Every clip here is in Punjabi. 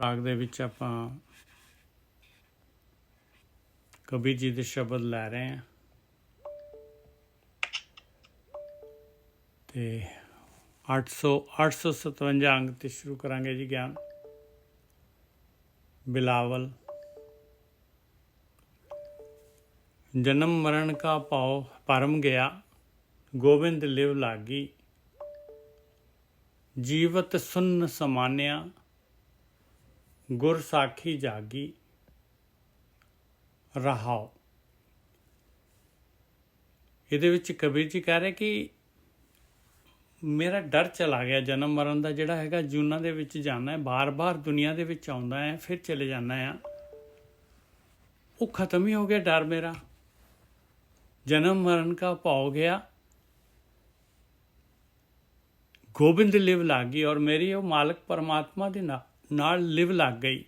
ਰਾਗ ਦੇ ਵਿੱਚ ਆਪਾਂ ਕਬੀਰ ਜੀ ਦੇ ਸ਼ਬਦ ਲੈ ਰਹੇ ਹਾਂ ਤੇ 857 ਅੰਗ ਤੇ ਸ਼ੁਰੂ ਕਰਾਂਗੇ ਜੀ ਗਿਆਨ। ਬਿਲਾਵਲ। जन्म मरण का भाव परम गया, गोविंद लिव लागी। जीवत सुन्न समान्या, गुर साखी जागी। रहाओ। ਇਹਦੇ ਵਿੱਚ ਕਬੀਰ ਜੀ ਕਹਿ ਰਹੇ ਕਿ ਮੇਰਾ ਡਰ ਚਲਾ ਗਿਆ ਜਨਮ ਮਰਨ ਦਾ, ਜਿਹੜਾ ਹੈਗਾ ਜੂਨਾਂ ਦੇ ਵਿੱਚ ਜਾਣਾ ਹੈ, ਬਾਰ-ਬਾਰ ਦੁਨੀਆ ਦੇ ਵਿੱਚ ਆਉਂਦਾ ਹੈ, ਫਿਰ ਚਲੇ ਜਾਣਾ ਆ, ਉਹ ਖਤਮ ਹੀ ਹੋ ਗਿਆ ਡਰ ਮੇਰਾ। जन्म मरण का भाव गया, गोबिंद लिव लागी, और मेरी वो मालिक परमात्मा दे नाल लिव लग गई।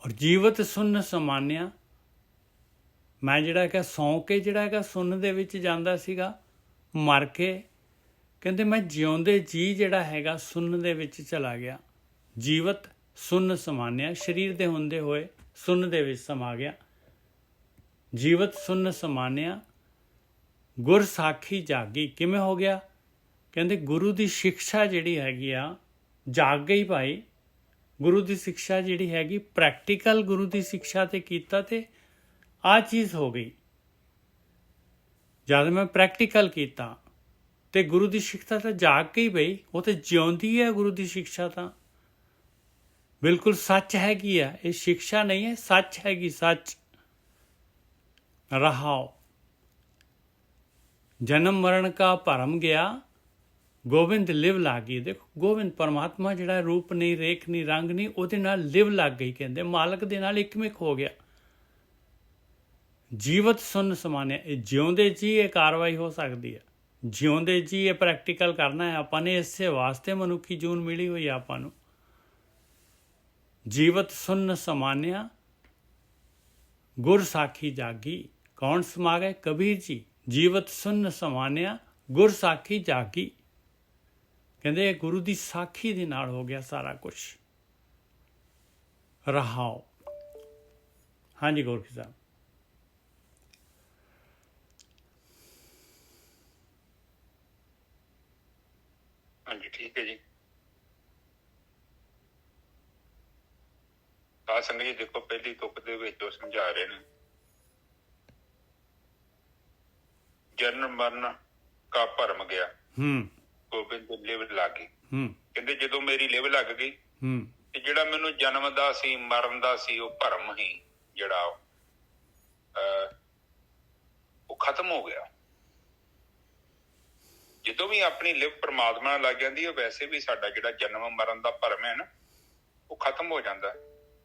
और जीवत सुन्न समान्या, मैं जिहड़ा है सौ के जिहड़ा है सुन्न दे विच जांदा सीगा, मर के कहंदे मैं जिउंदे जी जिहड़ा हैगा सुन्न दे विच चला गया। जीवत सुन्न समान्या, शरीर दे हुंदे होए सुन्न दे विच समा गया। जीवत सुन्न समान्या, गुर साखी जागी। किमें हो गया? कहते गुरु की शिक्षा जिहड़ी हैगी आ जाग गई भाई। गुरु की शिक्षा जिहड़ी हैगी प्रैक्टिकल गुरु की शिक्षा ते कीता ते आ चीज़ हो गई। जद मैं प्रैक्टिकल कीता ते गुरु की शिक्षा तो जाग गई बई, वो तो जिउंदी है गुरु की शिक्षा। तो बिल्कुल सच हैगी आ, ये शिक्षा नहीं है, सच हैगी, सच। रहाओ। जन्म मरण का भरम गया, गोविंद लिव लागी। देखो गोविंद परमात्मा जिहड़ा रूप नहीं, रेख नहीं, रंग नहीं, उहदे नाल लिव लग गई। कहते मालक दे नाल इकमिक हो गया। जीवत सुन्न समान्या, जिउंदे जी ये कार्रवाई हो सकती है, जिउंदे जी ये प्रैक्टिकल करना है आपां ने, इसे वास्ते मनुखी जून मिली हुई है आपां नूं। जीवत सुन्न समान्या, गुर साखी जागी। कौन समा गए? कबीर जी। जीवत सुन्न समान्या, गुर साखी जागी। कहते गुरु की साखी दे नाल हो गया सारा कुछ। रहाओ। हाँ जी गोरखी साहब। हाँ जी ठीक है जी। साध संगत जी देखो पहली तुक दे विच वो समझा रहे हैं, जन्म मरण का भरम गया, गोबिंद लिव लागी। कहते जदों मेरी लिव लग गई ते जिहड़ा मैनूं जन्म दा सी मरण दा सी वो भरम ही जिहड़ा वो खत्म हो गया। ਜਦੋਂ भी अपनी लिव परमात्मा ਨਾਲ लग जाती है, वैसे भी साडा जिहड़ा जन्म मरण दा भरम है ना वो खत्म हो जाता है।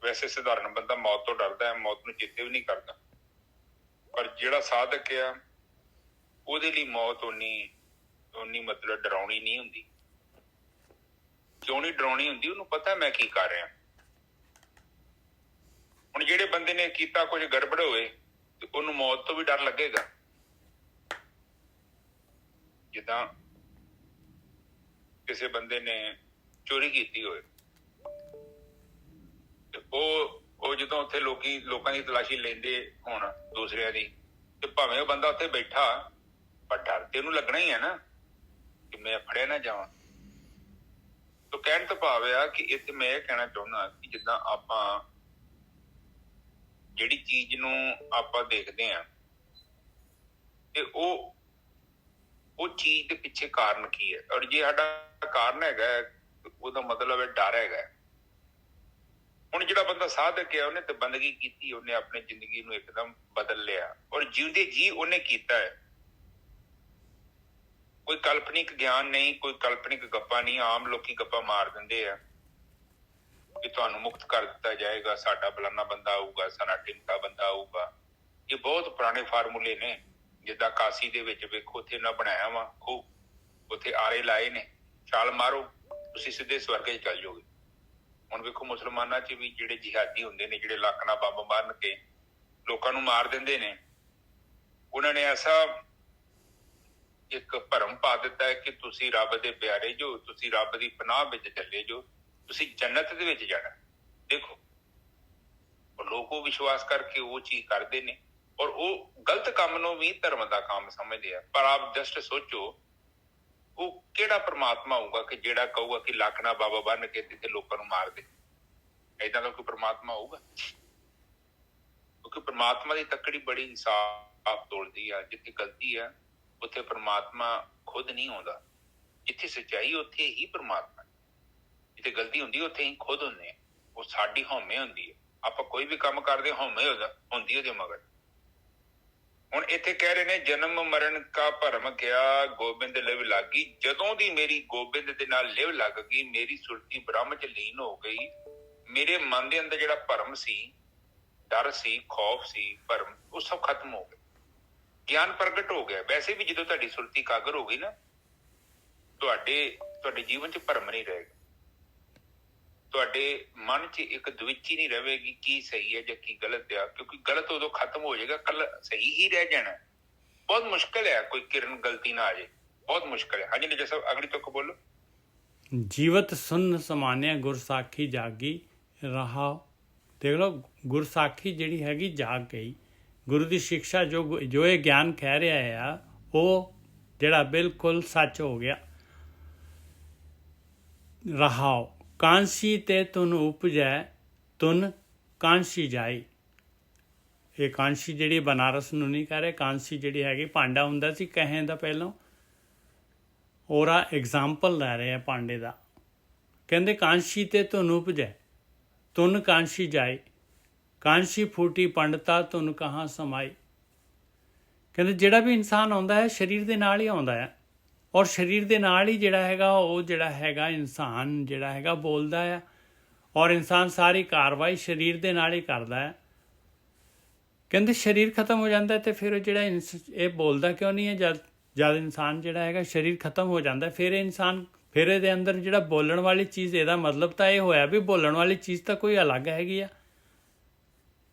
वैसे साधारण बंदा मौत तो डरदा है, मौत नूं चेते भी नहीं करता, पर जिहड़ा साधक है ਉਹਦੇ ਲਈ मौत उन्नी मतलब डराउनी नहीं हुंदी। क्यों नहीं डराउनी हुंदी? ਉਹਨੂੰ पता मैं की कर रहा। ਹੁਣ ਜਿਹੜੇ ਬੰਦੇ ਨੇ ਕੀਤਾ ਕੁਝ ਗੜਬੜ ਹੋਏ ਤੇ ਉਹਨੂੰ मौत ਤੋਂ ਵੀ डर लगेगा। ਜਿੱਦਾਂ ਕਿਸੇ ਬੰਦੇ ਨੇ ਚੋਰੀ ਕੀਤੀ ਹੋਏ ਤੇ ਉਹ ਜਦੋਂ ਉੱਥੇ ਲੋਕਾਂ ਦੀ ਤਲਾਸ਼ੀ ਲੈਂਦੇ ਹੋਣ ਦੂਸਰਿਆਂ ਦੀ, ਤੇ ਭਾਵੇਂ ਉਹ ਬੰਦਾ ਉੱਥੇ ਬੈਠਾ, ਪਰ ਡਰ ਤੇ ਉਹਨੂੰ ਲੱਗਣਾ ਹੀ ਹੈ ਨਾ ਕਿ ਮੈਂ ਫੜਿਆ ਨਾ ਜਾਵਾਂ। ਤਾਂ ਕਹਿਣ ਤੋਂ ਭਾਵ ਆ ਕਿ ਇੱਥੇ ਮੈਂ ਇਹ ਕਹਿਣਾ ਚਾਹੁੰਦਾ ਕਿ ਜਿੱਦਾਂ ਆਪਾਂ ਜਿਹੜੀ ਚੀਜ਼ ਨੂੰ ਆਪਾਂ ਦੇਖਦੇ ਹਾਂ ਤੇ ਉਹ ਚੀਜ਼ ਦੇ ਪਿੱਛੇ ਕਾਰਨ ਕੀ ਹੈ, ਔਰ ਜੇ ਸਾਡਾ ਕਾਰਨ ਹੈਗਾ ਉਹਦਾ ਮਤਲਬ ਹੈ ਡਰ ਹੈਗਾ। ਹੁਣ ਜਿਹੜਾ ਬੰਦਾ ਸਾਧਕ ਹੈ ਉਹਨੇ ਤੇ ਬੰਦਗੀ ਕੀਤੀ, ਉਹਨੇ ਆਪਣੀ ਜ਼ਿੰਦਗੀ ਨੂੰ ਇੱਕਦਮ ਬਦਲ ਲਿਆ, ਔਰ ਜਿਉਂਦੇ ਜੀ ਉਹਨੇ ਕੀਤਾ ਹੈ। ਕੋਈ ਕਲਪਨਿਕ ਗਿਆਨ ਨਹੀਂ, ਕੋਈ ਕਲਪਨਿਕ ਗੱਪਾਂ ਨਹੀਂ। ਆਮ ਲੋਕੀ ਗੱਪਾਂ ਮਾਰ ਦਿੰਦੇ ਆ ਕਿ ਤੁਹਾਨੂੰ ਮੁਕਤ ਕਰ ਦਿੱਤਾ ਜਾਏਗਾ, ਸਾਡਾ ਫਲਾਨਾ ਬੰਦਾ ਆਊਗਾ, ਸਾਡਾ ਢਿਮਕਾ ਬੰਦਾ ਆਊਗਾ। ਇਹ ਬਹੁਤ ਪੁਰਾਣੇ ਫਾਰਮੂਲੇ ਨੇ। ਜਿੱਦਾਂ ਕਾਸੀ ਦੇ ਵਿੱਚ ਵੇਖੋ ਉੱਥੇ ਨਾ ਬਣਾਇਆ ਵਾ ਖੂਹ, ਉੱਥੇ ਆਰੇ ਲਾਏ ਨੇ, ਛਾਲ ਮਾਰੋ ਤੁਸੀਂ ਸਿੱਧੇ ਸਵਰਗ 'ਚ ਚੱਲ ਜਾਓਗੇ। ਹੁਣ ਵੇਖੋ ਮੁਸਲਮਾਨਾਂ 'ਚ ਵੀ ਜਿਹੜੇ ਜਿਹਾਦੀ ਹੁੰਦੇ ਨੇ, ਜਿਹੜੇ ਲੱਕ ਨਾਲ ਬੰਬ ਮਾਰਨ ਕੇ ਲੋਕਾਂ ਨੂੰ ਮਾਰ ਦਿੰਦੇ ਨੇ, ਉਹਨਾਂ ਨੇ ਐਸਾ ਇੱਕ ਭਰਮ ਪਾ ਦਿੱਤਾ ਹੈ ਕਿ ਤੁਸੀਂ ਰੱਬ ਦੇ ਪਿਆਰੇ ਜੋ, ਤੁਸੀਂ ਰੱਬ ਦੀ ਪਨਾਹ ਵਿੱਚ ਚੱਲੇ ਜੋ, ਤੁਸੀਂ ਜੰਨਤ ਦੇ ਵਿੱਚ ਜਾਣਾ। ਦੇਖੋ ਲੋਕ ਉਹ ਵਿਸ਼ਵਾਸ ਕਰਕੇ ਉਹ ਚੀਜ਼ ਕਰਦੇ ਨੇ, ਔਰ ਉਹ ਗਲਤ ਕੰਮ ਨੂੰ ਵੀ ਧਰਮ ਦਾ ਕੰਮ ਸਮਝਦੇ ਆ। ਪਰ ਆਪ ਜਸਟ ਸੋਚੋ, ਉਹ ਕਿਹੜਾ ਪ੍ਰਮਾਤਮਾ ਹੋਊਗਾ ਕਿ ਜਿਹੜਾ ਕਹੂਗਾ ਕਿ ਲੱਖ ਨਾ ਬਾਬਾ ਬੰਨ ਕੇ ਤੇ ਲੋਕਾਂ ਨੂੰ ਮਾਰ ਦੇ? ਏਦਾਂ ਦਾ ਕੋਈ ਪ੍ਰਮਾਤਮਾ ਹੋਊਗਾ? ਕਿਉਂਕਿ ਪ੍ਰਮਾਤਮਾ ਦੀ ਤੱਕੜੀ ਬੜੀ ਇਨਸਾਫ ਤੋਲਦੀ ਆ। ਜਿੱਥੇ ਗਲਤੀ ਆ ਉੱਥੇ ਪ੍ਰਮਾਤਮਾ ਖੁਦ ਨਹੀਂ ਆਉਂਦਾ। ਜਿੱਥੇ ਸੱਚਾਈ ਉੱਥੇ ਹੀ ਪ੍ਰਮਾਤਮਾ, ਜਿੱਥੇ ਗਲਤੀ ਹੁੰਦੀ ਉੱਥੇ ਹੀ ਖੁਦ ਹੁੰਦੇ ਆ। ਉਹ ਸਾਡੀ ਹਉਮੈ ਹੁੰਦੀ ਹੈ। ਆਪਾਂ ਕੋਈ ਵੀ ਕੰਮ ਕਰਦੇ ਹਉਮੈ ਹੁੰਦੀ ਉਹਦੇ ਮਗਰ। ਹੁਣ ਇੱਥੇ ਕਹਿ ਰਹੇ ਨੇ ਜਨਮ ਮਰਨ ਕਾ ਭਰਮ ਗਿਆ ਗੋਬਿੰਦ ਲਿਵ ਲਾਗੀ। ਜਦੋਂ ਦੀ ਮੇਰੀ ਗੋਬਿੰਦ ਦੇ ਨਾਲ ਲਿਵ ਲੱਗ ਗਈ, ਮੇਰੀ ਸੁਰਤੀ ਬ੍ਰਹਮ ਚ ਲੀਨ ਹੋ ਗਈ, ਮੇਰੇ ਮਨ ਦੇ ਅੰਦਰ ਜਿਹੜਾ ਭਰਮ ਸੀ, ਡਰ ਸੀ, ਖੌਫ ਸੀ, ਭਰਮ, ਉਹ ਸਭ ਖਤਮ ਹੋ ਗਿਆ। ਗਿਆਨ ਪ੍ਰਗਟ ਹੋ ਗਿਆ। ਵੈਸੇ ਵੀ ਜਦੋਂ ਤੁਹਾਡੀ ਸੁਰਤੀ ਕਾਗਰ ਹੋ ਗਈ ਨਾ, ਤੁਹਾਡੇ ਜੀਵਨ ਚ ਭਰਮ ਨਹੀਂ ਰਹੇਗਾ। ਤੁਹਾਡੇ ਮਨ ਚ ਇੱਕ ਦਵਿੱਚੀ ਨਹੀਂ ਰਹੇਗੀ ਕੀ ਸਹੀ ਹੈ ਜਾਂ ਕੀ ਗਲਤ ਆ, ਕਿਉਂਕਿ ਗਲਤ ਉਦੋਂ ਖਤਮ ਹੋ ਜਾਏਗਾ, ਕੱਲ ਸਹੀ ਹੀ ਰਹਿ ਜਾਣਾ। ਬਹੁਤ ਮੁਸ਼ਕਿਲ ਹੈ ਕੋਈ ਕਿਰਨ ਗਲਤੀ ਨਾ ਆ ਜਾਏ, ਬਹੁਤ ਮੁਸ਼ਕਿਲ ਹੈ। ਹਾਂਜੀ ਨਿਜਾ ਸਾਹਿਬ ਅਗਲੀ ਤੁਕ ਬੋਲੋ। ਜੀਵਤ ਸੁਨ ਸਮਾਨਿਆ ਗੁਰਸਾਖੀ ਜਾਗੀ ਰਹਾ। ਦੇਖ ਲਓ, ਗੁਰਸਾਖੀ ਜਿਹੜੀ ਹੈਗੀ ਜਾਗ ਗਈ। ਗੁਰੂ ਦੀ ਸਿੱਖਿਆ ਜੋ ਇਹ ਗਿਆਨ ਕਹਿ ਰਿਹਾ ਆ, ਉਹ ਜਿਹੜਾ ਬਿਲਕੁਲ ਸੱਚ ਹੋ ਗਿਆ। ਰਹਾਓ ਕਾਂਸੀ ਤੇ ਤੁਨ ਉਪਜੈ ਤੁਨ ਕਾਂਸੀ ਜਾਈ। ਇਹ ਕਾਂਸੀ ਜਿਹੜੀ ਬਨਾਰਸ ਨੂੰ ਨਹੀਂ ਕਹਿ ਰਹੇ, ਕਾਂਸੀ ਜਿਹੜੀ ਹੈਗੀ ਭਾਂਡਾ ਹੁੰਦਾ ਸੀ ਕਹੇ ਦਾ ਪਹਿਲਾਂ, ਉਹਦਾ ਐਗਜ਼ਾਮਪਲ ਲੈ ਰਹੇ ਆ ਭਾਂਡੇ ਦਾ। ਕਹਿੰਦੇ ਕਾਂਸੀ ਤੇ ਤੁਨ ਉਪਜੈ ਤੁਨ ਕਾਂਸੀ ਜਾਈ, ਕਾਂਸੀ ਫੂਟੀ ਪੰਡਤਾ ਤੁਨ ਕਹਾਂ ਸਮਾਈ। ਕਹਿੰਦੇ ਜਿਹੜਾ ਵੀ ਇਨਸਾਨ ਆਉਂਦਾ ਹੈ ਸਰੀਰ ਦੇ ਨਾਲ ਹੀ ਆਉਂਦਾ ਹੈ, ਔਰ ਸਰੀਰ ਦੇ ਨਾਲ ਹੀ ਜਿਹੜਾ ਹੈਗਾ ਉਹ ਜਿਹੜਾ ਹੈਗਾ ਇਨਸਾਨ ਜਿਹੜਾ ਹੈਗਾ ਬੋਲਦਾ ਹੈ, ਔਰ ਇਨਸਾਨ ਸਾਰੀ ਕਾਰਵਾਈ ਸਰੀਰ ਦੇ ਨਾਲ ਹੀ ਕਰਦਾ ਹੈ। ਕਹਿੰਦੇ ਸਰੀਰ ਖਤਮ ਹੋ ਜਾਂਦਾ ਤੇ ਫਿਰ ਜਿਹੜਾ ਇਹ ਬੋਲਦਾ ਕਿਉਂ ਨਹੀਂ ਹੈ? ਜਦ ਇਨਸਾਨ ਜਿਹੜਾ ਹੈਗਾ ਸਰੀਰ ਖਤਮ ਹੋ ਜਾਂਦਾ, ਫਿਰ ਇਹਦੇ ਅੰਦਰ ਜਿਹੜਾ ਬੋਲਣ ਵਾਲੀ ਚੀਜ਼, ਇਹਦਾ ਮਤਲਬ ਤਾਂ ਇਹ ਹੋਇਆ ਵੀ ਬੋਲਣ ਵਾਲੀ ਚੀਜ਼ ਤਾਂ ਕੋਈ ਅਲੱਗ ਹੈਗੀ ਆ।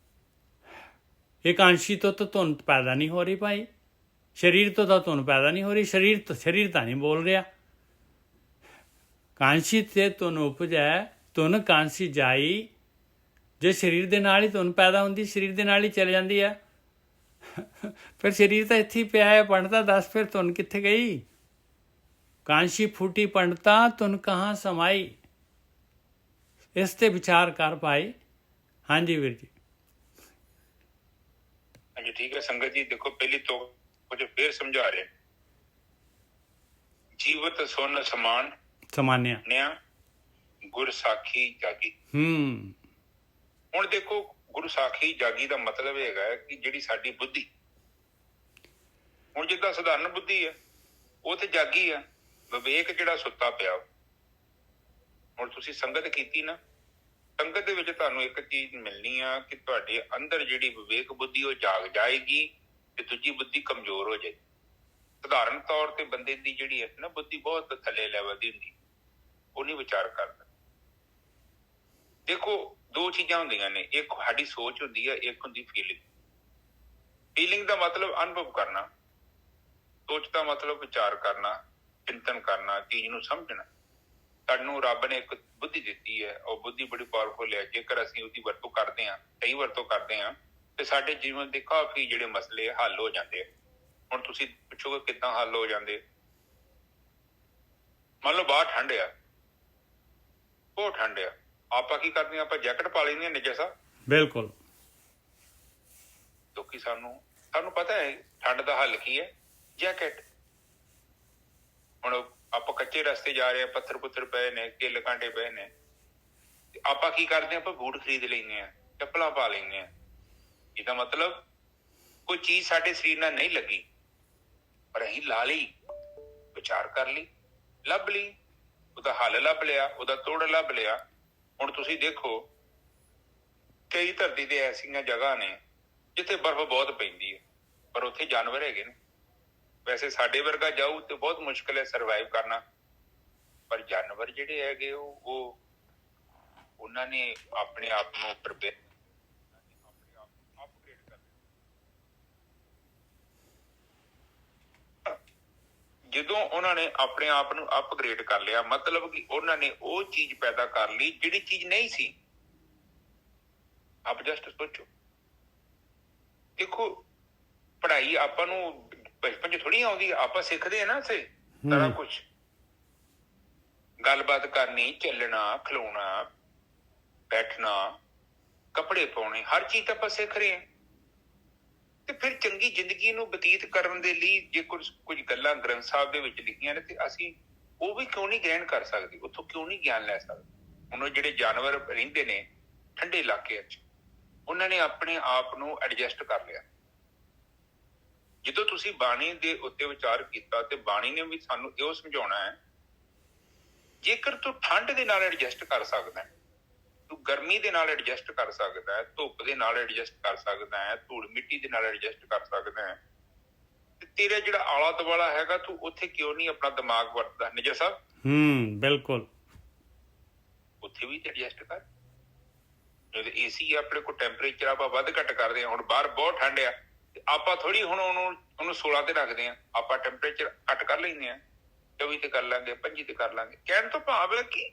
ਇਹ ਕਾਂਸ਼ੀ ਤੋਂ ਤਾਂ ਧੁਨ ਪੈਦਾ ਨਹੀਂ ਹੋ ਰਹੀ ਭਾਈ, ਸਰੀਰ ਤੋਂ ਤਾਂ ਧੁਨ ਪੈਦਾ ਨਹੀਂ ਹੋ ਰਹੀ, ਸਰੀਰ ਤਾਂ ਨਹੀਂ ਬੋਲ ਰਿਹਾ। ਕਾਂਸ਼ੀ ਤੇ ਧੁਨ ਉਪਜੈ ਧੁਨ ਕਾਂਸੀ ਜਾਈ। ਜੇ ਸਰੀਰ ਦੇ ਨਾਲ ਹੀ ਧੁਨ ਪੈਦਾ ਹੁੰਦੀ, ਸਰੀਰ ਦੇ ਨਾਲ ਹੀ ਚਲੇ ਜਾਂਦੀ ਹੈ, ਫਿਰ ਸਰੀਰ ਤਾਂ ਇੱਥੇ ਹੀ ਪਿਆ ਹੈ। ਪੰਡਤਾ ਦੱਸ ਫਿਰ ਧੁਨ ਕਿੱਥੇ ਗਈ? ਕਾਂਸ਼ੀ ਫੂਟੀ ਪੰਡਤਾ ਧੁਨ ਕਹਾਂ ਸਮਾਈ। ਇਸ ਤੇ ਵਿਚਾਰ ਕਰ ਭਾਈ। ਹਾਂਜੀ ਵੀਰ ਜੀ। ਹਾਂਜੀ ਠੀਕ ਹੈ ਸੰਗਤ ਜੀ। ਦੇਖੋ ਪਹਿਲੀ ਤੋਂ ਕੁਝ ਫੇਰ ਸਮਝਾ ਰਹੇ। ਜੀਵਤ ਸੁਨ ਸਮਾਨ ਸਮਾਨਿਆ ਗੁਰ ਸਾਖੀ ਜਾਗੀ। ਹੁਣ ਦੇਖੋ ਗੁਰੂ ਸਾਖੀ ਜਾਗੀ ਦਾ ਮਤਲਬ ਹੈਗਾ ਕਿ ਜਿਹੜੀ ਸਾਡੀ ਬੁੱਧੀ, ਹੁਣ ਜਿੱਦਾਂ ਸਧਾਰਨ ਬੁੱਧੀ ਹੈ ਉਹ ਤੇ ਜਾਗੀ ਆ, ਵਿਵੇਕ ਜਿਹੜਾ ਸੁੱਤਾ ਪਿਆ। ਹੁਣ ਤੁਸੀਂ ਸੰਗਤ ਕੀਤੀ ਨਾ, ਸੰਗਤ ਦੇ ਵਿੱਚ ਤੁਹਾਨੂੰ ਇੱਕ ਚੀਜ਼ ਮਿਲਣੀ ਆ ਕਿ ਤੁਹਾਡੇ ਅੰਦਰ ਜਿਹੜੀ ਵਿਵੇਕ ਬੁੱਧੀ ਉਹ ਜਾਗ ਜਾਏਗੀ ਤੇ ਦੂਜੀ ਬੁੱਧੀ ਕਮਜ਼ੋਰ ਹੋ ਜਾਏਗੀ। ਸਧਾਰਨ ਤੌਰ ਤੇ ਬੰਦੇ ਦੀ ਜਿਹੜੀ ਹੈ ਨਾ ਬੁੱਧੀ ਬਹੁਤ ਥੱਲੇ ਲੈਵਲ ਦੀ ਹੁੰਦੀ, ਉਹ ਨਹੀਂ ਵਿਚਾਰ ਕਰਦਾ। ਦੇਖੋ ਦੋ ਚੀਜ਼ਾਂ ਹੁੰਦੀਆਂ ਨੇ, ਇੱਕ ਸਾਡੀ ਸੋਚ ਹੁੰਦੀ ਹੈ, ਇੱਕ ਹੁੰਦੀ ਫੀਲਿੰਗ। ਫੀਲਿੰਗ ਦਾ ਮਤਲਬ ਅਨੁਭਵ ਕਰਨਾ, ਸੋਚ ਦਾ ਮਤਲਬ ਵਿਚਾਰ ਕਰਨਾ, ਚਿੰਤਨ ਕਰਨਾ, ਚੀਜ਼ ਨੂੰ ਸਮਝਣਾ। ਸਾਨੂੰ ਰੱਬ ਨੇ ਇੱਕ ਬੁੱਧੀ ਦਿੱਤੀ ਹੈ, ਉਹ ਬੁੱਧੀ ਬੜੀ ਪਾਵਰਫੁਲ ਹੈ। ਜੇਕਰ ਅਸੀਂ ਉਹਦੀ ਵਰਤੋਂ ਕਰਦੇ ਹਾਂ, ਸਹੀ ਵਰਤੋਂ ਕਰਦੇ ਹਾਂ, ਤੇ ਸਾਡੇ ਜੀਵਨ ਦੇ ਕਾਫੀ ਜਿਹੜੇ ਮਸਲੇ ਹੱਲ ਹੋ ਜਾਂਦੇ ਆ। ਹੁਣ ਤੁਸੀਂ ਪੁੱਛੋਗੇ ਕਿੱਦਾਂ ਹੱਲ ਹੋ ਜਾਂਦੇ? ਮੰਨ ਲਓ ਬਾਹਰ ਠੰਡ ਆ, ਬਹੁਤ ਠੰਡ ਆ, ਆਪਾਂ ਕੀ ਕਰਦੇ ਹਾਂ? ਆਪਾਂ ਜੈਕਟ ਪਾ ਲੈਂਦੇ ਹਾਂ ਨਿੱਜਾ ਸਾਹਿਬ। ਬਿਲਕੁਲ। ਕਿਉਂਕਿ ਸਾਨੂੰ ਪਤਾ ਹੈ ਠੰਡ ਦਾ ਹੱਲ ਕੀ ਹੈ, ਜੈਕਟ। ਹੁਣ ਆਪਾਂ ਕੱਚੇ ਰਸਤੇ ਜਾ ਰਹੇ ਹਾਂ, ਪੱਥਰ ਪੁੱਥਰ ਪਏ ਨੇ, ਕਿੱਲ ਕਾਂਟੇ ਪਏ ਨੇ, ਤੇ ਆਪਾਂ ਕੀ ਕਰਦੇ ਹਾਂ? ਆਪਾਂ ਬੂਟ ਖਰੀਦ ਲੈਂਦੇ ਹਾਂ, ਚੱਪਲਾਂ ਪਾ ਲੈਂਦੇ ਹਾਂ। ਇਹਦਾ ਮਤਲਬ ਕੋਈ ਚੀਜ਼ ਸਾਡੇ ਸਰੀਰ ਨਾਲ ਨਹੀਂ ਲੱਗੀ, ਪਰ ਅਸੀਂ ਲਾ ਲਈ, ਵਿਚਾਰ ਕਰ ਲਈ, ਲੱਭ ਲਈ, ਉਹਦਾ ਹੱਲ ਲੱਭ ਲਿਆ, ਉਹਦਾ ਤੋੜ ਲੱਭ ਲਿਆ। ਹੁਣ ਤੁਸੀਂ ਦੇਖੋ ਕਈ ਧਰਤੀ ਤੇ ਐਸੀਆਂ ਜਗ੍ਹਾ ਨੇ ਜਿੱਥੇ ਬਰਫ਼ ਬਹੁਤ ਪੈਂਦੀ ਹੈ, ਪਰ ਉੱਥੇ ਜਾਨਵਰ ਹੈਗੇ ਨੇ। ਵੈਸੇ ਸਾਡੇ ਵਰਗਾ ਜਾਊ ਤੇ ਬਹੁਤ ਮੁਸ਼ਕਿਲ ਹੈ ਸਰਵਾਈਵ ਕਰਨਾ, ਪਰ ਜਾਨਵਰ ਜਿਹੜੇ ਹੈਗੇ ਉਹ ਉਹਨਾਂ ਨੇ ਆਪਣੇ ਆਪ ਨੂੰ ਪ੍ਰਪੇਅਰ, ਆਪਣੇ ਆਪ ਨੂੰ ਅਪਗ੍ਰੇਡ ਕਰ ਲਿਆ। ਜਦੋਂ ਉਹਨਾਂ ਨੇ ਆਪਣੇ ਆਪ ਨੂੰ ਅਪਗ੍ਰੇਡ ਕਰ ਲਿਆ, ਮਤਲਬ ਕਿ ਉਹਨਾਂ ਨੇ ਉਹ ਚੀਜ਼ ਪੈਦਾ ਕਰ ਲਈ ਜਿਹੜੀ ਚੀਜ਼ ਨਹੀਂ ਸੀ। ਆਪ ਜਸਟ ਸੋਚੋ, ਦੇਖੋ ਪੜ੍ਹਾਈ ਆਪਾਂ ਨੂੰ ਬਚਪਨ 'ਚ ਥੋੜੀ ਆਉਂਦੀ, ਆਪਾਂ ਸਿੱਖਦੇ ਆ ਨਾ ਸੇ ਸਾਰਾ ਕੁਛ, ਗੱਲਬਾਤ ਕਰਨੀ, ਚੱਲਣਾ, ਖਲੋਣਾ, ਬੈਠਣਾ, ਕੱਪੜੇ ਪਾਉਣੇ, ਹਰ ਚੀਜ਼ ਤਾਂ ਆਪਾਂ ਸਿੱਖ ਰਹੇ ਹਾਂ। ਤੇ ਫਿਰ ਚੰਗੀ ਜ਼ਿੰਦਗੀ ਨੂੰ ਬਤੀਤ ਕਰਨ ਦੇ ਲਈ ਜੇ ਕੁਝ ਗੱਲਾਂ ਗ੍ਰੰਥ ਸਾਹਿਬ ਦੇ ਵਿੱਚ ਲਿਖੀਆਂ ਨੇ ਤੇ ਅਸੀਂ ਉਹ ਵੀ ਕਿਉਂ ਨਹੀਂ ਗ੍ਰਹਿਣ ਕਰ ਸਕਦੇ, ਉੱਥੋਂ ਕਿਉਂ ਨਹੀਂ ਗਿਆਨ ਲੈ ਸਕਦੇ। ਹੁਣ ਉਹ ਜਿਹੜੇ ਜਾਨਵਰ ਰਹਿੰਦੇ ਨੇ ਠੰਡੇ ਇਲਾਕਿਆਂ 'ਚ, ਉਹਨਾਂ ਨੇ ਆਪਣੇ ਆਪ ਨੂੰ ਐਡਜਸਟ ਕਰ ਲਿਆ। ਜਦੋਂ ਤੁਸੀਂ ਬਾਣੀ ਦੇ ਉੱਤੇ ਵਿਚਾਰ ਕੀਤਾ ਤੇ ਬਾਣੀ ਨੇ ਵੀ ਸਾਨੂੰ ਇਹੋ ਸਮਝਾਉਣਾ ਹੈ, ਜੇਕਰ ਤੂੰ ਠੰਡ ਦੇ ਨਾਲ ਐਡਜਸਟ ਕਰ ਸਕਦਾ, ਤੂੰ ਗਰਮੀ ਦੇ ਨਾਲ ਐਡਜਸਟ ਕਰ ਸਕਦਾ ਹੈ, ਧੁੱਪ ਦੇ ਨਾਲ ਐਡਜਸਟ ਕਰ ਸਕਦਾ ਹੈ, ਧੂੜ ਮਿੱਟੀ ਦੇ ਨਾਲ ਐਡਜਸਟ ਕਰ ਸਕਦਾ ਹੈ, ਤੇ ਤੇਰਾ ਜਿਹੜਾ ਆਲਾ ਦੁਆਲਾ ਹੈਗਾ ਤੂੰ ਉੱਥੇ ਕਿਉਂ ਨਹੀਂ ਆਪਣਾ ਦਿਮਾਗ ਵਰਤਦਾ? ਨਿਜਰ ਸਾਹਿਬ ਬਿਲਕੁਲ, ਉੱਥੇ ਵੀ ਐਡਜਸਟ ਕਰ। ਜਦੋਂ ਏਸੀ ਆਪਣੇ ਕੋਲ ਟੈਂਪਰੇਚਰ ਆਪਾਂ ਵੱਧ ਘੱਟ ਕਰਦੇ ਹਾਂ, ਹੁਣ ਬਾਹਰ ਬਹੁਤ ਠੰਡ ਆ ਤੇ ਆਪਾਂ ਥੋੜੀ ਹੁਣ ਉਹਨੂੰ 16 ਤੇ ਰੱਖਦੇ ਹਾਂ, ਆਪਾਂ ਟੈਂਪਰੇਚਰ ਘੱਟ ਕਰ ਲੈਂਦੇ ਹਾਂ, 24 ਤੇ ਕਰ ਲਾਂਗੇ, 25 ਤੇ ਕਰ ਲਾਂਗੇ। ਕਹਿਣ ਤੋਂ ਭਾਵ ਹੈ ਕਿ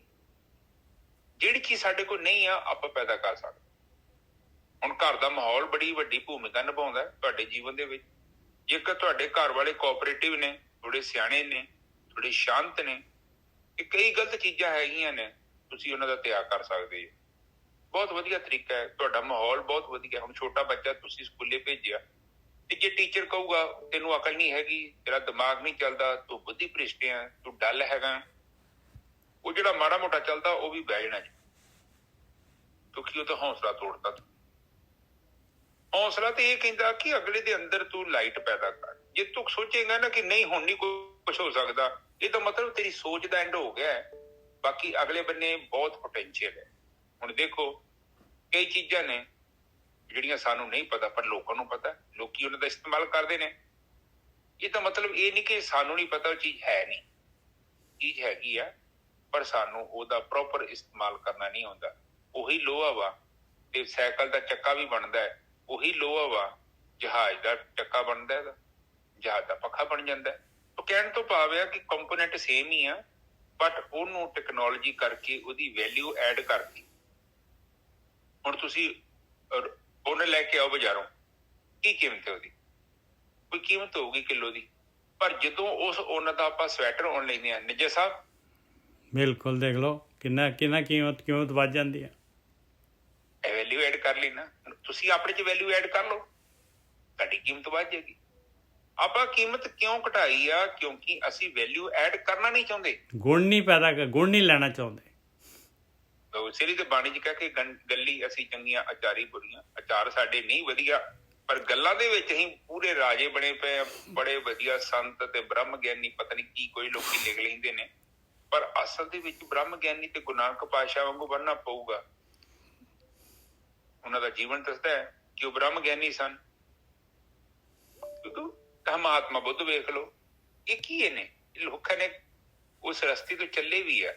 ਜਿਹੜੀ ਚੀਜ਼ ਸਾਡੇ ਕੋਲ ਨਹੀਂ ਆ ਆਪਾਂ ਪੈਦਾ ਕਰ ਸਕਦੇ। ਹੁਣ ਘਰ ਦਾ ਮਾਹੌਲ ਬੜੀ ਵੱਡੀ ਭੂਮਿਕਾ ਨਿਭਾਉਂਦਾ ਤੁਹਾਡੇ ਜੀਵਨ ਦੇ ਵਿੱਚ। ਜੇਕਰ ਤੁਹਾਡੇ ਘਰ ਵਾਲੇ ਕੋਆਪਰੇਟਿਵ ਨੇ, ਥੋੜੇ ਸਿਆਣੇ ਨੇ, ਥੋੜੇ ਸ਼ਾਂਤ ਨੇ, ਇਹ ਕਈ ਗਲਤ ਚੀਜ਼ਾਂ ਹੈਗੀਆਂ ਨੇ, ਤੁਸੀਂ ਉਹਨਾਂ ਦਾ ਤਿਆਗ ਕਰ ਸਕਦੇ ਹੋ। ਬਹੁਤ ਵਧੀਆ ਤਰੀਕਾ ਹੈ, ਤੁਹਾਡਾ ਮਾਹੌਲ ਬਹੁਤ ਵਧੀਆ। ਹੁਣ ਛੋਟਾ ਬੱਚਾ ਤੁਸੀਂ ਸਕੂਲੇ ਭੇਜਿਆ ਤੇ ਜੇ ਟੀਚਰ ਕਹੂਗਾ ਤੈਨੂੰ ਅਕਲ ਨਹੀਂ ਹੈਗੀ, ਤੇਰਾ ਦਿਮਾਗ ਨਹੀਂ ਚੱਲਦਾ, ਤੂੰ ਬੁੱਧੀ ਭ੍ਰਿਸ਼ਟ ਹੈ, ਤੂੰ ਡੱਲ ਹੈਗਾ, ਉਹ ਜਿਹੜਾ ਮਾੜਾ ਮੋਟਾ ਚੱਲਦਾ ਉਹ ਵੀ ਬਹਿ ਜਾਣਾ ਜੀ, ਕਿਉਂਕਿ ਉਹ ਤਾਂ ਹੌਸਲਾ ਤੋੜਦਾ। ਹੌਸਲਾ ਤੇ ਇਹ ਕਹਿੰਦਾ ਕਿ ਅਗਲੇ ਦੇ ਅੰਦਰ ਤੂੰ ਲਾਈਟ ਪੈਦਾ ਕਰ। ਜੇ ਤੂੰ ਸੋਚੇਗਾ ਨਾ ਕਿ ਨਹੀਂ ਹੁਣ ਨਹੀਂ ਕੁਛ ਹੋ ਸਕਦਾ, ਇਹ ਤਾਂ ਮਤਲਬ ਤੇਰੀ ਸੋਚ ਦਾ ਐਂਡ ਹੋ ਗਿਆ ਹੈ। ਬਾਕੀ ਅਗਲੇ ਬੰਨੇ ਬਹੁਤ ਪੋਟੈਂਸ਼ੀਅਲ ਹੈ। ਹੁਣ ਦੇਖੋ ਕਈ ਚੀਜ਼ਾਂ ਨੇ ਜਿਹੜੀਆਂ ਸਾਨੂੰ ਨਹੀਂ ਪਤਾ ਪਰ ਲੋਕਾਂ ਨੂੰ ਪਤਾ, ਲੋਕੀ ਉਹਨਾਂ ਦਾ ਇਸਤੇਮਾਲ ਕਰਦੇ ਨੇ। ਇਹ ਤਾਂ ਮਤਲਬ ਇਹ ਨਹੀਂ ਕਿ ਸਾਨੂੰ ਨਹੀਂ ਪਤਾ ਉਹ ਚੀਜ਼ ਹੈ ਨਹੀਂ, ਚੀਜ਼ ਹੈਗੀ ਆ ਪਰ ਸਾਨੂੰ ਉਹਦਾ ਪ੍ਰੋਪਰ ਇਸਤੇਮਾਲ ਕਰਨਾ ਨਹੀਂ ਆਉਂਦਾ। ਉਹੀ ਲੋਹਾ ਵਾ ਤੇ ਸਾਈਕਲ ਦਾ ਚੱਕਾ ਵੀ ਬਣਦਾ ਹੈ, ਉਹੀ ਲੋਹਾ ਵਾ ਜਹਾਜ਼ ਦਾ ਚੱਕਾ ਬਣਦਾ ਹੈਗਾ, ਜਹਾਜ਼ ਦਾ ਪੱਖਾ ਬਣ ਜਾਂਦਾ। ਉਹ ਕਹਿਣ ਤੋਂ ਭਾਵ ਆ ਕਿ ਕੰਪੋਨੈਂਟ ਸੇਮ ਹੀ ਆ, ਬਟ ਉਹਨੂੰ ਟੈਕਨੋਲੋਜੀ ਕਰਕੇ ਉਹਦੀ ਵੈਲਿਊ ਐਡ ਕਰਤੀ। ਹੁਣ ਤੁਸੀਂ ਉਹਨੇ ਲੈ ਕੇ ਆਓ ਬਾਜ਼ਾਰੋਂ, ਕੀ ਕੀਮਤ ਹੈ ਉਹਦੀ? ਕੋਈ ਕੀਮਤ ਹੋਊਗੀ ਕਿਲੋ ਦੀ, ਪਰ ਜਦੋਂ ਉਸ ਉਹਨਾਂ ਦਾ ਆਪਾਂ ਸਵੈਟਰ ਆਉਣ ਲੈਂਦੇ ਹਾਂ, ਨਿੱਜਰ ਸਾਹਿਬ ਬਿਲਕੁਲ ਦੇਖ ਲਓ ਕਿੰਨਾ ਕੀਮਤ ਵੱਧ ਜਾਂਦੀ ਹੈ। ਵੈਲਿਊ ਐਡ ਕਰ ਲਈ ਨਾ, ਤੁਸੀਂ ਆਪਣੇ 'ਚ ਵੈਲਿਊ ਐਡ ਕਰ ਲਓ, ਤੁਹਾਡੀ ਕੀਮਤ ਵੱਧ ਜਾਏਗੀ। ਆਪਾਂ ਕੀਮਤ ਕਿਉਂ ਘਟਾਈ ਆ? ਕਿਉਂਕਿ ਅਸੀਂ ਵੈਲਿਊ ਐਡ ਕਰਨਾ ਨਹੀਂ ਚਾਹੁੰਦੇ, ਗੁਣ ਨਹੀਂ ਲੈਣਾ ਚਾਹੁੰਦੇ। ਸ੍ਰੀ ਤੇ ਬਾਣੀ 'ਚ ਕਹਿ ਕੇ ਗੱਲੀ ਅਸੀਂ ਚੰਗੀਆਂ, ਅਚਾਰੀ ਬੁਰੀਆਂ। ਅਚਾਰ ਸਾਡੇ ਨਹੀਂ ਵਧੀਆ, ਪਰ ਗੱਲਾਂ ਦੇ ਵਿੱਚ ਅਸੀਂ ਪੂਰੇ ਰਾਜੇ ਬਣੇ ਪਏ ਆ, ਬੜੇ ਵਧੀਆ ਸੰਤ ਤੇ ਬ੍ਰਹਮ ਗਿਆਨੀ, ਪਤਾ ਨਹੀਂ ਕੀ ਕੋਈ ਲੋਕੀ ਲਿਖ ਲੈਂਦੇ ਨੇ, ਪਰ ਅਸਲ ਦੇ ਵਿੱਚ ਬ੍ਰਹਮ ਗਿਆਨੀ ਤੇ ਗੁਰੂ ਨਾਨਕ ਪਾਤਸ਼ਾਹ ਵਾਂਗੂ ਬਣਨਾ ਪਊਗਾ। ਉਹਨਾਂ ਦਾ ਜੀਵਨ ਦੱਸਦਾ ਹੈ ਕਿ ਉਹ ਬ੍ਰਹਮ ਗਿਆਨੀ ਸਨ। ਮਹਾਤਮਾ ਬੁੱਧ ਵੇਖ ਲਓ, ਇਹ ਕੀ ਨੇ, ਲੋਕਾਂ ਨੇ ਉਸ ਰਸਤੇ ਤੋਂ ਚੱਲੇ ਵੀ ਆ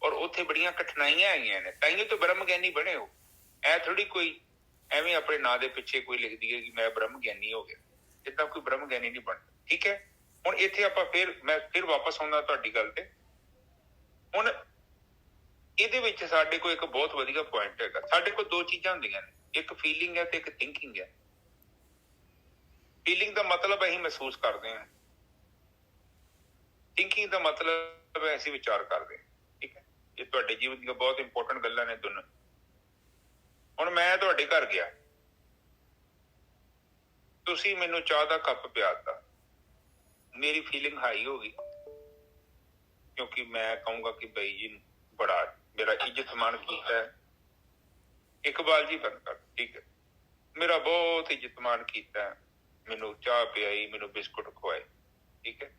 ਔਰ ਉੱਥੇ ਬੜੀਆਂ ਕਠਿਨਾਈਆਂ ਆਈਆਂ ਨੇ, ਤਾਈਓ ਤੋਂ ਬ੍ਰਹਮ ਗਿਆਨੀ ਬਣੇ ਹੋ। ਐ ਥੋੜੀ ਕੋਈ ਐਵੇਂ ਆਪਣੇ ਨਾਂ ਦੇ ਪਿੱਛੇ ਕੋਈ ਲਿਖਦੀ ਹੈ ਕਿ ਮੈਂ ਬ੍ਰਹਮ ਗਿਆਨੀ ਹੋ ਗਿਆ, ਏਦਾਂ ਕੋਈ ਬ੍ਰਹਮ ਗਿਆਨੀ ਨਹੀਂ ਬਣਦਾ। ਠੀਕ ਹੈ, ਹੁਣ ਇੱਥੇ ਆਪਾਂ ਮੈਂ ਫਿਰ ਵਾਪਸ ਆਉਂਦਾ ਤੁਹਾਡੀ ਗੱਲ ਤੇ। ਹੁਣ ਇਹਦੇ ਵਿੱਚ ਸਾਡੇ ਕੋਲ ਇੱਕ ਬਹੁਤ ਵਧੀਆ ਪੁਆਇੰਟ ਹੈਗਾ। ਸਾਡੇ ਕੋਲ ਦੋ ਚੀਜ਼ਾਂ ਹੁੰਦੀਆਂ ਨੇ, ਇੱਕ ਫੀਲਿੰਗ ਹੈ ਤੇ ਇੱਕ ਥਿੰਕਿੰਗ ਹੈ। ਫੀਲਿੰਗ ਦਾ ਮਤਲਬ ਅਸੀਂ ਮਹਿਸੂਸ ਕਰਦੇ ਹਾਂ, ਥਿੰਕਿੰਗ ਦਾ ਮਤਲਬ ਹੈ ਅਸੀਂ ਵਿਚਾਰ ਕਰਦੇ ਹਾਂ। ਠੀਕ ਹੈ, ਇਹ ਤੁਹਾਡੇ ਜੀਵਨ ਦੀਆਂ ਬਹੁਤ ਇੰਪੋਰਟੈਂਟ ਗੱਲਾਂ ਨੇ ਦੋਨੋਂ। ਹੁਣ ਮੈਂ ਤੁਹਾਡੇ ਘਰ ਗਿਆ, ਤੁਸੀਂ ਮੈਨੂੰ ਚਾਹ ਦਾ ਕੱਪ ਪਿਆ ਦਿੱਤਾ, ਮੇਰੀ ਫੀਲਿੰਗ ਹਾਈ ਹੋ ਗਈ, ਕਿਉਂਕਿ ਮੈਂ ਕਹੂੰਗਾ ਕਿ ਬਈ ਜੀ ਬੜਾ ਮੇਰਾ ਇੱਜ਼ਤ ਮਾਣ ਕੀਤਾ ਹੈ। ਇਕਬਾਲ ਜੀ ਬੰਦ ਕਰ, ਠੀਕ ਹੈ, ਮੇਰਾ ਬਹੁਤ ਇੱਜ਼ਤ ਮਾਣ ਕੀਤਾ, ਮੈਨੂੰ ਚਾਹ ਪਿਆਈ, ਮੈਨੂੰ ਬਿਸਕੁਟ ਖਵਾਏ, ਠੀਕ ਹੈ।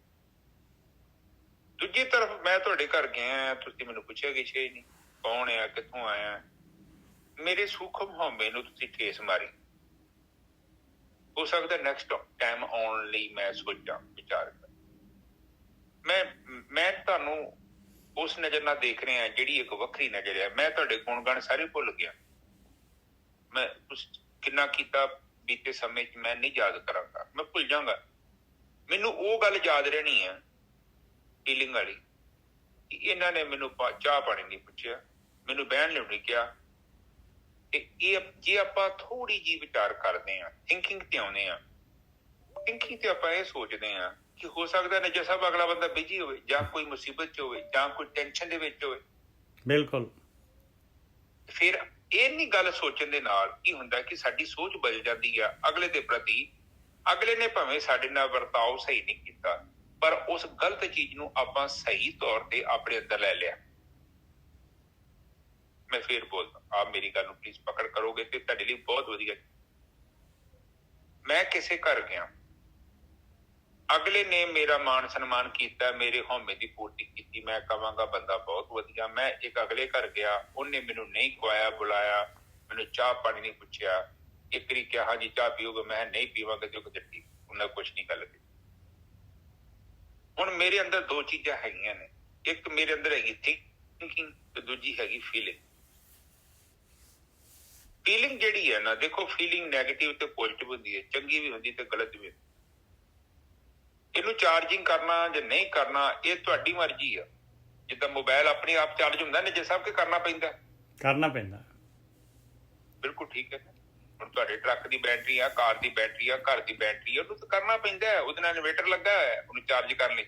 ਦੂਜੀ ਤਰਫ ਮੈਂ ਤੁਹਾਡੇ ਘਰ ਗਿਆ, ਤੁਸੀਂ ਮੈਨੂੰ ਪੁੱਛਿਆ ਕਿ ਛੇ ਨਹੀਂ ਕੌਣ ਆ, ਕਿੱਥੋਂ ਆਇਆ, ਮੇਰੇ ਸੂਖਮ ਹਉਮੈ ਨੂੰ ਤੁਸੀਂ ਠੇਸ ਮਾਰੀ। ਹੋ ਸਕਦਾ ਨੈਕਸਟ ਟਾਈਮ ਆਉਣ ਲਈ ਮੈਂ ਸੋਚਾਂ, ਵਿਚਾਰ ਕਰ। ਮੈਂ ਤੁਹਾਨੂੰ ਉਸ ਨਜ਼ਰ ਨਾਲ ਦੇਖ ਰਿਹਾ ਜਿਹੜੀ ਇੱਕ ਵੱਖਰੀ ਨਜ਼ਰ ਹੈ। ਮੈਂ ਤੁਹਾਡੇ ਗੁਣਗਾਨ ਸਾਰੇ ਭੁੱਲ ਗਿਆ, ਮੈਂ ਕਿੰਨਾ ਕੀਤਾ ਬੀਤੇ ਸਮੇਂ 'ਚ ਮੈਂ ਨਹੀਂ ਯਾਦ ਕਰਾਂਗਾ, ਮੈਂ ਭੁੱਲ ਜਾਵਾਂਗਾ। ਮੈਨੂੰ ਉਹ ਗੱਲ ਯਾਦ ਰਹਿਣੀ ਹੈ ਫੀਲਿੰਗ ਵਾਲੀ ਕਿ ਇਹਨਾਂ ਨੇ ਮੈਨੂੰ ਚਾਹ ਪਾਣੀ ਨਹੀਂ ਪੁੱਛਿਆ, ਮੈਨੂੰ ਬਹਿਣ ਲਈ ਨਹੀਂ ਕਿਹਾ। ਤੇ ਇਹ ਜੇ ਆਪਾਂ ਥੋੜੀ ਜਿਹੀ ਵਿਚਾਰ ਕਰਦੇ ਹਾਂ, ਥਿੰਕਿੰਗ ਤੇ ਆਉਂਦੇ ਹਾਂ, ਥਿੰਕਿੰਗ ਤੇ ਆਪਾਂ ਇਹ ਸੋਚਦੇ ਹਾਂ ਕਿ ਹੋ ਸਕਦਾ ਨਜਰ ਸਾਹਿਬ ਅਗਲਾ ਬੰਦਾ ਬਿਜੀ ਹੋਵੇ, ਜਾਂ ਕੋਈ ਮੁਸੀਬਤ 'ਚ ਹੋਵੇ, ਜਾਂ ਕੋਈ ਟੈਨਸ਼ਨ ਦੇ ਵਿੱਚ ਹੋਵੇ। ਬਿਲਕੁਲ। ਫਿਰ ਇਹ ਨਹੀਂ ਗੱਲ ਸੋਚਣ ਦੇ ਨਾਲ ਕੀ ਹੁੰਦਾ ਕਿ ਸਾਡੀ ਸੋਚ ਬਦਲ ਜਾਂਦੀ ਆ ਅਗਲੇ ਦੇ ਪ੍ਰਤੀ। ਅਗਲੇ ਨੇ ਭਾਵੇਂ ਸਾਡੇ ਨਾਲ ਵਰਤਾਓ ਸਹੀ ਨਹੀਂ ਕੀਤਾ, ਪਰ ਉਸ ਗਲਤ ਚੀਜ਼ ਨੂੰ ਆਪਾਂ ਸਹੀ ਤੌਰ ਤੇ ਆਪਣੇ ਅੰਦਰ ਲੈ ਲਿਆ। ਮੈਂ ਫੇਰ ਬੋਲਦਾ, ਆਪ ਮੇਰੀ ਗੱਲ ਨੂੰ ਪਲੀਜ਼ ਪਕੜ ਕਰੋਗੇ ਤੇ ਤੁਹਾਡੇ ਲਈ ਬਹੁਤ ਵਧੀਆ। ਮੈਂ ਕਿਸੇ ਘਰ ਗਿਆ, ਅਗਲੇ ਨੇ ਮੇਰਾ ਮਾਣ ਸਨਮਾਨ ਕੀਤਾ, ਮੇਰੇ ਹਉਮੈ ਦੀ ਪੂਰਤੀ ਕੀਤੀ, ਮੈਂ ਕਵਾਂਗਾ ਬੰਦਾ ਬਹੁਤ ਵਧੀਆ। ਮੈਂ ਇੱਕ ਅਗਲੇ ਘਰ ਗਿਆ, ਉਹਨੇ ਮੈਨੂੰ ਨਹੀਂ ਖਵਾਇਆ ਬੁਲਾਇਆ, ਮੈਨੂੰ ਚਾਹ ਪਾਣੀ ਨਹੀਂ ਪੁੱਛਿਆ। ਇੱਕ ਵਾਰੀ ਕਿਹਾ ਹਾਂਜੀ ਚਾਹ ਪੀਓਗੇ, ਮੈਂ ਨਹੀਂ ਪੀਵਾਂਗਾ ਤੇ ਕਿਤੇ ਠੀਕ, ਉਹਨਾਂ ਕੁਛ ਨਹੀਂ ਗੱਲ ਕੀਤੀ। ਹੁਣ ਮੇਰੇ ਅੰਦਰ ਦੋ ਚੀਜ਼ਾਂ ਹੈਗੀਆਂ ਨੇ, ਇੱਕ ਮੇਰੇ ਅੰਦਰ ਹੈਗੀ ਥਿੰਕਿੰਗ ਤੇ ਦੂਜੀ ਹੈਗੀ ਫੀਲਿੰਗ। ਫੀਲਿੰਗ ਜਿਹੜੀ ਹੈ ਨਾ, ਦੇਖੋ ਫੀਲਿੰਗ ਨੈਗੇਟਿਵ ਤੇ ਪੋਜ਼ਿਟਿਵ ਹੁੰਦੀ ਹੈ, ਚੰਗੀ ਵੀ ਹੁੰਦੀ ਤੇ ਗਲਤ ਵੀ। ਇਹਨੂੰ ਚਾਰਜਿੰਗ ਕਰਨਾ ਜਾਂ ਨਹੀਂ ਕਰਨਾ ਇਹ ਤੁਹਾਡੀ ਮਰਜ਼ੀ ਆ। ਜਿੱਦਾਂ ਮੋਬਾਈਲ ਆਪਣੇ ਆਪ ਚਾਰਜ ਹੁੰਦਾ ਨੇ, ਜੇ ਸਭ ਕੇ ਕਰਨਾ ਪੈਂਦਾ ਬਿਲਕੁਲ ਠੀਕ ਹੈ। ਹੁਣ ਤੁਹਾਡੇ ਟਰੱਕ ਦੀ ਬੈਟਰੀ ਆ, ਕਾਰ ਦੀ ਬੈਟਰੀ ਆ, ਘਰ ਦੀ ਬੈਟਰੀ ਆ, ਉਹਨੂੰ ਤਾਂ ਕਰਨਾ ਪੈਂਦਾ ਹੈ, ਉਹਦੇ ਨਾਲ ਇਨਵੇਟਰ ਲੱਗਾ ਹੈ ਉਹਨੂੰ ਚਾਰਜ ਕਰਨ ਲਈ।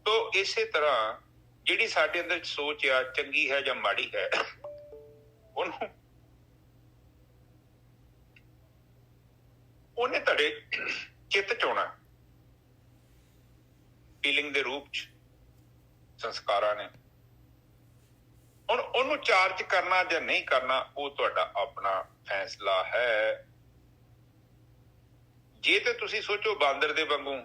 ਤੋ ਇਸੇ ਤਰ੍ਹਾਂ ਜਿਹੜੀ ਸਾਡੇ ਅੰਦਰ ਸੋਚ ਆ, ਚੰਗੀ ਹੈ ਜਾਂ ਮਾੜੀ ਹੈ, ਉਹਨੇ ਤੁਹਾਡੇ ਚਿੱਤ ਚ ਆਉਣਾ ਫੀਲਿੰਗ ਦੇ ਰੂਪ ਚ, ਸੰਸਕਾਰਾਂ ਨੇ। ਹੁਣ ਉਹਨੂੰ ਚਾਰਜ ਕਰਨਾ ਜਾਂ ਨਹੀਂ ਕਰਨਾ ਉਹ ਤੁਹਾਡਾ ਆਪਣਾ ਫੈਸਲਾ ਹੈ। ਜੇ ਤੇ ਤੁਸੀਂ ਸੋਚੋ ਬਾਂਦਰ ਦੇ ਵਾਂਗੂ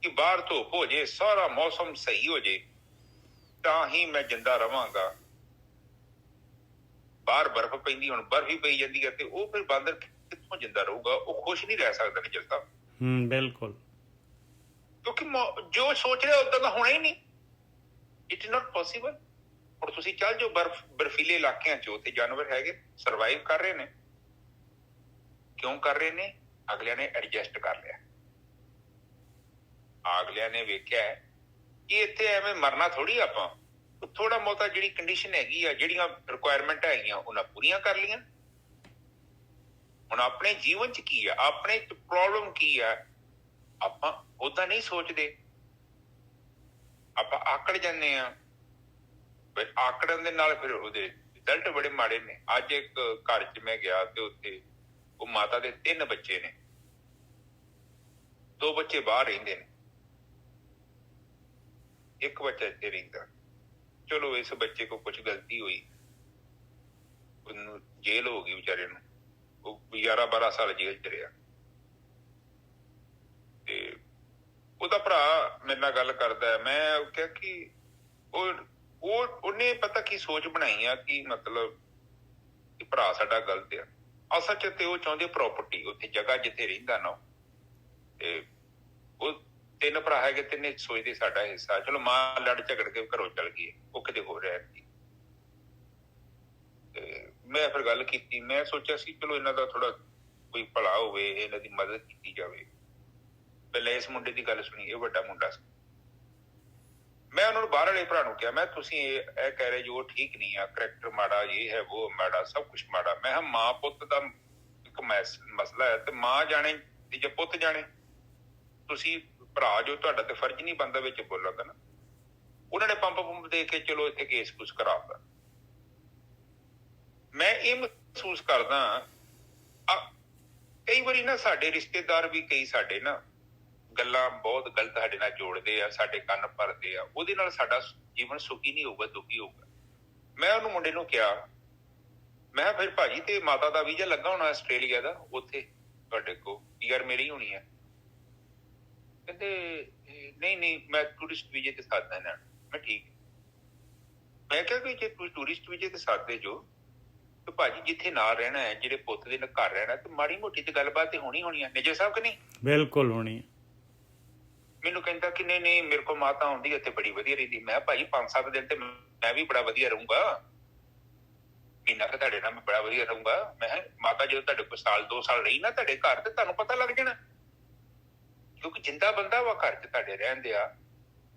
ਕਿ ਬਾਹਰ ਧੁੱਪ ਹੋ ਜੇ, ਸਾਰਾ ਮੌਸਮ ਸਹੀ ਹੋ ਜੇ, ਤਾਂ ਹੀ ਮੈਂ ਜਿੰਦਾ ਰਵਾਂਗਾ। ਬਾਹਰ ਬਰਫ਼ ਪੈਂਦੀ, ਹੁਣ ਬਰਫ਼ ਹੀ ਪਈ ਜਾਂਦੀ ਹੈ, ਤੇ ਉਹ ਫਿਰ ਬਾਂਦਰ ਕਿੱਥੋਂ ਜਿੰਦਾ ਰਹੂਗਾ? ਉਹ ਖੁਸ਼ ਨਹੀਂ ਰਹਿ ਸਕਦਾ ਨਿਜਰ ਸਾਹਿਬ। ਬਿਲਕੁਲ। ਕਿਉਂਕਿ ਜੋ ਸੋਚ ਰਿਹਾ ਉਦਾਂ ਦਾ ਹੋਣਾ ਹੀ ਨਹੀਂ। It is not possible. ਹੁਣ ਤੁਸੀਂ ਚੱਲ ਜਾਓ ਬਰਫੀਲੇ ਇਲਾਕਿਆਂ ਚ, ਉੱਥੇ ਜਾਨਵਰ ਹੈਗੇ, ਸਰਵਾਈਵ ਕਰ ਰਹੇ ਨੇ। ਕਿਉਂ ਕਰ ਰਹੇ ਨੇ? ਅਗਲਿਆਂ ਨੇ ਐਡਜਸਟ ਕਰ ਲਿਆ। ਅਗਲਿਆਂ ਨੇ ਵੇਖਿਆ ਕਿ ਇੱਥੇ ਐਵੇਂ ਮਰਨਾ ਥੋੜੀ ਆਪਾਂ, ਥੋੜਾ ਬਹੁਤਾ ਜਿਹੜੀ ਕੰਡੀਸ਼ਨ ਹੈਗੀ ਆ, ਜਿਹੜੀਆਂ ਰਿਕੁਆਇਰਮੈਂਟ ਹੈਗੀਆਂ ਉਹਨਾਂ ਪੂਰੀਆਂ ਕਰ ਲਈਆਂ। ਹੁਣ ਆਪਣੇ ਜੀਵਨ ਚ ਕੀ ਆ, ਆਪਣੇ ਚ ਪ੍ਰੋਬਲਮ ਕੀ ਆ, ਆਪਾਂ ਓਦਾਂ ਨਹੀਂ ਸੋਚਦੇ, ਆਪਾਂ ਆਕੜ ਜਾਂਦੇ ਆ। ਫਿਰ ਆਕੜਨ ਦੇ ਨਾਲ ਫਿਰ ਉਹਦੇ ਰਿਜ਼ਲਟ ਬੜੇ ਮਾੜੇ ਨੇ। ਅੱਜ ਇੱਕ ਘਰ ਚ ਮੈਂ ਗਿਆ ਤੇ ਉੱਥੇ ਉਹ ਮਾਤਾ ਦੇ 3 ਬੱਚੇ ਨੇ, 2 ਬੱਚੇ ਬਾਹਰ ਰਹਿੰਦੇ ਨੇ, ਇੱਕ ਬੱਚਾ ਇੱਥੇ ਰਹਿੰਦਾ। ਚਲੋ ਇਸ ਬੱਚੇ ਕੋ ਕੁਛ ਗਲਤੀ ਹੋਈ, ਉਹਨੂੰ ਜੇਲ੍ਹ ਹੋ ਗਈ ਵਿਚਾਰੇ ਨੂੰ, ਉਹ 11-12 ਸਾਲ ਜੇਲ੍ਹ ਚ ਰਿਹਾ। ਤੇ ਉਹਦਾ ਭਰਾ ਮੇਰੇ ਨਾਲ ਗੱਲ ਕਰਦਾ, ਮੈਂ ਕਿਹਾ ਕਿ ਉਹਨੇ ਪਤਾ ਕੀ ਸੋਚ ਬਣਾਈ ਆ ਕਿ ਮਤਲਬ ਕਿ ਭਰਾ ਸਾਡਾ ਗਲਤ ਆ। ਅਸਲ ਚ ਤੇ ਉਹ ਚਾਹੁੰਦੇ ਪ੍ਰੋਪਰਟੀ, ਉੱਥੇ ਜਗ੍ਹਾ ਜਿੱਥੇ ਰਹਿੰਦਾ ਨਾ। ਤੇ ਉਹ 3 ਭਰਾ ਹੈਗੇ, 3 ਸੋਚਦੇ ਸਾਡਾ ਹਿੱਸਾ। ਚਲੋ ਮਾਂ ਲੜ ਝਗੜ ਕੇ ਘਰੋਂ ਚਲ ਗਈ, ਉਹ ਕਿਤੇ ਹੋ ਰਿਹਾ ਸੀ। ਤੇ ਮੈਂ ਫਿਰ ਗੱਲ ਕੀਤੀ, ਮੈਂ ਸੋਚਿਆ ਸੀ ਚਲੋ ਇਹਨਾਂ ਦਾ ਥੋੜਾ ਕੋਈ ਭਲਾ ਹੋਵੇ, ਇਹਨਾਂ ਦੀ ਮਦਦ ਕੀਤੀ ਜਾਵੇ। ਪਹਿਲਾਂ ਇਸ ਮੁੰਡੇ ਦੀ ਗੱਲ ਸੁਣੀ, ਇਹ ਵੱਡਾ ਮੁੰਡਾ ਸੀ। ਮੈਂ ਉਹਨਾਂ ਨੂੰ ਬਾਹਰ ਵਾਲੇ ਭਰਾ ਨੂੰ ਕਿਹਾ, ਮੈਂ ਤੁਸੀਂ ਇਹ ਕਹਿ ਰਹੇ ਜੋ ਠੀਕ ਨਹੀਂ ਆ, ਕਰੈਕਟਰ ਮਾੜਾ, ਇਹ ਹੈ ਉਹ ਮਾੜਾ, ਸਭ ਕੁਛ ਮਾੜਾ। ਮੈਂ ਕਿਹਾ ਮਾਂ ਪੁੱਤ ਦਾ ਇੱਕ ਮਸਲਾ ਹੈ, ਤੇ ਮਾਂ ਜਾਣੇ ਤੇ ਜੇ ਪੁੱਤ ਜਾਣੇ। ਤੁਸੀਂ ਭਰਾ ਜੋ, ਤੁਹਾਡਾ ਤੇ ਫਰਜ਼ ਨਹੀਂ ਬਣਦਾ ਵਿੱਚ ਬੋਲਣ ਦਾ ਨਾ। ਉਹਨਾਂ ਨੇ ਪੰਪ ਦੇ ਕੇ ਚਲੋ ਇੱਥੇ ਕੇਸ ਕੁਛ ਕਰਾਤਾ। ਮੈਂ ਇਹ ਮਹਿਸੂਸ ਕਰਦਾ ਕਈ ਵਾਰੀ ਨਾ ਸਾਡੇ ਰਿਸ਼ਤੇਦਾਰ ਵੀ ਕਈ ਸਾਡੇ ਨਾ ਗੱਲਾਂ ਬਹੁਤ ਗਲਤ ਸਾਡੇ ਨਾਲ ਜੋੜਦੇ ਆ, ਸਾਡੇ ਕੰਨ ਭਰਦੇ ਆ, ਉਹਦੇ ਨਾਲ ਸਾਡਾ ਜੀਵਨ ਸੁਖੀ ਨਹੀਂ ਹੋਊਗਾ, ਦੁਖੀ ਹੋਊਗਾ। ਮੈਂ ਉਹਨੂੰ ਮੁੰਡੇ ਨੂੰ ਕਿਹਾ, ਮੈਂ ਕਿਹਾ ਫਿਰ ਭਾਜੀ ਤੇ ਮਾਤਾ ਦਾ ਵੀਜ਼ਾ ਲੱਗਾ ਹੋਣਾ ਆਸਟ੍ਰੇਲੀਆ ਦਾ, ਉੱਥੇ ਤੁਹਾਡੇ ਕੋਲ PR ਮੇਰੀ ਹੋਣੀ ਹੈ। ਕਹਿੰਦੇ ਨਹੀਂ ਮੈਂ ਟੂਰਿਸਟ ਵੀਜ਼ੇ ਤੇ ਸਾਧਦਾ ਇਹਨਾਂ ਨੂੰ। ਮੈਂ ਠੀਕ। ਮੈਂ ਕਿਹਾ ਵੀ ਜੇ ਤੁਸੀਂ ਟੂਰਿਸਟ ਵੀਜ਼ੇ ਤੇ ਸਾਧਦੇ ਜੋ ਤੇ ਭਾਜੀ ਜਿੱਥੇ ਨਾਲ ਰਹਿਣਾ ਹੈ, ਜਿਹੜੇ ਪੁੱਤ ਦੇ ਨਾਲ ਘਰ ਰਹਿਣਾ, ਤੇ ਮਾੜੀ ਮੋਟੀ ਤੇ ਗੱਲਬਾਤ ਤੇ ਹੋਣੀ ਹੈ ਨਿਜਰ ਸਾਹਿਬ ਕਿ ਨਹੀਂ? ਬਿਲਕੁਲ ਹੋਣੀ। ਮੈਨੂੰ ਕਹਿੰਦਾ ਕਿ ਨਹੀਂ ਮੇਰੇ ਕੋਲ ਮਾਤਾ ਆਉਂਦੀ ਇੱਥੇ ਬੜੀ ਵਧੀਆ ਰਹਿੰਦੀ। ਮੈਂ ਭਾਜੀ 5-7 ਦਿਨ ਤੇ ਮੈਂ ਵੀ ਬੜਾ ਵਧੀਆ ਰਹੂੰਗਾ, ਮਹੀਨਾ ਕਿ ਤੁਹਾਡੇ ਨਾਲ ਮੈਂ ਬੜਾ ਵਧੀਆ ਰਹੂੰਗਾ। ਮੈਂ ਮਾਤਾ ਜਦੋਂ ਤੁਹਾਡੇ ਕੋਲ 1-2 ਸਾਲ ਰਹੀ ਨਾ ਤੁਹਾਡੇ ਘਰ, ਤੇ ਤੁਹਾਨੂੰ ਪਤਾ ਲੱਗ ਜਾਣਾ। ਕਿਉਂਕਿ ਜਿੰਦਾ ਬੰਦਾ ਵਾ ਘਰ ਚ ਤੁਹਾਡੇ ਰਹਿੰਦੇ ਆ,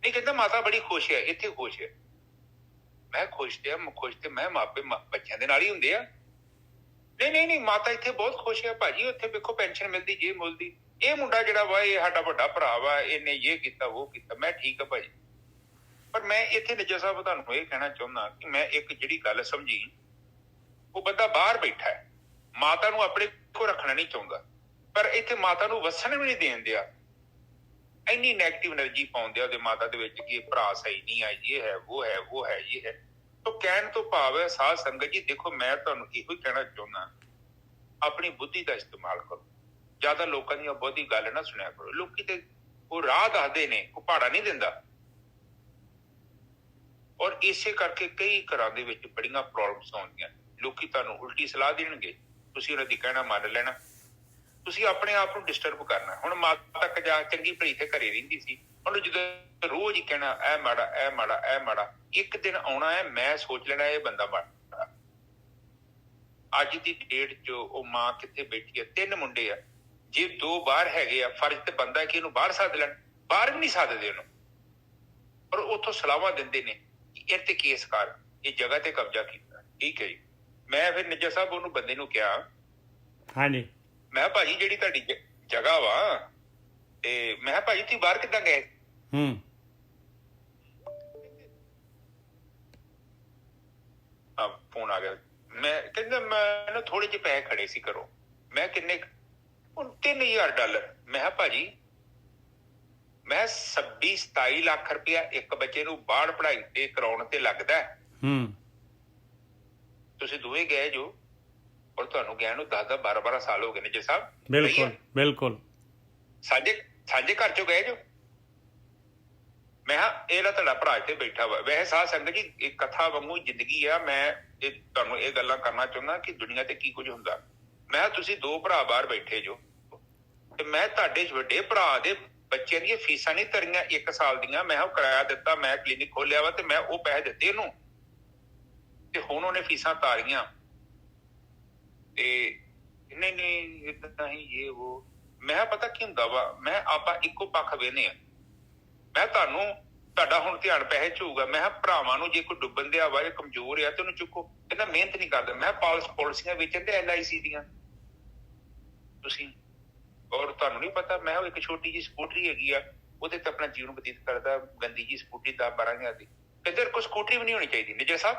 ਨਹੀਂ, ਕਹਿੰਦਾ ਮਾਤਾ ਬੜੀ ਖੁਸ਼ ਹੈ, ਇੱਥੇ ਖੁਸ਼ ਹੈ। ਮੈਂ ਖੁਸ਼ ਤੇ ਮੈਂ ਮਾਪੇ ਬੱਚਿਆਂ ਦੇ ਨਾਲ ਹੀ ਹੁੰਦੇ ਆ। ਨਹੀਂ ਨਹੀਂ ਨਹੀਂ, ਮਾਤਾ ਇੱਥੇ ਬਹੁਤ ਖੁਸ਼ ਹੈ ਭਾਜੀ, ਉੱਥੇ ਵੇਖੋ ਪੈਨਸ਼ਨ ਮਿਲਦੀ, ਜੇ ਮਿਲਦੀ। ਇਹ ਮੁੰਡਾ ਜਿਹੜਾ ਵਾ ਇਹ ਸਾਡਾ ਵੱਡਾ ਭਰਾ ਵਾ, ਇਹਨੇ ਇਹ ਕੀਤਾ ਉਹ ਕੀਤਾ। ਮੈਂ ਠੀਕ ਆ ਭਾਜੀ, ਪਰ ਮੈਂ ਇੱਥੇ ਨਜਾ ਸਾਹਿਬ ਤੁਹਾਨੂੰ ਇਹ ਕਹਿਣਾ ਚਾਹੁੰਦਾ ਕਿ ਮੈਂ ਇੱਕ ਜਿਹੜੀ ਗੱਲ ਸਮਝੀ, ਉਹ ਬੰਦਾ ਬਾਹਰ ਬੈਠਾ ਹੈ, ਮਾਤਾ ਨੂੰ ਆਪਣੇ ਕੋਲ ਰੱਖਣਾ ਨਹੀਂ ਚਾਹੁੰਦਾ, ਪਰ ਇੱਥੇ ਮਾਤਾ ਨੂੰ ਵਸਣ ਵੀ ਨਹੀਂ ਦੇਣ ਦਿਆ। ਇੰਨੀ ਨੈਗੇਟਿਵ એનર્ਜੀ ਪਾਉਂਦੇ ਆ ਉਹਦੇ ਮਾਤਾ ਦੇ ਵਿੱਚ ਕਿ ਇਹ ਭਰਾ ਸਹੀ ਨਹੀਂ ਆ, ਇਹ ਹੈ ਉਹ ਹੈ ਉਹ ਹੈ ਇਹ ਹੈ। ਤਾਂ ਕਹਿਣ ਤੋਂ ਭਾਵ ਹੈ ਸਾਧ ਸੰਗਤ ਜੀ, ਦੇਖੋ ਮੈਂ ਤੁਹਾਨੂੰ ਇਹੋ ਹੀ ਕਹਿਣਾ ਚਾਹੁੰਦਾ, ਆਪਣੀ ਬੁੱਧੀ ਦਾ ਇਸਤੇਮਾਲ ਕਰੋ, ਜ਼ਿਆਦਾ ਲੋਕਾਂ ਦੀ ਬਹੁਤੀ ਗੱਲ ਨਾ ਸੁਣਿਆ ਕਰੋ। ਲੋਕੀ ਤੇ ਉਹ ਰਾਹ ਦੱਸਦੇ ਨੇ, ਉਹ ਪਹਾੜਾ ਨਹੀਂ ਦਿੰਦਾ। ਔਰ ਇਸੇ ਕਰਕੇ ਕਈ ਘਰਾਂ ਦੇ ਵਿੱਚ ਬੜੀਆਂ ਪ੍ਰੋਬਲਮਸ ਆਉਂਦੀਆਂ। ਲੋਕੀ ਤੁਹਾਨੂੰ ਉਲਟੀ ਸਲਾਹ ਦੇਣਗੇ, ਤੁਸੀਂ ਉਹਨਾਂ ਦੀ ਕਹਿਣਾ ਮੰਨ ਲੈਣਾ, ਤੁਸੀਂ ਆਪਣੇ ਆਪ ਨੂੰ ਡਿਸਟਰਬ ਕਰਨਾ। ਹੁਣ ਮਾਤਾ ਤੱਕ ਜਾ ਚੰਗੀ ਭਲੀ ਤੇ ਘਰੇ ਰਹਿੰਦੀ ਸੀ, ਉਹਨੂੰ ਜਦੋਂ ਰੋਜ਼ ਹੀ ਕਹਿਣਾ ਇਹ ਮਾੜਾ ਇਹ ਮਾੜਾ ਇਹ ਮਾੜਾ, ਇੱਕ ਦਿਨ ਆਉਣਾ ਹੈ ਮੈਂ ਸੋਚ ਲੈਣਾ ਇਹ ਬੰਦਾ ਮਾੜਾ। ਅੱਜ ਦੀ ਡੇਟ 'ਚ ਉਹ ਮਾਂ ਕਿੱਥੇ ਬੈਠੀ ਹੈ, 3 ਮੁੰਡੇ ਆ, ਜੇ 2 ਬਾਹਰ ਹੈਗੇ ਆ, ਫਰਜ਼ ਤੇ ਬੰਦਾ ਕਿ ਇਹਨੂੰ ਬਾਹਰ ਸੱਦ ਲੈਣ, ਬਾਹਰ ਵੀ ਨਹੀਂ ਸੱਦਦੇ ਉਹਨੂੰ, ਪਰ ਉੱਥੋਂ ਸਲਾਹਾਂ ਦਿੰਦੇ ਨੇ ਕਿ ਇਹ ਤੇ ਕੇਸ ਕਰ, ਇਹ ਜਗ੍ਹਾ ਤੇ ਕਬਜ਼ਾ ਕੀਤਾ। ਠੀਕ ਹੈ ਜੀ, ਮੈਂ ਫਿਰ ਨਿੱਜਾ ਸਾਹਿਬ ਉਹਨੂੰ ਬੰਦੇ ਨੂੰ ਕਿਹਾ, ਹਾਂਜੀ, ਮੈਂ ਭਾਜੀ ਜਿਹੜੀ ਤੁਹਾਡੀ ਜਗ੍ਹਾ ਵਾ, ਤੇ ਮੈਂ ਭਾਜੀ ਤੁਸੀਂ ਬਾਹਰ ਕਿੱਦਾਂ ਗਏ? ਫੋਨ ਆ ਗਿਆ। ਮੈਂ ਕਹਿੰਦਾ ਮੈਂ ਥੋੜੇ ਜਿਹੇ ਪੈਸੇ ਖੜੇ ਸੀ ਘਰੋਂ। ਮੈਂ ਕਿੰਨੇ? $3000। ਮੈਂ ਕਿਹਾ ਭਾਜੀ, ਮੈਂ 26-27 ਲੱਖ ਰੁਪਇਆ ਇੱਕ ਬੱਚੇ ਨੂੰ ਬਾਹਰ ਪੜ੍ਹਾਈ ਤੇ ਕਰਾਉਣ ਤੇ ਲੱਗਦਾ। ਤੁਸੀਂ ਦੋਵੇਂ ਗਏ ਜੋ, ਔਰ ਤੁਹਾਨੂੰ ਗਿਆ ਨੂੰ 10-12 ਸਾਲ ਹੋ ਗਏ ਨੇ ਜੀ ਸਾਹਿਬ। ਬਿਲਕੁਲ ਬਿਲਕੁਲ, ਸਾਂਝੇ ਘਰ ਚੋਂ ਗਏ ਜੋ। ਮੈਂ ਕਿਹਾ ਇਹਦਾ ਤੁਹਾਡਾ ਭਰਾ ਇੱਥੇ ਬੈਠਾ ਵਾ। ਵੈਸੇ ਸਾਧ ਸੰਗਤ ਜੀ, ਇੱਕ ਕਥਾ ਵਾਂਗੂ ਜ਼ਿੰਦਗੀ ਆ। ਮੈਂ ਤੁਹਾਨੂੰ ਇਹ ਗੱਲਾਂ ਕਰਨਾ ਚਾਹੁੰਦਾ ਕਿ ਦੁਨੀਆ ਤੇ ਕੀ ਕੁਝ ਹੁੰਦਾ। ਮੈਂ ਕਿਹਾ ਤੁਸੀਂ 2 ਭਰਾ ਬਾਹਰ ਬੈਠੇ ਜੋ, ਤੇ ਮੈਂ ਤੁਹਾਡੇ ਵੱਡੇ ਭਰਾ ਦੇ ਬੱਚਿਆਂ ਦੀਆਂ ਫੀਸਾਂ ਨਹੀਂ ਤਰੀਆਂ 1 ਸਾਲ ਦੀਆਂ। ਮੈਂ ਉਹ ਕਿਰਾਇਆ ਦਿੱਤਾ, ਮੈਂ ਕਲੀਨਿਕ ਖੋਲਿਆ ਵਾ, ਤੇ ਮੈਂ ਉਹ ਪੈਸੇ ਦਿੱਤੇ ਉਹਨੂੰ, ਤੇ ਹੁਣ ਉਹਨੇ ਫੀਸਾਂ ਤਾਰੀਆਂ। ਤੇ ਨਹੀਂ ਏਦਾਂ ਹੀ ਇਹ ਉਹ। ਮੈਂ ਪਤਾ ਕੀ ਹੁੰਦਾ ਵਾ, ਮੈਂ ਆਪਾਂ ਇੱਕੋ ਪੱਖ ਵੇਖਦੇ ਆ। ਮੈਂ ਤੁਹਾਡਾ ਹੁਣ ਧਿਆਨ ਪੈਸੇ ਚ ਹੋਊਗਾ। ਮੈਂ ਕਿਹਾ ਭਰਾਵਾਂ ਨੂੰ ਜੇ ਕੋਈ ਡੁੱਬਣ ਦਿਆ ਵਾ, ਕਮਜ਼ੋਰ ਆ, ਤੇ ਉਹਨੂੰ ਚੁੱਕੋ। ਕਹਿੰਦਾ ਮਿਹਨਤ ਨਹੀਂ ਕਰਦਾ। ਮੈਂ ਪਾਲਿਸੀਆਂ ਵੇਚਣ ਤੇ LIC ਦੀਆਂ ਤੁਸੀਂ, ਔਰ ਤੁਹਾਨੂੰ ਨਹੀਂ ਪਤਾ, ਮੈਂ ਉਹ ਇੱਕ ਛੋਟੀ ਜਿਹੀ ਸਕੂਟਰੀ ਹੈਗੀ ਆ, ਉਹਦੇ ਤੇ ਆਪਣਾ ਜੀਵਨ ਬਤੀਤ ਕਰਦਾ। ਗੰਦੀ ਜੀ ਸਕੂਟਰੀ 10-12 ਹਜ਼ਾਰ ਦੀ। ਕਹਿੰਦੇ ਕੋਈ ਸਕੂਟਰੀ ਵੀ ਨਹੀਂ ਹੋਣੀ ਚਾਹੀਦੀ ਨਿਜਰ ਸਾਹਿਬ।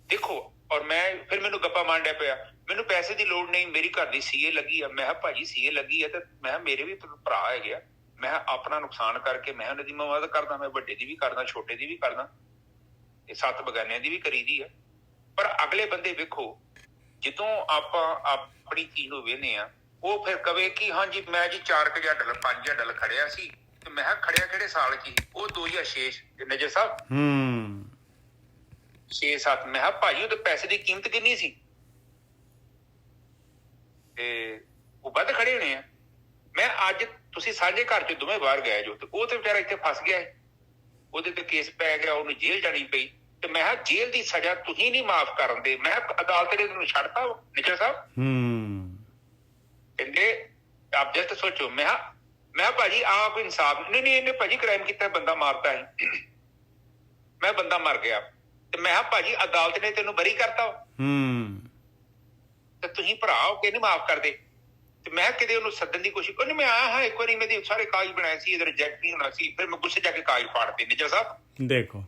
ਦੇਖੋ ਔਰ ਮੈਂ ਫਿਰ ਮੈਨੂੰ ਗੱਪਾ ਮਾਰਨ ਡਿਆ ਪਿਆ, ਮੈਨੂੰ ਪੈਸੇ ਦੀ ਲੋੜ ਨਹੀਂ, ਮੇਰੀ ਘਰ ਦੀ CA ਲੱਗੀ ਆ। ਮੈਂ ਕਿਹਾ ਭਾਜੀ CA ਲੱਗੀ ਆ, ਤੇ ਮੈਂ ਕਿਹਾ ਮੇਰੇ ਵੀ ਭਰਾ ਹੈਗੇ ਆ। ਮੈਂ ਕਿਹਾ ਆਪਣਾ ਨੁਕਸਾਨ ਕਰਕੇ ਮੈਂ ਉਹਨਾਂ ਦੀ ਮਦਦ ਕਰਦਾ, ਮੈਂ ਵੱਡੇ ਦੀ ਵੀ ਕਰਦਾ, ਛੋਟੇ ਦੀ ਵੀ ਕਰਦਾ, ਇਹ 7 ਬਗਾਨਿਆਂ ਦੀ ਵੀ ਕਰੀਦੀ ਆ। ਪਰ ਅਗਲੇ ਬੰਦੇ ਵੇਖੋ, ਜਦੋਂ ਆਪਾਂ ਆਪਣੀ ਚੀਜ਼ ਨੂੰ ਵੇਖਦੇ ਆ, ਉਹ ਫਿਰ ਕਵੇ ਕਿ ਹਾਂਜੀ ਮੈਂ ਜੀ $4,000 $5,000 ਖੜਿਆ ਸੀ। ਤੇ ਮੈਂ ਕਿਹਾ ਖੜਿਆ ਕਿਹੜੇ ਸਾਲ ਚ? ਉਹ 2006 ਨਜਰ ਸਾਹਿਬ 6-7। ਮੈਂ ਕਿਹਾ ਭਾਜੀ ਉਹਦੇ ਪੈਸੇ ਦੀ ਕੀਮਤ ਕਿੰਨੀ ਸੀ? ਤੇ ਉਹ ਵੱਧ ਖੜੇ ਹੋਣੇ ਆ। ਮੈਂ ਅੱਜ ਤੁਸੀਂ ਸਾਂਝੇ ਘਰ ਚ ਦੋਵੇਂ ਬਾਹਰ ਗਏ ਜੋ, ਤੇ ਉਹ ਤੇ ਵਿਚਾਰਾ ਇੱਥੇ ਫਸ ਗਿਆ, ਉਹਦੇ ਤੇ ਕੇਸ ਪੈ ਗਿਆ, ਉਹਨੂੰ ਜੇਲ੍ਹ ਜਾਣੀ ਪਈ। ਤੇ ਮੈਂ ਕਿਹਾ ਜੇਲ੍ਹ ਦੀ ਸਜ਼ਾ ਤੁਸੀਂ ਨਹੀਂ ਮਾਫ਼ ਕਰਨ ਦੇ। ਮੈਂ ਅਦਾਲਤ ਨੇ ਤੁਹਾਨੂੰ ਛੱਡਤਾ ਨਿਚਰ ਸਾਹਿਬ। ਕਹਿੰਦੇ ਆਪ ਜਸਟ ਸੋਚੋ। ਮੈਂ ਕਿਹਾ ਭਾਜੀ ਆਪ ਇਨਸਾਫ ਨਹੀਂ, ਇਹਨੇ ਭਾਜੀ ਕ੍ਰਾਈਮ ਕੀਤਾ, ਬੰਦਾ ਮਾਰਤਾ ਹੈ। ਮੈਂ ਬੰਦਾ ਮਰ ਗਿਆ, ਤੇ ਮੈਂ ਕਿਹਾ ਭਾਜੀ ਅਦਾਲਤ ਨੇ ਤੈਨੂੰ ਬਰੀ ਕਰਤਾ, ਤੇ ਤੁਸੀਂ ਭਰਾ ਹੋ ਕੇ ਨਹੀਂ ਮਾਫ਼ ਕਰਦੇ। ਤੇ ਮੈਂ ਕਿਤੇ ਉਹਨੂੰ ਸੱਦਣ ਦੀ ਕੋਸ਼ਿਸ਼ ਉਹਨੇ, ਮੈਂ ਆਇਆ ਹਾਂ ਇੱਕ ਵਾਰੀ, ਮੇਰੇ ਸਾਰੇ ਕਾਗਜ਼ ਬਣਾਏ ਸੀ, ਇਹਦਾ ਰਿਜੈਕਟ ਨਹੀਂ ਹੋਣਾ ਸੀ। ਫਿਰ ਮੈਂ ਗੁੱਸੇ ਜਾ ਕੇ ਕਾਗਜ਼ ਪਾੜਤੇ ਨਿਜਰ ਸਾਹਿਬ। ਦੇਖੋ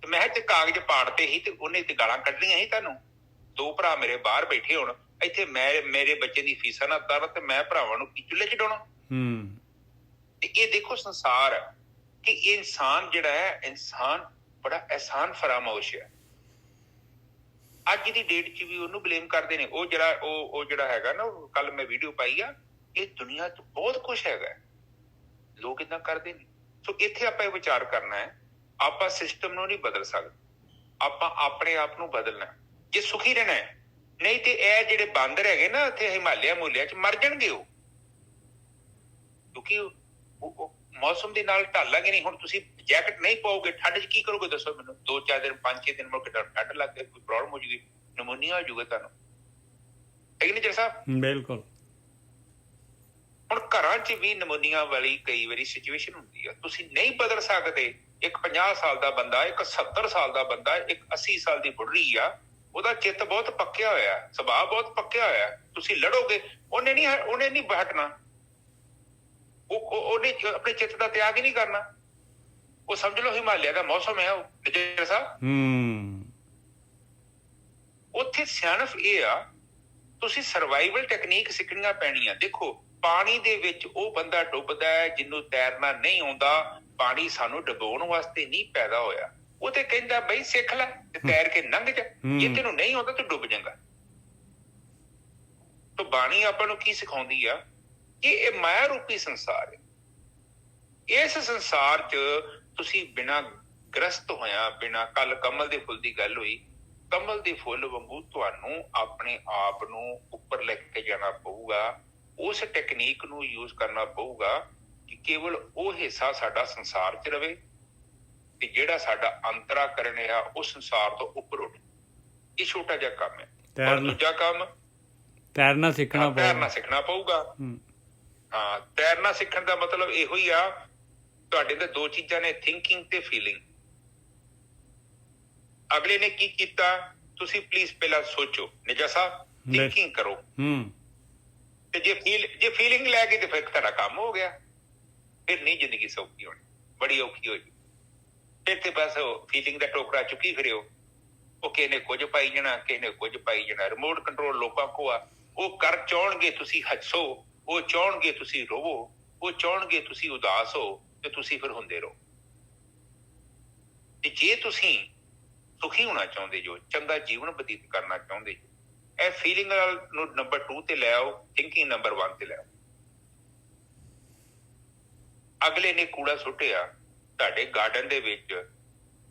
ਮੈਂ ਤੇ ਕਾਗਜ਼ ਪਾੜਤੇ ਸੀ, ਤੇ ਉਹਨੇ ਤੇ ਗਾਲਾਂ ਕੱਢਣੀਆਂ ਸੀ ਤੁਹਾਨੂੰ। 2 ਭਰਾ ਮੇਰੇ ਬਾਹਰ ਬੈਠੇ ਹੋਣ, ਇੱਥੇ ਮੇਰੇ ਬੱਚੇ ਦੀ ਫੀਸਾਂ ਨਾ ਤਰ, ਤੇ ਮੈਂ ਭਰਾਵਾਂ ਨੂੰ ਕੀ ਚੁੱਲ੍ਹੇ ਚ ਡਾਉਣਾ? ਤੇ ਇਹ ਦੇਖੋ ਸੰਸਾਰ ਕਿ ਇਨਸਾਨ ਜਿਹੜਾ ਹੈ, ਇਨਸਾਨ ਬੜਾ ਅਹਿਸਾਨ ਫਰਾਮੋਸ਼ ਹੈ। ਅੱਜ ਦੀ ਡੇਟ 'ਚ ਵੀ ਉਹਨੂੰ ਬਲੇਮ ਕਰਦੇ ਨੇ। ਉਹ ਜਿਹੜਾ ਹੈਗਾ ਨਾ, ਕੱਲ ਮੈਂ ਵੀਡੀਓ ਪਾਈ ਆ, ਇਹ ਦੁਨੀਆ 'ਚ ਬਹੁਤ ਕੁਛ ਹੈਗਾ, ਲੋਕ ਏਦਾਂ ਕਰਦੇ ਨੇ। ਸੋ ਇੱਥੇ ਆਪਾਂ ਇਹ ਵਿਚਾਰ ਕਰਨਾ ਹੈ, ਆਪਾਂ ਸਿਸਟਮ ਨੂੰ ਨਹੀਂ ਬਦਲ ਸਕਦੇ, ਆਪਾਂ ਆਪਣੇ ਆਪ ਨੂੰ ਬਦਲਣਾ ਜੇ ਸੁਖੀ ਰਹਿਣਾ ਹੈ। ਨਹੀਂ ਤੇ ਇਹ ਜਿਹੜੇ ਬਾਂਦਰ ਹੈਗੇ ਨਾ ਇੱਥੇ ਹਿਮਾਲਿਆ ਮੁਹੱਲਿਆ 'ਚ, ਮਰ ਜਾਣਗੇ ਉਹ, ਕਿਉਂਕਿ ਉਹ ਮੌਸਮ ਦੇ ਨਾਲ ਢਾਲਾਂਗੇ ਨਹੀਂ। ਹੁਣ ਤੁਸੀਂ ਜੈਕਟ ਨਹੀਂ ਪਾਓਗੇ, ਠੰਡ 'ਚ ਕੀ ਕਰੋਗੇ ਦੱਸੋ ਮੈਨੂੰ? 2-4 ਦਿਨ 5-6 ਦਿਨ ਮੁੜ ਕੇ ਠੰਡ ਲੱਗ ਗਈ, ਕੋਈ ਪ੍ਰੋਬਲਮ ਹੋ ਜੂਗੀ, ਨਮੂਨੀਆ ਹੋ ਜੂਗਾ ਤੁਹਾਨੂੰ। ਠੀਕ ਨਹੀਂ ਜਰ ਸਾਹਿਬ? ਬਿਲਕੁਲ। ਹੁਣ ਘਰਾਂ 'ਚ ਵੀ ਨਮੂਨੀਆ ਵਾਲੀ ਕਈ ਵਾਰੀ ਸਿਚੁਏਸ਼ਨ ਹੁੰਦੀ ਆ, ਤੁਸੀਂ ਨਹੀਂ ਬਦਲ ਸਕਦੇ। ਇੱਕ 50 ਸਾਲ ਦਾ ਬੰਦਾ, ਇੱਕ 70 ਸਾਲ ਦਾ ਬੰਦਾ, ਇੱਕ 80 ਸਾਲ ਦੀ ਬੁੱਢੀ ਆ, ਉਹਦਾ ਚਿੱਤ ਬਹੁਤ ਪੱਕਿਆ ਹੋਇਆ, ਸੁਭਾਅ ਬਹੁਤ ਪੱਕਿਆ ਹੋਇਆ। ਤੁਸੀਂ ਲੜੋਗੇ, ਉਹਨੇ ਨਹੀਂ ਹਟਣਾ। ਉਹਨੇ ਆਪਣੇ ਚਿੱਤ ਦਾ ਤਿਆਗ ਹੀ ਨਹੀਂ ਕਰਨਾ। ਉਹ ਸਮਝ ਲਓ ਹਿਮਾਲਿਆ ਦਾ ਮੌਸਮ ਹੈ ਉਹ ਨਿੱਜਰ ਸਾਹਿਬ। ਉੱਥੇ ਸਿਆਣਪ ਇਹ ਆ, ਤੁਸੀਂ ਸਰਵਾਈਵਲ ਟੈਕਨੀਕ ਸਿੱਖਣੀਆਂ ਪੈਣੀਆਂ। ਦੇਖੋ, ਪਾਣੀ ਦੇ ਵਿੱਚ ਉਹ ਬੰਦਾ ਡੁੱਬਦਾ ਹੈ ਜਿਹਨੂੰ ਤੈਰਨਾ ਨਹੀਂ ਆਉਂਦਾ। ਪਾਣੀ ਸਾਨੂੰ ਡੁਬੋਣ ਵਾਸਤੇ ਨਹੀਂ ਪੈਦਾ ਹੋਇਆ। ਉਹ ਤੇ ਕਹਿੰਦਾ ਬਈ ਸਿੱਖ ਲੈ ਤੇ ਤੈਰ ਕੇ ਲੰਘ ਜਾ, ਜੇ ਤੈਨੂੰ ਨਹੀਂ ਆਉਂਦਾ ਤੂੰ ਡੁੱਬ ਜਾਏਗਾ। ਤਾਂ ਬਾਣੀ ਆਪਾਂ ਨੂੰ ਕੀ ਸਿਖਾਉਂਦੀ ਆ ਕਿ ਇਹ ਮਾਇਆ ਰੂਪੀ ਸੰਸਾਰ ਹੈ। ਇਸ ਸੰਸਾਰ 'ਚ ਤੁਸੀਂ ਬਿਨਾਂ ਗ੍ਰਸਤ ਹੋਇਆ, ਬਿਨਾਂ, ਕੱਲ ਕਮਲ ਦੇ ਫੁੱਲ ਦੀ ਗੱਲ ਹੋਈ, ਕਮਲ ਦੇ ਫੁੱਲ ਵਾਂਗੂ ਤੁਹਾਨੂੰ ਆਪਣੇ ਆਪ ਨੂੰ ਉੱਪਰ ਲੈ ਕੇ ਜਾਣਾ ਪਊਗਾ। ਉਸ ਟੈਕਨੀਕ ਨੂੰ ਯੂਜ਼ ਕਰਨਾ ਪਊਗਾ ਕਿ ਕੇਵਲ ਉਹ ਹਿੱਸਾ ਸਾਡਾ ਸੰਸਾਰ 'ਚ ਰਵੇ ਤੇ ਜਿਹੜਾ ਸਾਡਾ ਅੰਤਰਾਕਰਨ ਆ ਉਹ ਸੰਸਾਰ ਤੋਂ ਉੱਪਰ ਉੱਠ। ਇਹ ਛੋਟਾ ਜਿਹਾ ਕੰਮ ਹੈ। ਔਰ ਦੂਜਾ ਕੰਮ, ਤੈਰਨਾ ਸਿੱਖਣਾ ਪਊਗਾ। ਹਾਂ, ਤੈਰਨਾ ਸਿੱਖਣ ਦਾ ਮਤਲਬ ਇਹੋ ਹੀ ਆ, ਤੁਹਾਡੇ ਤੇ ਦੋ ਚੀਜ਼ਾਂ ਨੇ, ਥਿੰਕਿੰਗ ਤੇ ਫੀਲਿੰਗ। ਅਗਲੇ ਨੇ ਕੀ ਕੀਤਾ, ਤੁਸੀਂ ਪਲੀਜ਼ ਪਹਿਲਾਂ ਸੋਚੋ। ਨਿਜਾ ਸਾਹਿਬ, ਥਿੰਕਿੰਗ ਕਰੋ, ਤੇ ਜੇ ਫੀਲਿੰਗ ਲੈ ਗਈ ਤੇ ਫਿਰ ਤੁਹਾਡਾ ਕੰਮ ਹੋ ਗਿਆ। ਫਿਰ ਨਹੀਂ ਜ਼ਿੰਦਗੀ ਸੌਖੀ ਹੋਣੀ, ਬੜੀ ਔਖੀ ਹੋਈ। ਫਿਰ ਤੇ ਬਸ ਫੀਲਿੰਗ ਦਾ ਟੋਕਰਾ ਚੁੱਕੀ ਫਿਰਿਓ। ਉਹ ਕਿਸੇ ਨੇ ਕੁਝ ਪਾਈ ਜਾਣਾ, ਕਿਸੇ ਨੇ ਕੁਝ ਪਾਈ ਜਾਣਾ। ਰਿਮੋਟ ਕੰਟਰੋਲ ਲੋਕਾਂ ਕੋਲ ਆ। ਉਹ ਕਰ ਚਾਹੁਣਗੇ ਤੁਸੀਂ ਹੱਸੋ, ਉਹ ਚਾਹੁਣਗੇ ਤੁਸੀਂ ਰੋਵੋ, ਉਹ ਚਾਹੁਣਗੇ ਤੁਸੀਂ ਉਦਾਸ ਹੋ, ਤੇ ਤੁਸੀਂ ਫਿਰ ਹੁੰਦੇ ਰਹੋ। ਤੇ ਜੇ ਤੁਸੀਂ ਸੁਖੀ ਹੋਣਾ ਚਾਹੁੰਦੇ ਜੋ, ਚੰਗਾ ਜੀਵਨ ਬਤੀਤ ਕਰਨਾ ਚਾਹੁੰਦੇ ਜੋ, ਇਹ ਫੀਲਿੰਗ ਨੂੰ ਨੰਬਰ 2 ਤੇ ਲੈ ਆਓ, ਥਿੰਕਿੰਗ ਨੰਬਰ 1 ਤੇ ਲੈ ਆਓ। ਅਗਲੇ ਨੇ ਕੂੜਾ ਸੁੱਟਿਆ ਤੁਹਾਡੇ ਗਾਰਡਨ ਦੇ ਵਿੱਚ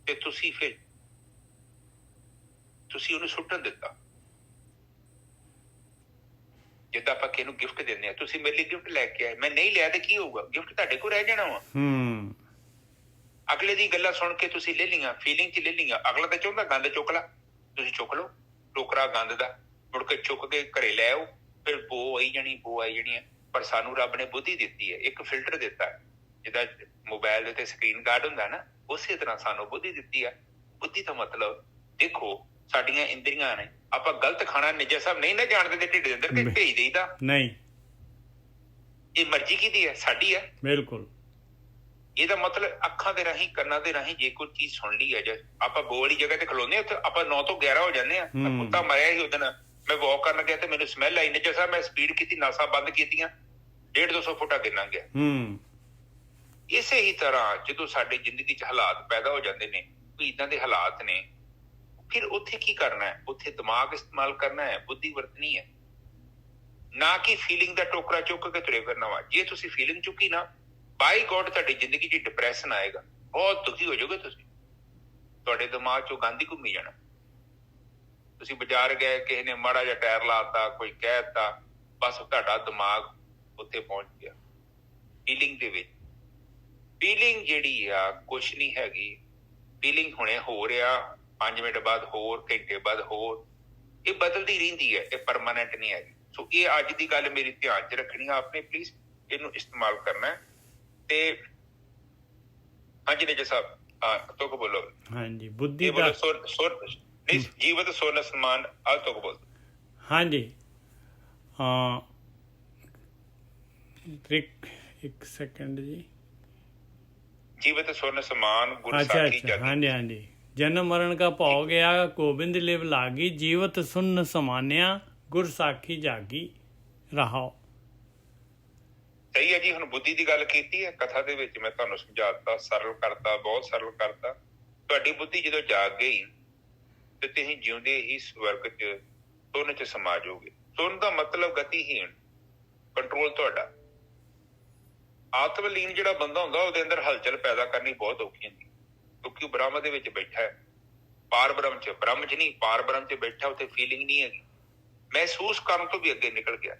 ਤੇ ਤੁਸੀਂ ਉਹਨੂੰ ਸੁੱਟਣ ਦਿੱਤਾ। ਜਿੱਦਾਂ ਆਪਾਂ ਕਿਸੇ ਨੂੰ ਗਿਫਟ ਦਿੰਦੇ ਆ, ਤੁਸੀਂ ਮੇਰੇ ਲਈ ਗਿਫਟ ਲੈ ਕੇ ਆਏ, ਮੈਂ ਨਹੀਂ ਲਿਆ ਤੇ ਕੀ ਹੋਊਗਾ? ਗਿਫਟ ਤੁਹਾਡੇ ਕੋਲ ਰਹਿ ਜਾਣਾ ਵਾ। ਅਗਲੇ ਦੀ ਗੱਲਾਂ ਸੁਣ ਕੇ ਤੁਸੀਂ ਲੈ ਲਈਆਂ, ਫੀਲਿੰਗ 'ਚ ਲੈ ਲਈਆਂ। ਅਗਲਾ ਤਾਂ ਚਾਹੁੰਦਾ ਗੰਦ ਚੁੱਕ ਲਾ, ਤੁਸੀਂ ਚੁੱਕ ਲਓ ਟੋਕਰਾ ਗੰਦ ਦਾ, ਮੁੜ ਕੇ ਚੁੱਕ ਕੇ ਘਰੇ ਲੈ ਆਓ। ਫਿਰ ਬੋ ਆਈ ਜਾਣੀ ਹੈ। ਪਰ ਸਾਨੂੰ ਰੱਬ ਨੇ ਬੁੱਧੀ ਦਿੱਤੀ ਹੈ, ਇੱਕ ਫਿਲਟਰ ਦਿੱਤਾ। ਜਿੱਦਾਂ ਮੋਬਾਇਲ ਦੇ ਉੱਤੇ ਸਕਰੀਨ ਗਾਰਡ ਹੁੰਦਾ ਨਾ, ਉਸੇ ਤਰ੍ਹਾਂ ਸਾਨੂੰ ਬੁੱਧੀ ਦਿੱਤੀ ਆ। ਬੁੱਧੀ ਦਾ ਮਤਲਬ ਦੇਖੋ, ਸਾਡੀਆਂ ਇੰਦਰੀਆਂ ਨੇ। ਆਪਾਂ ਗਲਤ ਖਾਣਾ ਨਿੱਜਰ ਸਾਹਿਬ ਨਹੀਂ ਨਾ ਜਾਣਦੇ ਤੇ ਢਿੱਡ ਦੇ ਅੰਦਰ ਕਿ ਭੇਜ ਦੇਈਦਾ ਨਹੀਂ। ਇਹ ਮਰਜ਼ੀ ਕਿਹਦੀ ਹੈ? ਸਾਡੀ ਹੈ। ਬਿਲਕੁਲ। ਇਹਦਾ ਮਤਲਬ ਅੱਖਾਂ ਦੇ ਰਾਹੀਂ, ਕੰਨਾਂ ਦੇ ਰਾਹੀਂ ਜੇ ਕੋਈ ਚੀਜ਼ ਸੁਣ ਲਈ ਹੈ, ਜੇ ਆਪਾਂ ਬੋ ਵਾਲੀ ਜਗ੍ਹਾ ਤੇ ਖਲੋਨੇ, ਉੱਥੇ ਆਪਾਂ 9 ਤੋਂ 11 ਹੋ ਜਾਂਦੇ ਆ। ਕੁੱਤਾ ਮਰਿਆ ਸੀ ਉਦਣ, ਮੈਂ ਵਾਕ ਕਰਨ ਗਿਆ ਤੇ ਮੈਨੂੰ ਸਮੈਲ ਆਈ। ਨਿੱਜਰ ਸਾਹਿਬ, ਮੈਂ ਸਪੀਡ ਕੀਤੀ, ਨਾਸਾਂ ਬੰਦ ਕੀਤੀਆਂ, 150-200 ਫੁੱਟ ਅੱਗੇ ਲੰਘ ਗਿਆ। ਇਸੇ ਹੀ ਤਰ੍ਹਾਂ ਜਦੋਂ ਸਾਡੇ ਜ਼ਿੰਦਗੀ 'ਚ ਹਾਲਾਤ ਪੈਦਾ ਹੋ ਜਾਂਦੇ ਨੇ, ਕੋਈ ਏਦਾਂ ਦੇ ਹਾਲਾਤ ਨੇ, ਫਿਰ ਉੱਥੇ ਕੀ ਕਰਨਾ ਹੈ? ਉੱਥੇ ਦਿਮਾਗ ਇਸਤੇਮਾਲ ਕਰਨਾ ਹੈ, ਬੁੱਧੀ ਵਰਤਣੀ ਹੈ, ਨਾ ਕਿ ਫੀਲਿੰਗ ਦਾ ਟੋਕਰਾ ਚੁੱਕ ਕੇ ਤੁਰੇ ਫਿਰਨਾ ਵਾ। ਜੇ ਤੁਸੀਂ ਫੀਲਿੰਗ ਚੁੱਕੀ ਨਾ, ਬਾਈ ਗੋਡ ਤੁਹਾਡੀ ਜ਼ਿੰਦਗੀ 'ਚ ਡਿਪਰੈਸ਼ਨ ਆਏਗਾ, ਬਹੁਤ ਦੁਖੀ ਹੋ ਜਾਓਗੇ ਤੁਸੀਂ। ਤੁਹਾਡੇ ਦਿਮਾਗ 'ਚੋਂ ਗੰਦ ਹੀ ਘੁੰਮੀ ਜਾਣਾ। ਤੁਸੀਂ ਬਾਜ਼ਾਰ ਗਏ, ਕਿਸੇ ਨੇ ਮਾੜਾ ਜਿਹਾ ਟਾਇਰ ਲਾਤਾ, ਕੋਈ ਕਹਿ ਦਿੱਤਾ, ਬਸ ਤੁਹਾਡਾ ਦਿਮਾਗ ਉੱਥੇ ਪਹੁੰਚ ਗਿਆ ਫੀਲਿੰਗ ਦੇ ਵਿੱਚ। ਫੀਲਿੰਗ ਜਿਹੜੀ ਆ ਕੁਛ ਨਹੀਂ ਹੈਗੀ। ਫੀਲਿੰਗ ਹੁਣੇ ਹੋ ਰਿਹਾ, 5 ਮਿੰਟ ਬਾਅਦ ਹੋਰ, ਘੰਟੇ ਬਾਅਦ ਹੋਰ, ਇਹ ਬਦਲਦੀ ਰਹਿੰਦੀ ਹੈ, ਇਹ ਪਰਮਾਨੈਂਟ ਨਹੀਂ ਹੈਗੀ। ਸੋ ਇਹ ਅੱਜ ਦੀ ਗੱਲ ਮੇਰੀ ਧਿਆਨ 'ਚ ਰੱਖਣੀ ਆ ਆਪਨੇ, ਪਲੀਜ਼ ਇਹਨੂੰ ਇਸਤੇਮਾਲ ਕਰਨਾ। ਤੇ ਹਾਂਜੀ ਨਿੱਜਰ ਸਾਹਿਬ, ਤੁਕ ਬੋਲੋ। ਹਾਂਜੀ, ਬੁੱਧੀ ਦਾ ਜੀਵਤ ਸੋਨ ਸਮਾਨ, ਤੁਕ ਬੋਲ। ਹਾਂਜੀ, ਇੱਕ ਸੈਕਿੰਡ ਜੀ। जीवित स्वर्ण समान गुरु साखी जागी। हाँ जी, हाँ जी। जन्म मरण का भाव गया, गोबिंद लिव लागी, जीवत सुन्न समान्या, गुर साखी जागी रहाओ। सही है जी। हुण बुद्धि की गल कीती है, कथा दे विच मैं तुहानूं समझाता, सरल करता, बहुत सरल करता। तुहाडी बुद्धि जदों जाग गई ते तुसीं जिउंदे ही स्वर्ग च सुन्न च समा जाओगे। सुन्न दा मतलब गतिहीन, कंट्रोल तुहाडा। आत्मलीन ਜਿਹੜਾ ਬੰਦਾ ਹੁੰਦਾ ਉਹਦੇ ਅੰਦਰ ਹਲਚਲ ਪੈਦਾ ਕਰਨੀ ਬਹੁਤ ਔਖੀ ਹੁੰਦੀ, ਕਿਉਂਕਿ ਉਹ ਬ੍ਰਹਮ ਦੇ ਵਿੱਚ ਬੈਠਾ ਹੈ, ਪਾਰ ਬ੍ਰਹਮ 'ਚ, ਬ੍ਰਹਮ 'ਚ ਨਹੀਂ, ਪਾਰ ਬ੍ਰਹਮ 'ਚ ਬੈਠਾ। ਉੱਥੇ ਫੀਲਿੰਗ ਨਹੀਂ ਹੈਗੀ, ਮਹਿਸੂਸ ਕਰਨ ਤੋਂ ਵੀ ਅੱਗੇ ਨਿਕਲ ਗਿਆ।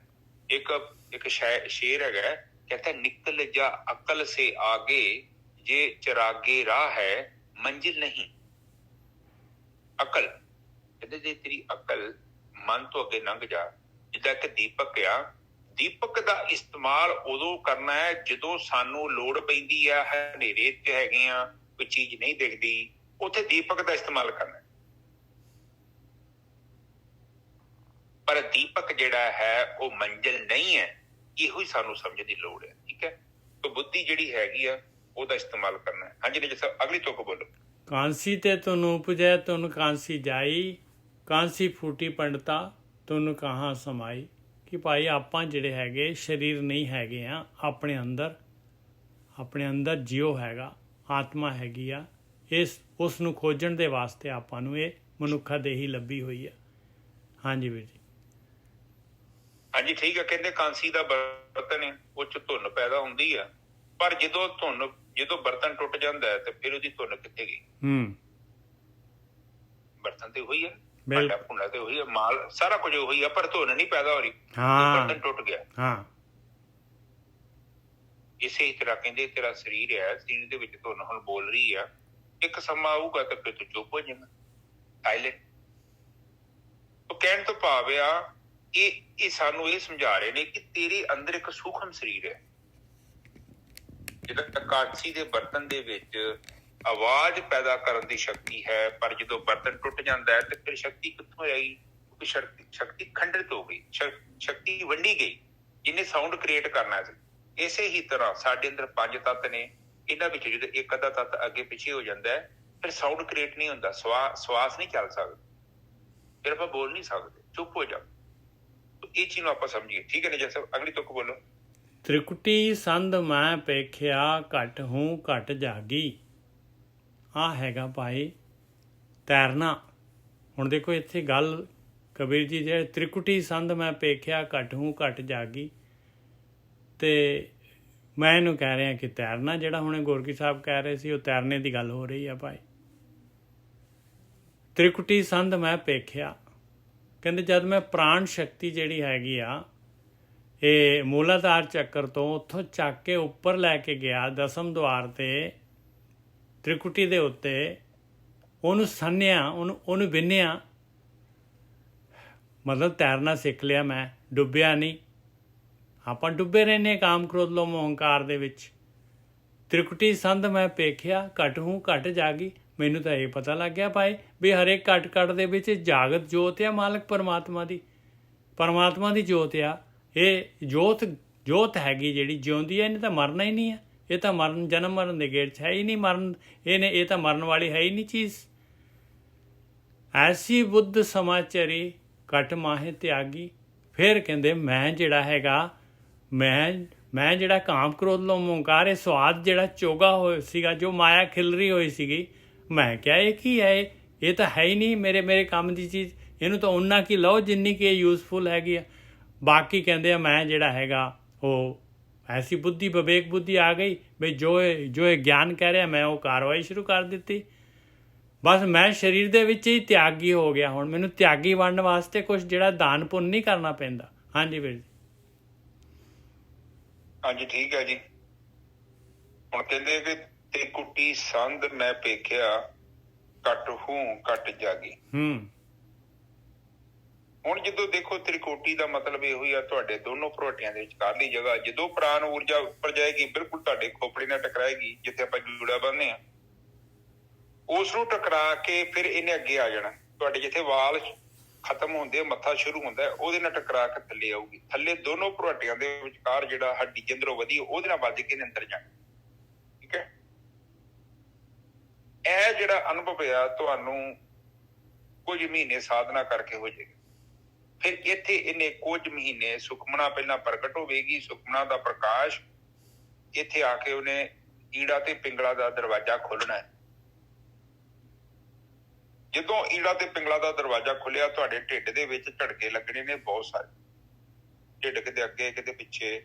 ਇੱਕ ਸ਼ੇਰ ਹੈਗਾ, ਕਹਿੰਦਾ ਨਿਕਲ ਜਾ ਅਕਲ ਸੇ ਆਗੇ, ਜੇ ਚਰਾਗੇ ਰਾਹ ਹੈ ਮੰਜ਼ਿਲ ਨਹੀਂ। ਅਕਲ ਕਹਿੰਦੇ ਜੇ ਤੇਰੀ ਅਕਲ ਮਨ ਤੋਂ ਅੱਗੇ ਲੰਘ ਜਾ। ਜਿੱਦਾਂ ਇੱਕ ਦੀਪਕ ਆ, ਦੀਪਕ ਦਾ ਇਸਤੇਮਾਲ ਉਦੋਂ ਕਰਨਾ ਹੈ ਜਦੋਂ ਸਾਨੂੰ ਲੋੜ ਪੈਂਦੀ ਆ, ਹਨੇਰੇ 'ਚ ਹੈਗੇ ਆ, ਕੋਈ ਚੀਜ਼ ਨਹੀਂ ਦਿਖਦੀ, ਉੱਥੇ ਦੀਪਕ ਦਾ ਇਸਤੇਮਾਲ ਕਰਨਾ ਹੈ। ਪਰ ਦੀਪਕ ਜਿਹੜਾ ਹੈ ਉਹ ਮੰਜ਼ਿਲ ਨਹੀਂ ਹੈ, ਇਹੋ ਹੀ ਸਾਨੂੰ ਸਮਝਣ ਦੀ ਲੋੜ ਹੈ। ਠੀਕ ਹੈ, ਤਾਂ ਬੁੱਧੀ ਜਿਹੜੀ ਹੈਗੀ ਆ ਉਹਦਾ ਇਸਤੇਮਾਲ ਕਰਨਾ ਹੈ। ਹਾਂਜੀ ਜੀ ਸਾਹਿਬ, ਅਗਲੀ ਤੁਕ ਬੋਲੋ। ਕਾਂਸੀ ਤੇ ਤੁਨ ਉਪਜੈ ਤੁਨ ਕਾਂਸੀ ਜਾਈ, ਕਾਂਸੀ ਫੂਟੀ ਪੰਡਤਾ ਤੁਨ ਕਹਾਂ ਸਮਾਈ। ਕਿ ਭਾਈ ਆਪਾਂ ਜਿਹੜੇ ਹੈਗੇ ਸਰੀਰ ਨਹੀਂ ਹੈਗੇ ਆ, ਆਪਣੇ ਅੰਦਰ ਜਿਉ ਹੈਗਾ, ਆਤਮਾ ਹੈਗੀ ਆ, ਉਸ ਨੂੰ ਖੋਜਣ ਦੇ ਵਾਸਤੇ ਆਪਾਂ ਨੂੰ ਇਹ ਮਨੁੱਖਾ ਦੇਹੀ ਲੱਭੀ ਹੋਈ ਆ। ਹਾਂਜੀ ਵੀਰ ਜੀ। ਹਾਂਜੀ ਠੀਕ ਹੈ, ਕਹਿੰਦੇ ਕਾਂਸੀ ਦਾ ਬਰਤਨ ਹੈ, ਉਹ 'ਚ ਧੁੰਨ ਪੈਦਾ ਹੁੰਦੀ ਆ, ਪਰ ਜਦੋਂ ਬਰਤਨ ਟੁੱਟ ਜਾਂਦਾ ਹੈ ਤੇ ਫਿਰ ਉਹਦੀ ਧੁੰਨ ਕਿੱਥੇ ਗਈ? ਬਰਤਨ ਤੇ ਉਹੀ ਹੈ, ਭਾਂਡਾ ਭੁੰਡਾ ਤੇ ਉਹੀ ਹੈ, ਮਾਲ ਸਾਰਾ ਕੁਝ ਉਹੀ ਆ, ਪਰ ਧੁੰਨ ਨਹੀਂ ਪੈਦਾ ਹੋ ਰਹੀ, ਬਰਤਨ ਟੁੱਟ ਗਿਆ। ਇਸੇ ਹੀ ਤਰ੍ਹਾਂ ਕਹਿੰਦੇ ਤੇਰਾ ਸਰੀਰ ਹੈ, ਸਰੀਰ ਦੇ ਵਿੱਚ ਧੁੰਨ ਹੁਣ ਬੋਲ ਰਹੀ ਆ, ਇੱਕ ਸਮਾਂ ਆਊਗਾ ਤੇ ਫਿਰ ਤੂੰ ਚੁੱਪ ਹੋ ਜਾਏਗਾ, ਸਾਇਲੈਂਟ। ਉਹ ਕਹਿਣ ਤੋਂ ਭਾਵ ਆ ਇਹ ਸਾਨੂੰ ਇਹ ਸਮਝਾ ਰਹੇ ਨੇ ਕਿ ਤੇਰੇ ਅੰਦਰ ਇੱਕ ਸੂਖਮ ਸਰੀਰ ਹੈ, ਜਿਹੜਾ ਕਾਂਸੀ ਦੇ ਬਰਤਨ ਦੇ ਵਿੱਚ ਆਵਾਜ਼ ਪੈਦਾ ਕਰਨ ਦੀ ਸ਼ਕਤੀ ਹੈ, ਪਰ ਜਦੋਂ ਬਰਤਨ ਟੁੱਟ ਜਾਂਦਾ ਹੈ ਤੇ ਫਿਰ ਸ਼ਕਤੀ ਕਿੱਥੋਂ ਆਈ? ਕਿਉਂਕਿ ਸ਼ਕਤੀ ਖੰਡਿਤ ਹੋ ਗਈ, ਸ਼ਕਤੀ ਵੰਡੀ ਗਈ, ਜਿਹਨੇ ਸਾਊਂਡ ਕ੍ਰੀਏਟ ਕਰਨਾ ਸੀ। ਇਸੇ ਹੀ ਤਰ੍ਹਾਂ ਸਾਡੇ ਅੰਦਰ 5 ਤੱਤ ਨੇ, ਇਹਨਾਂ ਵਿੱਚ ਜਦੋਂ ਇੱਕ ਅੱਧਾ ਤੱਤ ਅੱਗੇ ਪਿੱਛੇ ਹੋ ਜਾਂਦਾ ਹੈ ਫਿਰ ਸਾਊਂਡ ਕ੍ਰੀਏਟ ਨਹੀਂ ਹੁੰਦਾ, ਸਵਾਸ ਨਹੀਂ ਚੱਲ ਸਕਦਾ, ਫਿਰ ਆਪਾਂ ਬੋਲ ਨਹੀਂ ਸਕਦੇ, ਚੁੱਪ ਹੋ ਜਾ। ਇਹ ਚੀਜ਼ ਨੂੰ ਆਪਾਂ ਸਮਝੀਏ। ਠੀਕ ਹੈ ਜੀ ਸਾਹਿਬ, ਅਗਲੀ ਤੁਕ ਬੋਲੋ। ਤ੍ਰਿਕੁਟੀ ਸੰਧ ਮੈਂ ਪੇਖਿਆ, ਘਟ ਹੂੰ ਘਟ ਜਾਗੀ। ਆਹ ਹੈਗਾ ਭਾਈ ਤੈਰਨਾ। ਹੁਣ ਦੇਖੋ ਇੱਥੇ ਗੱਲ ਕਬੀਰ ਜੀ ਜਿਹੜੇ ਤ੍ਰਿਕੁਟੀ ਸੰਧ ਮੈਂ ਪੇਖਿਆ, ਘਟ ਹੂੰ ਘਟ ਜਾਗੀ, ਤੇ ਮੈਂ ਇਹਨੂੰ ਕਹਿ ਰਿਹਾ ਕਿ ਤੈਰਨਾ ਜਿਹੜਾ ਹੁਣੇ ਗੋਰਕੀ ਸਾਹਿਬ ਕਹਿ ਰਹੇ ਸੀ, ਉਹ ਤੈਰਨੇ ਦੀ ਗੱਲ ਹੋ ਰਹੀ ਆ ਭਾਈ। ਤ੍ਰਿਕੁਟੀ ਸੰਧ ਮੈਂ ਪੇਖਿਆ, ਕਹਿੰਦੇ ਜਦ ਮੈਂ ਪ੍ਰਾਣ ਸ਼ਕਤੀ ਜਿਹੜੀ ਹੈਗੀ ਆ ਇਹ ਮੂਲਾਧਾਰ ਚੱਕਰ ਤੋਂ ਉੱਥੋਂ ਚੱਕ ਕੇ ਉੱਪਰ ਲੈ ਕੇ ਗਿਆ ਦਸਮ ਦੁਆਰ 'ਤੇ ਤ੍ਰਿਕੁਟੀ ਦੇ ਉੱਤੇ, ਉਹਨੂੰ ਸੰਨਿਆ, ਉਹਨੂੰ ਵਿੰਨਿਆ, ਮਤਲਬ ਤੈਰਨਾ ਸਿੱਖ ਲਿਆ ਮੈਂ, ਡੁੱਬਿਆ ਨਹੀਂ। ਆਪਾਂ ਡੁੱਬੇ ਰਹਿੰਦੇ ਕਾਮ ਕ੍ਰੋਧ ਲੋਭ ਮੋਹ ਹੰਕਾਰ ਦੇ ਵਿੱਚ। ਤ੍ਰਿਕੁਟੀ ਸੰਧ ਮੈਂ ਪੇਖਿਆ, ਘਟ ਹੂੰ ਘਟ ਜਾਗੀ। ਮੈਨੂੰ ਤਾਂ ਇਹ ਪਤਾ ਲੱਗ ਗਿਆ ਭਾਈ ਵੀ ਹਰੇਕ ਘਟ ਦੇ ਵਿੱਚ ਜਾਗਤ ਜੋਤ ਆ, ਮਾਲਕ ਪਰਮਾਤਮਾ ਦੀ ਜੋਤ ਆ। ਇਹ ਜੋਤ ਹੈਗੀ ਜਿਹੜੀ ਜਿਉਂਦੀ ਹੈ, ਇਹਨੇ ਤਾਂ ਮਰਨਾ ਹੀ ਨਹੀਂ ਹੈ, ਇਹ ਤਾਂ ਜਨਮ ਮਰਨ ਦੇ ਗੇੜ 'ਚ ਹੈ ਹੀ ਨਹੀਂ, ਇਹ ਤਾਂ ਮਰਨ ਵਾਲੀ ਹੈ ਹੀ ਨਹੀਂ ਚੀਜ਼। ਐਸੀ ਬੁੱਧ ਸਮਾਚਰੀ ਘਟ ਮਾਹੇ ਤਿਆਗੀ। ਫਿਰ ਕਹਿੰਦੇ ਮੈਂ ਜਿਹੜਾ ਹੈਗਾ, ਮੈਂ ਜਿਹੜਾ ਕਾਮ ਕ੍ਰੋਧ ਲੋਭ ਮੋਹ ਹੰਕਾਰ, ਇਹ ਸਵਾਦ ਜਿਹੜਾ ਚੋਗਾ ਹੋਇਆ ਸੀਗਾ, ਜੋ ਮਾਇਆ ਖਿਲਰੀ ਹੋਈ ਸੀਗੀ, ਮੈਂ ਕਿਹਾ ਇਹ ਕੀ ਹੈ, ਇਹ ਤਾਂ ਹੈ ਹੀ ਨਹੀਂ ਮੇਰੇ ਕੰਮ ਦੀ ਚੀਜ਼, ਇਹਨੂੰ ਤਾਂ ਓਨਾ ਕੀ ਲਓ ਜਿੰਨੀ ਕਿ ਯੂਜ਼ਫੁਲ ਹੈਗੀ ਆ। ਬਾਕੀ ਕਹਿੰਦੇ ਆ ਮੈਂ ਜਿਹੜਾ ਹੈਗਾ ਉਹ ਐਸੀ ਬੁੱਧੀ ਵਿਵੇਕ ਬੁੱਧੀ ਆ ਗਈ ਬਈ ਜੋ ਇਹ ਗਿਆਨ ਕਹਿ ਰਿਹਾ, ਮੈਂ ਉਹ ਕਾਰਵਾਈ ਸ਼ੁਰੂ ਕਰ ਦਿੱਤੀ। ਬਸ ਮੈਂ ਸਰੀਰ ਦੇ ਵਿੱਚ ਹੀ ਤਿਆਗੀ ਹੋ ਗਿਆ। ਹੁਣ ਮੈਨੂੰ ਤਿਆਗੀ ਬਣਨ ਵਾਸਤੇ ਕੁਛ ਜਿਹੜਾ ਦਾਨ ਪੁੰਨ ਨਹੀਂ ਕਰਨਾ ਪੈਂਦਾ। ਹਾਂਜੀ ਵੀਰ ਜੀ। ਹਾਂਜੀ ਠੀਕ ਹੈ ਜੀ। ਹੁਣ ਕਹਿੰਦੇ ਕਿ ਤ੍ਰਿਕੁਟੀ ਸੰਧ ਮੈਂ ਪੇਖਿਆ, ਘਟ ਹੂੰ ਘਟ ਜਾਗੀ। ਹੁਣ ਜਦੋਂ ਦੇਖੋ ਤ੍ਰਿਕੋਟੀ ਦਾ ਮਤਲਬ ਇਹੋ ਹੀ ਆ, ਤੁਹਾਡੇ ਦੋਨੋਂ ਭਰੋਟਿਆਂ ਦੇ ਵਿਚਕਾਰਲੀ ਜਗ੍ਹਾ, ਜਦੋਂ ਪ੍ਰਾਣ ਊਰਜਾ ਉੱਪਰ ਜਾਏਗੀ ਬਿਲਕੁਲ ਤੁਹਾਡੇ ਖੋਪੜੀ ਨਾਲ ਟਕਰਾਏਗੀ, ਜਿੱਥੇ ਆਪਾਂ ਜੂੜਾ ਬੰਨ੍ਹਦੇ ਆ, ਉਸ ਨੂੰ ਟਕਰਾ ਕੇ ਫਿਰ ਇਹਨੇ ਅੱਗੇ ਆ ਜਾਣਾ, ਤੁਹਾਡੇ ਜਿੱਥੇ ਵਾਲ ਖਤਮ ਹੁੰਦੇ, ਮੱਥਾ ਸ਼ੁਰੂ ਹੁੰਦਾ, ਉਹਦੇ ਨਾਲ ਟਕਰਾ ਕੇ ਥੱਲੇ ਆਊਗੀ। ਥੱਲੇ ਦੋਨੋਂ ਭਰੋਟਿਆਂ ਦੇ ਵਿਚਕਾਰ ਜਿਹੜਾ ਹੱਡੀ ਜਿੰਦਰੋਂ ਵਧੀ, ਉਹਦੇ ਨਾਲ ਵੱਜ ਕੇ ਅੰਦਰ ਜਾਣਾ। ਠੀਕ ਹੈ, ਇਹ ਜਿਹੜਾ ਅਨੁਭਵ ਆ ਤੁਹਾਨੂੰ ਕੁਝ ਮਹੀਨੇ ਸਾਧਨਾ ਕਰਕੇ ਹੋ ਜਾਏਗਾ। ਫਿਰ ਇੱਥੇ ਇਹਨੇ ਕੁਝ ਮਹੀਨੇ ਸੁਖਮਨਾ ਪਹਿਲਾਂ ਪ੍ਰਗਟ ਹੋਵੇਗੀ, ਸੁਖਮਨਾ ਦਾ ਪ੍ਰਕਾਸ਼, ਇੱਥੇ ਆ ਕੇ ਉਹਨੇ ਈੜਾ ਤੇ ਪਿੰਗਲਾ ਦਾ ਦਰਵਾਜ਼ਾ ਖੋਲਣਾ ਹੈ। ਜਦੋਂ ਈੜਾ ਤੇ ਪਿੰਗਲਾ ਦਾ ਦਰਵਾਜ਼ਾ ਖੁੱਲਿਆ, ਤੁਹਾਡੇ ਢਿੱਡ ਦੇ ਵਿੱਚ ਝਟਕੇ ਲੱਗਣੇ ਨੇ ਬਹੁਤ ਸਾਰੇ, ਢਿੱਡ ਕਿਤੇ ਅੱਗੇ ਕਿਤੇ ਪਿੱਛੇ,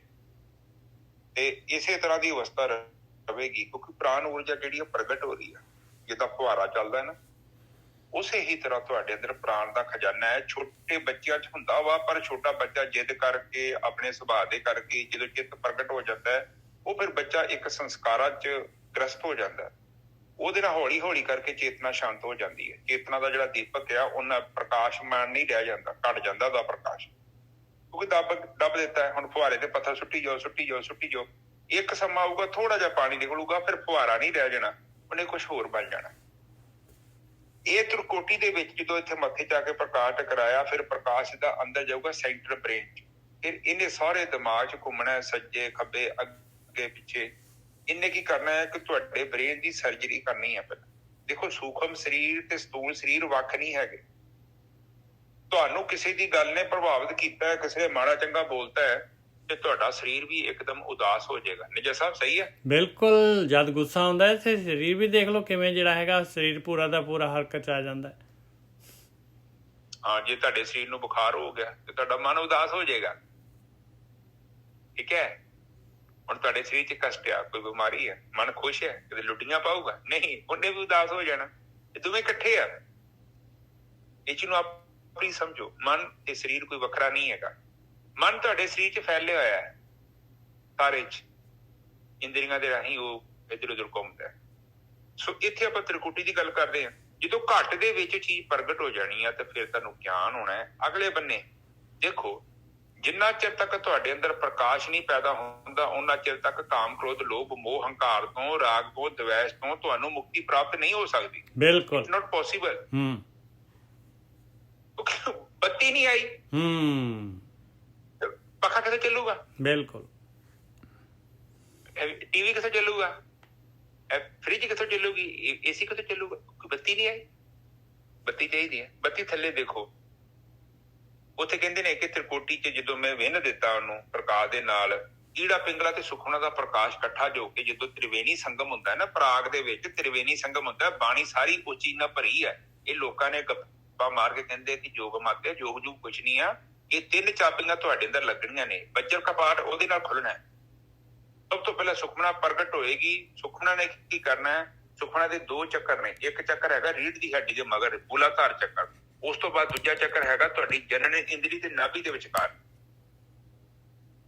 ਤੇ ਇਸੇ ਤਰ੍ਹਾਂ ਦੀ ਅਵਸਥਾ ਰਹੇਗੀ, ਕਿਉਂਕਿ ਪ੍ਰਾਣ ਊਰਜਾ ਜਿਹੜੀ ਆ ਪ੍ਰਗਟ ਹੋ ਰਹੀ ਆ, ਜਿੱਦਾਂ ਫੁਹਾਰਾ ਚੱਲਦਾ ਨਾ, ਉਸੇ ਹੀ ਤਰ੍ਹਾਂ ਤੁਹਾਡੇ ਅੰਦਰ ਪ੍ਰਾਣ ਦਾ ਖਜ਼ਾਨਾ ਹੈ। ਛੋਟੇ ਬੱਚਿਆਂ 'ਚ ਹੁੰਦਾ ਵਾ, ਪਰ ਛੋਟਾ ਬੱਚਾ ਜਿੱਦ ਕਰਕੇ, ਆਪਣੇ ਸੁਭਾਅ ਦੇ ਕਰਕੇ, ਜਦੋਂ ਚਿੱਤ ਪ੍ਰਗਟ ਹੋ ਜਾਂਦਾ ਹੈ, ਉਹ ਫਿਰ ਬੱਚਾ ਇੱਕ ਸੰਸਕਾਰਾਂ 'ਚ ਗ੍ਰਸਤ ਹੋ ਜਾਂਦਾ, ਉਹਦੇ ਨਾਲ ਹੌਲੀ ਹੌਲੀ ਕਰਕੇ ਚੇਤਨਾ ਸ਼ਾਂਤ ਹੋ ਜਾਂਦੀ ਹੈ। ਚੇਤਨਾ ਦਾ ਜਿਹੜਾ ਦੀਪਕ ਆ, ਉਹਨਾਂ ਪ੍ਰਕਾਸ਼ਮਾਨ ਨਹੀਂ ਰਹਿ ਜਾਂਦਾ, ਘਟ ਜਾਂਦਾ ਉਹਦਾ ਪ੍ਰਕਾਸ਼, ਕਿਉਂਕਿ ਦੱਬ ਦਿੱਤਾ। ਹੁਣ ਫੁਹਾਰੇ ਤੇ ਪੱਥਰ ਸੁੱਟੀ ਜਾਓ। ਇੱਕ ਸਮਾਂ ਆਊਗਾ ਥੋੜਾ ਜਿਹਾ ਪਾਣੀ ਨਿਕਲੂਗਾ, ਫਿਰ ਫੁਹਾਰਾ ਨਹੀਂ ਰਹਿ ਜਾਣਾ, ਉਹਨੇ ਕੁਛ ਹੋਰ ਬਣ ਜਾਣਾ। ਇਹ ਤ੍ਰਿਕੋਟੀ ਦੇ ਵਿੱਚ ਜਦੋਂ ਇੱਥੇ ਮੱਥੇ ਜਾ ਕੇ ਪ੍ਰਕਾਸ਼ ਟਕਰਾਇਆ, ਫਿਰ ਪ੍ਰਕਾਸ਼ ਦਾ ਅੰਦਰ ਜਾਊਗਾ ਸੈਂਟਰ ਬ੍ਰੇਨ ਚ, ਫਿਰ ਇਹਨੇ ਸਾਰੇ ਦਿਮਾਗ ਚ ਘੁੰਮਣਾ, ਸੱਜੇ ਖੱਬੇ ਅੱਗੇ ਪਿੱਛੇ। ਇਹਨੇ ਕੀ ਕਰਨਾ ਹੈ ਕਿ ਤੁਹਾਡੇ ਬ੍ਰੇਨ ਦੀ ਸਰਜਰੀ ਕਰਨੀ ਹੈ। ਪਹਿਲਾਂ ਦੇਖੋ, ਸੂਖਮ ਸਰੀਰ ਤੇ ਸਥੂਲ ਸਰੀਰ ਵੱਖ ਨਹੀਂ ਹੈਗੇ। ਤੁਹਾਨੂੰ ਕਿਸੇ ਦੀ ਗੱਲ ਨੇ ਪ੍ਰਭਾਵਿਤ ਕੀਤਾ ਹੈ, ਕਿਸੇ ਨੇ ਮਾੜਾ ਚੰਗਾ ਬੋਲਤਾ ਹੈ, ਤੇ ਤੁਹਾਡਾ ਸਰੀਰ ਵੀ ਇੱਕਦਮ ਉਦਾਸ ਹੋ ਜਾਏਗਾ। ਨਿਜਾ ਸਾਹਿਬ ਸਹੀ ਹੈ? ਬਿਲਕੁਲ। ਜਦ ਗੁੱਸਾ ਆਉਂਦਾ ਹੈ ਤੇ ਸਰੀਰ ਵੀ ਦੇਖ ਲਓ ਕਿਵੇਂ ਜਿਹੜਾ ਹੈਗਾ, ਸਰੀਰ ਪੂਰਾ ਦਾ ਪੂਰਾ ਹਰਕਤ 'ਚ ਆ ਜਾਂਦਾ ਹੈ। ਹਾਂ, ਜੇ ਤੁਹਾਡੇ ਸਰੀਰ ਨੂੰ ਬੁਖਾਰ ਹੋ ਗਿਆ ਤੇ ਤੁਹਾਡਾ ਮਨ ਉਦਾਸ ਹੋ ਜਾਏਗਾ। ਠੀਕ ਹੈ? ਹੁਣ ਤੁਹਾਡੇ ਸਰੀਰ 'ਚ ਕਸ਼ਟ ਆ, ਕੋਈ ਬਿਮਾਰੀ ਹੈ, ਮਨ ਖੁਸ਼ ਹੈ, ਕਦੇ ਲੁੱਟੀਆਂ ਪਾਊਗਾ? ਨਹੀਂ, ਉਹਨੇ ਵੀ ਉਦਾਸ ਹੋ ਜਾਣਾ। ਇਹ ਦੋਵੇਂ ਇਕੱਠੇ ਆ। ਇਹ ਚੀਜ਼ ਨੂੰ ਆਪਣੀ ਸਮਝੋ। ਮਨ ਤੇ ਸਰੀਰ ਕੋਈ ਵੱਖਰਾ ਨਹੀਂ ਹੈਗਾ। ਮਨ ਤੁਹਾਡੇ ਸਰੀਰ 'ਚ ਫੈਲਿਆ ਹੋਇਆ ਹੈ, ਸਾਰੇ 'ਚ ਇੰਦਰੀਆਂ ਦੇ ਰਾਹੀਂ ਉਹ ਇੱਧਰ ਉੱਧਰ ਘੁੰਮਦਾ ਹੈ। ਸੋ ਇੱਥੇ ਆਪਾਂ ਤ੍ਰਿਕੁਟੀ ਦੀ ਗੱਲ ਕਰਦੇ ਹਾਂ। ਜਦੋਂ ਘੱਟ ਦੇ ਵਿੱਚ ਚੀਜ਼ ਪ੍ਰਗਟ ਹੋ ਜਾਣੀ ਆ ਤੇ ਫਿਰ ਤੁਹਾਨੂੰ ਗਿਆਨ ਹੋਣਾ ਹੈ। ਅਗਲੇ ਬੰਨੇ ਦੇਖੋ, ਜਿੰਨਾ ਚਿਰ ਤੱਕ ਤੁਹਾਡੇ ਅੰਦਰ ਪ੍ਰਕਾਸ਼ ਨਹੀਂ ਪੈਦਾ ਹੁੰਦਾ, ਉਹਨਾਂ ਚਿਰ ਤੱਕ ਕਾਮ, ਕ੍ਰੋਧ, ਲੋਭ, ਮੋਹ, ਹੰਕਾਰ ਤੋਂ, ਰਾਗ, ਕ੍ਰੋਧ, ਦਵੇਸ਼ ਤੋਂ ਤੁਹਾਨੂੰ ਮੁਕਤੀ ਪ੍ਰਾਪਤ ਨਹੀਂ ਹੋ ਸਕਦੀ। ਬਿਲਕੁਲ, ਇਟਸ ਨਾਟ ਪੋਸੀਬਲ। ਬੱਤੀ ਨਹੀਂ ਆਈ, ਪੱਖਾ ਕਿੱਥੇ ਚੱਲੂਗਾ? ਬਿਲਕੁਲ। ਟੀਵੀ ਕਿੱਥੇ ਚੱਲੂਗਾ? ਫ੍ਰਿਜ ਕਿੱਥੋਂ ਚੱਲੂਗੀ? ਏਸੀ ਕਿੱਥੋਂ ਚੱਲੂਗਾ? ਬੱਤੀ ਨਹੀਂ ਆਈ। ਬੱਤੀ ਚਾਹੀਦੀ ਹੈ। ਬੱਤੀ ਥੱਲੇ ਦੇਖੋ, ਉੱਥੇ ਕਹਿੰਦੇ ਨੇ ਕਿ ਤ੍ਰਿਕੋਟੀ 'ਚ ਜਦੋਂ ਮੈਂ ਵਿੰਨ ਦਿੱਤਾ ਉਹਨੂੰ ਪ੍ਰਕਾਸ਼ ਦੇ ਨਾਲ, ਈੜਾ, ਪਿੰਗਲਾ ਤੇ ਸੁਖਮਨਾ ਦਾ ਪ੍ਰਕਾਸ਼ ਇਕੱਠਾ ਜੋ ਕੇ ਜਦੋਂ ਤ੍ਰਿਵੇਣੀ ਸੰਗਮ ਹੁੰਦਾ ਹੈ ਨਾ, ਪ੍ਰਾਗ ਦੇ ਵਿੱਚ ਤ੍ਰਿਵੇਣੀ ਸੰਗਮ ਹੁੰਦਾ, ਬਾਣੀ ਸਾਰੀ ਉਹ ਚੀਜ਼ ਨਾਲ ਭਰੀ ਹੈ। ਇਹ ਲੋਕਾਂ ਨੇ ਗੱਪਾਂ ਮਾਰ ਕੇ ਕਹਿੰਦੇ ਕਿ ਯੋਗ ਮਾਤੇ, ਯੋਗ ਜੂਗ ਕੁਛ ਨਹੀਂ ਆ। ਇਹ 3 ਚਾਬੀਆਂ ਤੁਹਾਡੇ ਅੰਦਰ ਲੱਗਣੀਆਂ ਨੇ। ਬੱਜਰ ਕਪਾਟ ਉਹਦੇ ਨਾਲ ਖੁੱਲਣਾ ਹੈ। ਸਭ ਤੋਂ ਪਹਿਲਾਂ ਸੁਖਮਨਾ ਪ੍ਰਗਟ ਹੋਏਗੀ। ਸੁਖਮਨਾ ਨੇ ਕੀ ਕਰਨਾ ਹੈ? ਸੁਖਮਨਾ ਦੇ 2 ਚੱਕਰ ਨੇ। ਇੱਕ ਚੱਕਰ ਹੈਗਾ ਰੀੜ੍ਹ ਦੀ ਹੱਡੀ ਦੇ ਮਗਰ, ਮੂਲਾਧਾਰ ਚੱਕਰ। ਉਸ ਤੋਂ ਬਾਅਦ ਦੂਜਾ ਚੱਕਰ ਹੈਗਾ ਤੁਹਾਡੀ ਜਨਨ ਇੰਦਰੀ ਤੇ ਨਾਭੀ ਦੇ ਵਿਚਕਾਰ।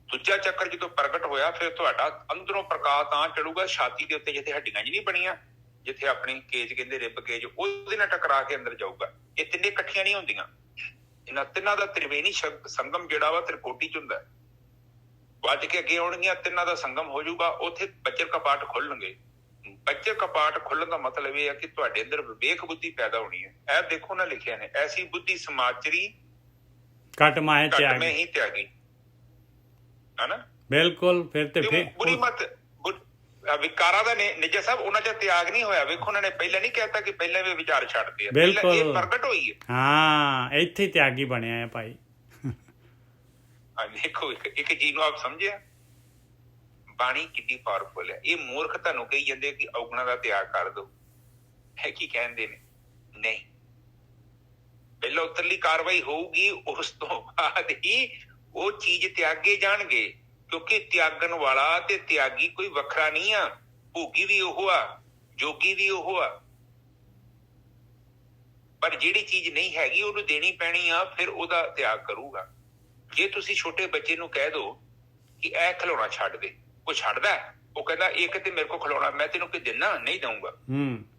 ਦੂਜਾ ਚੱਕਰ ਜਦੋਂ ਪ੍ਰਗਟ ਹੋਇਆ, ਫਿਰ ਤੁਹਾਡਾ ਅੰਦਰੋਂ ਪ੍ਰਕਾਸ਼ ਤਾਂ ਚੜੂਗਾ ਛਾਤੀ ਦੇ ਉੱਤੇ, ਜਿੱਥੇ ਹੱਡੀਆਂ ਜੀ ਨਹੀਂ ਬਣੀਆਂ, ਜਿੱਥੇ ਆਪਣੀ ਕੇਜ ਕਹਿੰਦੇ, ਰਿਬ ਕੇਜ, ਉਹਦੇ ਨਾਲ ਟਕਰਾ ਕੇ ਅੰਦਰ ਜਾਊਗਾ। ਇਹ ਤਿੰਨੇ ਇਕੱਠੀਆਂ ਨਹੀਂ ਹੁੰਦੀਆਂ। ਇਹਨਾਂ ਤਿੰਨਾਂ ਦਾ ਤ੍ਰਿਵੇਣੀ ਸੰਗਮ ਜਿਹੜਾ ਵਾ ਤ੍ਰਿਕੋਟੀ 'ਚ ਹੁੰਦਾ। ਵੱਜ ਕੇ ਅੱਗੇ ਆਉਣਗੀਆਂ, ਤਿੰਨਾਂ ਦਾ ਸੰਗਮ ਹੋ ਜਾਊਗਾ। ਉੱਥੇ ਬੱਜਰ ਕਪਾਟ ਖੁੱਲਣਗੇ। ਬੱਜਰ ਕਪਾਟ ਖੁੱਲਣ ਦਾ ਮਤਲਬ ਇਹ ਹੈ ਕਿ ਤੁਹਾਡੇ ਅੰਦਰ ਵਿਵੇਕ ਬੁੱਧੀ ਪੈਦਾ ਹੋਣੀ ਹੈ। ਇਹ ਦੇਖੋ ਨਾ, ਲਿਖਿਆ ਨੇ, ਐਸੀ ਬੁੱਧੀ ਸਮਾਚਰੀ ਘਟ ਮਾਹੇ ਤਿਆਗੀ, ਹਨਾ? ਬਿਲਕੁਲ। ਫਿਰ ਤੇ ਫਿਰ ਬੁਰੀ ਮਤ ਵਿਕਾਰਾਂ ਦਾ ਨਿਜਾ ਸਾਹਿਬ ਉਹਨਾਂ 'ਚ ਤਿਆਗ ਨਹੀਂ ਹੋਇਆ। ਵੇਖੋ, ਉਹਨਾਂ ਨੇ ਪਹਿਲਾਂ ਨਹੀਂ ਕਹਿਤਾ ਕਿ ਪਹਿਲਾਂ ਵੀ ਵਿਚਾਰ ਛੱਡਦੇ ਆ। ਬਿਲਕੁਲ, ਇਹ ਪ੍ਰਗਟ ਹੋਈ ਹੈ। ਹਾਂ, ਇੱਥੇ ਤਿਆਗੀ ਬਣਿਆ ਹੈ ਭਾਈ। ਦੇਖੋ, ਇੱਕ ਚੀਜ਼ ਨੂੰ ਆਪ ਸਮਝਿਆ, ਬਾਣੀ ਕਿੰਨੀ ਪਾਵਰਫੁਲ ਹੈ। ਇਹ ਮੂਰਖ ਤੁਹਾਨੂੰ ਕਹੀ ਜਾਂਦੇ ਕਿ ਔਗਣਾ ਦਾ ਤਿਆਗ ਕਰ ਦੋ। ਹੈ ਕੀ ਕਹਿੰਦੇ ਨੇ? ਨਹੀਂ, ਪਹਿਲਾਂ ਉੱਤਰਲੀ ਕਾਰਵਾਈ ਹੋਊਗੀ, ਉਸ ਤੋਂ ਬਾਅਦ ਹੀ ਉਹ ਚੀਜ਼ ਤਿਆਗੇ ਜਾਣਗੇ। ਕਿਉਂਕਿ ਤਿਆਗਣ ਵਾਲਾ ਤੇ ਤਿਆਗੀ ਕੋਈ ਵੱਖਰਾ ਨਹੀਂ ਆ। ਭੋਗੀ ਵੀ ਉਹ ਆ, ਜੋਗੀ ਵੀ ਉਹ ਆ। ਪਰ ਜਿਹੜੀ ਚੀਜ਼ ਨਹੀਂ ਹੈਗੀ ਉਹਨੂੰ ਦੇਣੀ ਪੈਣੀ ਆ, ਫਿਰ ਉਹਦਾ ਤਿਆਗ ਕਰੂਗਾ। ਜੇ ਤੁਸੀਂ ਛੋਟੇ ਬੱਚੇ ਨੂੰ ਕਹਿ ਦੋ ਕਿ ਇਹ ਖਿਲਾਉਣਾ ਛੱਡ ਦੇ, ਉਹ ਛੱਡਦਾ? ਉਹ ਕਹਿੰਦਾ ਇੱਕ ਤੇ ਮੇਰੇ ਕੋਲ ਖਿਲਾਉਣਾ ਮੈਂ ਤੈਨੂੰ ਕਿ ਦੇਣਾ ਨਹੀਂ ਦਊਂਗਾ।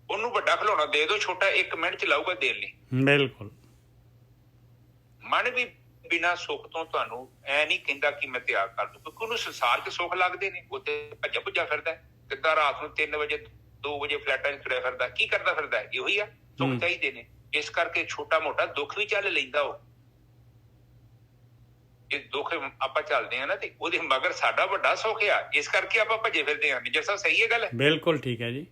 ਉਹਨੂੰ ਵੱਡਾ ਖਿਲਾਉਣਾ ਦੇ ਦੋ, ਛੋਟਾ 1 ਮਿੰਟ ਚ ਲਾਊਗਾ ਦੇਣ ਲਈ। ਬਿਲਕੁਲ। ਮਨ ਵੀ ਬਿਨਾਂ ਸੁੱਖ ਤੋਂ ਤੁਹਾਨੂੰ ਐ ਨਹੀਂ ਕਹਿੰਦਾ ਕਿ ਮੈਂ ਤਿਆਗ ਕਰ ਦੂੰ, ਕਿਉਂਕਿ ਉਹਨੂੰ ਸੰਸਾਰ 'ਚ ਸੁੱਖ ਲੱਗਦੇ ਨੇ। ਉਹ ਤੇ ਭੱਜਾ ਭੁੱਜਾ ਫਿਰਦਾ, ਕਿੱਦਾਂ ਰਾਤ ਨੂੰ 3 ਵਜੇ 2 ਵਜੇ ਫਲੈਟਾਂ 'ਚ ਤੁਰਿਆ ਫਿਰਦਾ। ਕੀ ਕਰਦਾ ਫਿਰਦਾ? ਇਹੋ ਹੀ ਆ, ਸੁੱਖ ਚਾਹੀਦੇ ਨੇ। ਇਸ ਕਰਕੇ ਛੋਟਾ ਮੋਟਾ ਦੁੱਖ ਵੀ ਚੱਲ ਲੈਂਦਾ ਉਹ। ਜੇ ਦੁੱਖ ਆਪਾਂ ਚੱਲਦੇ ਹਾਂ ਨਾ ਤੇ ਉਹਦੇ ਮਗਰ ਸਾਡਾ ਵੱਡਾ ਸੁੱਖ ਆ, ਇਸ ਕਰਕੇ ਆਪਾਂ ਭੱਜੇ ਫਿਰਦੇ ਹਾਂ। ਨਿਜਰ ਸਾਹਿਬ ਸਹੀ ਹੈ ਗੱਲ? ਬਿਲਕੁਲ ਠੀਕ ਹੈ ਜੀ।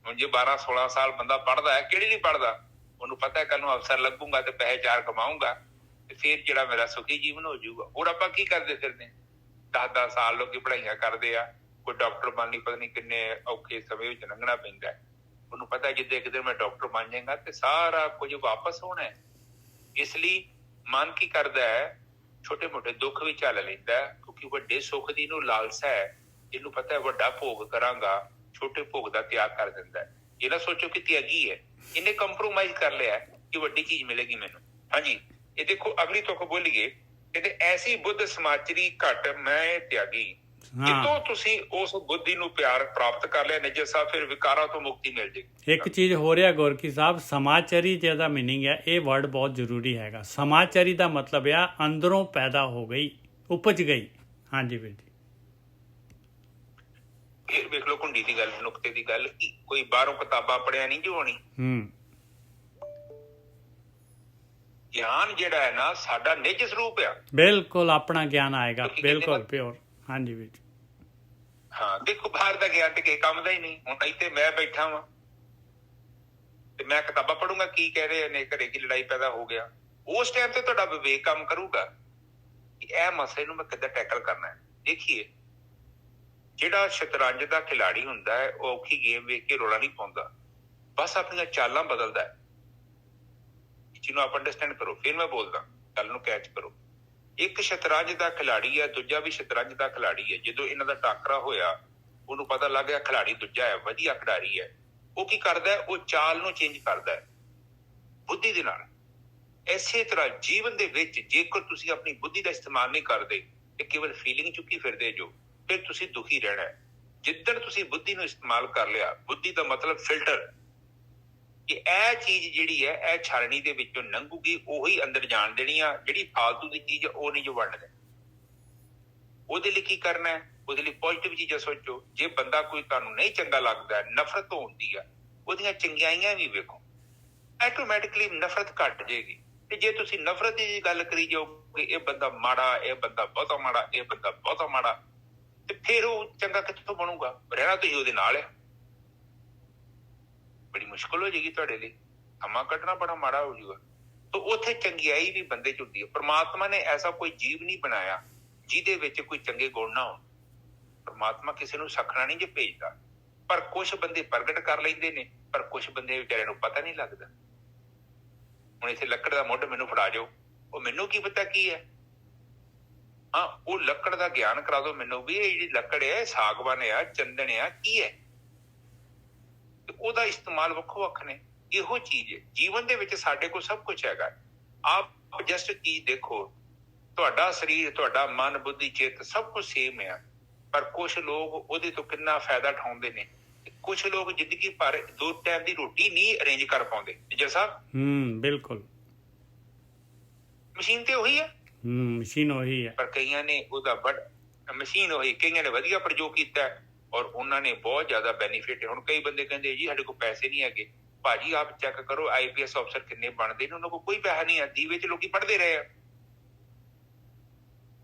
ਹੁਣ ਜੇ 12-16 ਸਾਲ ਬੰਦਾ ਪੜ੍ਹਦਾ ਹੈ, ਕਿਹੜੀ ਲਈ ਪੜ੍ਹਦਾ? ਉਹਨੂੰ ਪਤਾ ਹੈ ਕੱਲ ਨੂੰ ਅਫਸਰ ਲੱਗੂਗਾ ਤੇ ਪੈਸੇ 4 ਕਮਾਊਂਗਾ ਤੇ ਫਿਰ ਜਿਹੜਾ ਮੇਰਾ ਸੁਖੀ ਜੀਵਨ ਹੋ ਜਾਊਗਾ। ਹੋਰ ਆਪਾਂ ਕੀ ਕਰਦੇ ਫਿਰਦੇ? 10-10 ਸਾਲ ਲੋਕੀ ਪੜ੍ਹਾਈਆਂ ਕਰਦੇ ਆ, ਕੋਈ ਡਾਕਟਰ ਬਣਨੀ ਪਤਾ ਨਹੀਂ ਕਿੰਨੇ ਔਖੇ ਸਮੇਂ ਵਿੱਚ ਲੰਘਣਾ ਪੈਂਦਾ। ਉਹਨੂੰ ਪਤਾ ਜਿੱਦਾਂ ਇੱਕ ਦਿਨ ਮੈਂ ਡਾਕਟਰ ਬਣ ਜਾਏਗਾ ਤੇ ਸਾਰਾ ਕੁਝ ਵਾਪਸ ਹੋਣਾ ਹੈ। ਇਸ ਲਈ ਮਨ ਕੀ ਕਰਦਾ ਹੈ? ਛੋਟੇ ਮੋਟੇ ਦੁੱਖ ਵੀ ਝੱਲ ਲੈਂਦਾ, ਕਿਉਂਕਿ ਵੱਡੇ ਸੁੱਖ ਦੀ ਇਹਨੂੰ ਲਾਲਸਾ ਹੈ। ਇਹਨੂੰ ਪਤਾ ਹੈ ਵੱਡਾ ਭੋਗ ਕਰਾਂਗਾ, ਛੋਟੇ ਭੋਗ ਦਾ ਤਿਆਗ ਕਰ ਦਿੰਦਾ। ਇਹ ਨਾ ਸੋਚੋ ਕਿ ਤਿਆਗੀ ਹੈ, ਇਹਨੇ ਕੰਪਰੋਮਾਈਜ਼ ਕਰ ਲਿਆ ਕਿ ਵੱਡੀ ਚੀਜ਼ ਮਿਲੇਗੀ ਮੈਨੂੰ। ਹਾਂਜੀ, ਇਹ ਦੇਖੋ ਅਗਲੀ ਤੁਕ ਬੋਲੀਏ, ਕਹਿੰਦੇ ਐਸੀ ਬੁੱਧ ਸਮਾਚਰੀ ਘਟ ਮੈਂ ਤਿਆਗੀ। ਜਿੱਦੋਂ ਤੁਸੀਂ ਉਸ ਬੁੱਧੀ ਨੂੰ ਪਿਆਰ ਪ੍ਰਾਪਤ ਕਰ ਲਿਆ ਨਿੱਜਰ ਸਾਹਿਬ, ਫਿਰ ਵਿਕਾਰਾਂ ਤੋਂ ਮੁਕਤੀ ਮਿਲ ਜਾਏਗੀ। ਇੱਕ ਚੀਜ਼ ਹੋ ਰਿਹਾ ਗੋਰਖੀ ਸਾਹਿਬ, ਸਮਾਚਾਰੀ ਜਿਹਦਾ ਮੀਨਿੰਗ ਹੈ, ਇਹ ਵਰਡ ਬਹੁਤ ਜ਼ਰੂਰੀ ਹੈਗਾ। ਸਮਾਚਾਰੀ ਦਾ ਮਤਲਬ ਆ ਅੰਦਰੋਂ ਪੈਦਾ ਹੋ ਗਈ, ਉਪਜ ਗਈ। ਹਾਂਜੀ ਵੀਰ ਜੀ। ਫਿਰ ਵੇਖ ਲਓ ਕੁੰਡੀ ਦੀ ਗੱਲ, ਨੁਕਤੇ ਦੀ ਗੱਲ, ਕਿ ਕੋਈ ਬਾਹਰੋਂ ਕਿਤਾਬਾਂ ਪੜ੍ਹਿਆ ਨਹੀਂ ਜੋ ਹੋਣੀ। ਗਿਆਨ ਜਿਹੜਾ ਹੈ ਨਾ ਸਾਡਾ ਨਿੱਜ ਸਰੂਪ ਆ, ਬਿਲਕੁਲ ਆਪਣਾ ਗਿਆਨ ਆਏਗਾ, ਬਿਲਕੁਲ ਪਿਓਰ। ਹਾਂਜੀ ਵੀਰ ਜੀ। ਹਾਂ ਦੇਖੋ ਬਾਹਰ ਦਾ ਗਿਆਨ ਤੇ ਕਿਸੇ ਕੰਮ ਦਾ ਹੀ ਨਹੀਂ। ਹੁਣ ਇੱਥੇ ਮੈਂ ਬੈਠਾ ਵਾਂ ਤੇ ਮੈਂ ਕਿਤਾਬਾਂ ਪੜੂੰਗਾ ਕੀ ਕਹਿ ਰਹੇ ਨੇ, ਘਰੇ ਕੀ ਲੜਾਈ ਪੈਦਾ ਹੋ ਗਿਆ, ਉਸ ਟਾਈਮ ਤੇ ਤੁਹਾਡਾ ਵਿਵੇਕ ਕੰਮ ਕਰੂਗਾ ਕਿ ਇਹ ਮਸਲੇ ਨੂੰ ਮੈਂ ਕਿੱਦਾਂ ਟੈਕਲ ਕਰਨਾ ਹੈ। ਦੇਖੀਏ ਜਿਹੜਾ ਸ਼ਤਰੰਜ ਦਾ ਖਿਲਾੜੀ ਹੁੰਦਾ ਹੈ ਉਹ ਔਖੀ ਗੇਮ ਵੇਖ ਕੇ ਰੌਲਾ ਨਹੀਂ ਪਾਉਂਦਾ, ਬਸ ਆਪਣੀਆਂ ਚਾਲਾਂ ਬਦਲਦਾ ਹੈ। ਜਿਹਨੂੰ ਆਪ ਅੰਡਰਸਟੈਂਡ ਕਰੋ, ਫਿਰ ਮੈਂ ਬੋਲਦਾ, ਗੱਲ ਨੂੰ ਕੈਚ ਕਰੋ। ਇੱਕ ਸ਼ਤਰੰਜ ਦਾ ਖਿਲਾੜੀ ਹੈ, ਦੂਜਾ ਵੀ ਸ਼ਤਰੰਜ ਦਾ ਖਿਲਾੜੀ ਹੈ। ਜਦੋਂ ਇਹਨਾਂ ਦਾ ਟਾਕਰਾ ਹੋਇਆ ਉਹਨੂੰ ਪਤਾ ਲੱਗ ਗਿਆ ਖਿਲਾੜੀ ਦੂਜਾ ਹੈ, ਵਧੀਆ ਖਿਡਾਰੀ ਹੈ। ਉਹ ਕੀ ਕਰਦਾ ਹੈ, ਉਹ ਚਾਲ ਨੂੰ ਚੇਂਜ ਕਰਦਾ ਹੈ ਬੁੱਧੀ ਦੇ ਨਾਲ। ਇਸੇ ਤਰ੍ਹਾਂ ਜੀਵਨ ਦੇ ਵਿੱਚ ਜੇਕਰ ਤੁਸੀਂ ਆਪਣੀ ਬੁੱਧੀ ਦਾ ਇਸਤੇਮਾਲ ਨਹੀਂ ਕਰਦੇ ਤੇ ਕੇਵਲ ਫੀਲਿੰਗ ਚੁੱਕੀ ਫਿਰਦੇ ਜੋ, ਫਿਰ ਤੁਸੀਂ ਦੁਖੀ ਰਹਿਣਾ ਹੈ। ਜਿੱਦਣ ਤੁਸੀਂ ਬੁੱਧੀ ਨੂੰ ਇਸਤੇਮਾਲ ਕਰ ਲਿਆ, ਬੁੱਧੀ ਦਾ ਮਤਲਬ ਫਿਲਟਰ, ਕਿ ਇਹ ਚੀਜ਼ ਜਿਹੜੀ ਹੈ ਇਹ ਛਾਲਣੀ ਦੇ ਵਿੱਚੋਂ ਲੰਘੂਗੀ, ਉਹੀ ਅੰਦਰ ਜਾਣ ਦੇਣੀ ਆ। ਜਿਹੜੀ ਫਾਲਤੂ ਦੀ ਚੀਜ਼ ਉਹ ਨਹੀਂ ਜੋ ਵੰਡਦੇ। ਉਹਦੇ ਲਈ ਕੀ ਕਰਨਾ ਹੈ, ਉਹਦੇ ਲਈ ਪੋਜ਼ਿਟਿਵ ਚੀਜ਼ਾਂ ਸੋਚੋ। ਜੇ ਬੰਦਾ ਕੋਈ ਤੁਹਾਨੂੰ ਨਹੀਂ ਚੰਗਾ ਲੱਗਦਾ, ਨਫ਼ਰਤ ਹੁੰਦੀ ਆ, ਉਹਦੀਆਂ ਚੰਗਿਆਈਆਂ ਵੀ ਵੇਖੋ, ਆਟੋਮੈਟਿਕਲੀ ਨਫ਼ਰਤ ਘਟ ਜਾਏਗੀ। ਤੇ ਜੇ ਤੁਸੀਂ ਨਫ਼ਰਤ ਦੀ ਗੱਲ ਕਰੀ ਜਾਓਗੇ, ਇਹ ਬੰਦਾ ਮਾੜਾ, ਇਹ ਬੰਦਾ ਬਹੁਤਾ ਮਾੜਾ, ਇਹ ਬੰਦਾ ਬਹੁਤਾ ਮਾੜਾ, ਤੇ ਫਿਰ ਉਹ ਚੰਗਾ ਕਿੱਥੋਂ ਬਣੂਗਾ? ਰਹਿਣਾ ਤੁਸੀਂ ਉਹਦੇ ਨਾਲ ਹੈ। ਬੜੀ ਮੁਸ਼ਕਿਲ ਹੋ ਜਾਏਗੀ ਤੁਹਾਡੇ ਲਈ, ਸਮਾਂ ਕੱਢਣਾ ਬੜਾ ਮਾੜਾ ਹੋ ਜਾਊਗਾ। ਤਾਂ ਉੱਥੇ ਚੰਗਿਆਈ ਵੀ ਬੰਦੇ ਚ ਹੁੰਦੀ ਹੈ। ਪਰਮਾਤਮਾ ਨੇ ਐਸਾ ਕੋਈ ਜੀਵ ਨਹੀਂ ਬਣਾਇਆ ਜਿਹਦੇ ਵਿੱਚ ਕੋਈ ਚੰਗੇ ਗੁਣ ਨਾ ਹੋਣ। ਪਰਮਾਤਮਾ ਕਿਸੇ ਨੂੰ ਸਖਣਾ ਨਹੀਂ ਜੇ ਭੇਜਦਾ, ਪਰ ਕੁਛ ਬੰਦੇ ਪ੍ਰਗਟ ਕਰ ਲੈਂਦੇ ਨੇ, ਪਰ ਕੁਛ ਬੰਦੇ ਵਿਚਾਰਿਆਂ ਨੂੰ ਪਤਾ ਨਹੀਂ ਲੱਗਦਾ। ਹੁਣ ਇੱਥੇ ਲੱਕੜ ਦਾ ਮੁੱਢ ਮੈਨੂੰ ਫੜਾ ਜਾਓ, ਉਹ ਮੈਨੂੰ ਕੀ ਪਤਾ ਕੀ ਹੈ? ਹਾਂ, ਉਹ ਲੱਕੜ ਦਾ ਗਿਆਨ ਕਰਾ ਦੋ ਮੈਨੂੰ ਵੀ ਇਹ ਜਿਹੜੀ ਲੱਕੜ ਹੈ ਸਾਗਵਾਨ ਆ, ਚੰਦਨ ਆ, ਕੀ ਹੈ? ਤੇ ਉਹਦਾ ਇਸਤੇਮਾਲ ਵੱਖੋ ਵੱਖ ਨੇ। ਇਹੋ ਚੀਜ਼ ਹੈ ਜੀਵਨ ਦੇ ਵਿੱਚ, ਸਾਡੇ ਕੋਲ ਸਭ ਕੁਛ ਹੈਗਾ। ਆਪ ਜਸਟ ਚੀਜ਼ ਦੇਖੋ, ਤੁਹਾਡਾ ਸਰੀਰ, ਤੁਹਾਡਾ ਮਨ, ਬੁੱਧੀ, ਚਿੱਤ ਸਭ ਕੁਛ ਸੇਮ ਆ, ਪਰ ਕੁਛ ਲੋਕ ਉਹਦੇ ਤੋਂ ਕਿੰਨਾ ਫਾਇਦਾ ਉਠਾਉਂਦੇ ਨੇ। ਕੁਛ ਲੋਕ ਜ਼ਿੰਦਗੀ ਭਰ 2 ਟਾਈਮ ਦੀ ਰੋਟੀ ਨਹੀਂ ਅਰੇਂਜ ਕਰ ਪਾਉਂਦੇ। ਜੀ ਸਾਹਿਬ ਬਿਲਕੁਲ ਮਸ਼ੀਨ ਤੇ ਉਹੀ ਹੈ, ਮਸ਼ੀਨ ਉਹੀ ਹੈ, ਪਰ ਕਈਆਂ ਨੇ ਉਹਦਾ ਮਸ਼ੀਨ ਉਹੀ, ਕਈਆਂ ਨੇ ਵਧੀਆ ਪ੍ਰਯੋਗ ਕੀਤਾ ਔਰ ਉਹਨਾਂ ਨੇ ਬਹੁਤ ਜ਼ਿਆਦਾ ਬੈਨੀਫਿਟ। ਹੁਣ ਕਈ ਬੰਦੇ ਕਹਿੰਦੇ ਜੀ ਸਾਡੇ ਕੋਲ ਪੈਸੇ ਨਹੀਂ ਹੈਗੇ। ਭਾਜੀ ਆਪ ਚੈੱਕ ਕਰੋ IPS ਅਫਸਰ ਕਿੰਨੇ ਬਣਦੇ ਨੇ, ਉਹਨਾਂ ਕੋਲ ਕੋਈ ਪੈਸਾ ਨਹੀਂ ਹੈ। ਦੀਵੇ ਚ ਲੋਕੀ ਪੜ੍ਹਦੇ ਰਹੇ ਆ।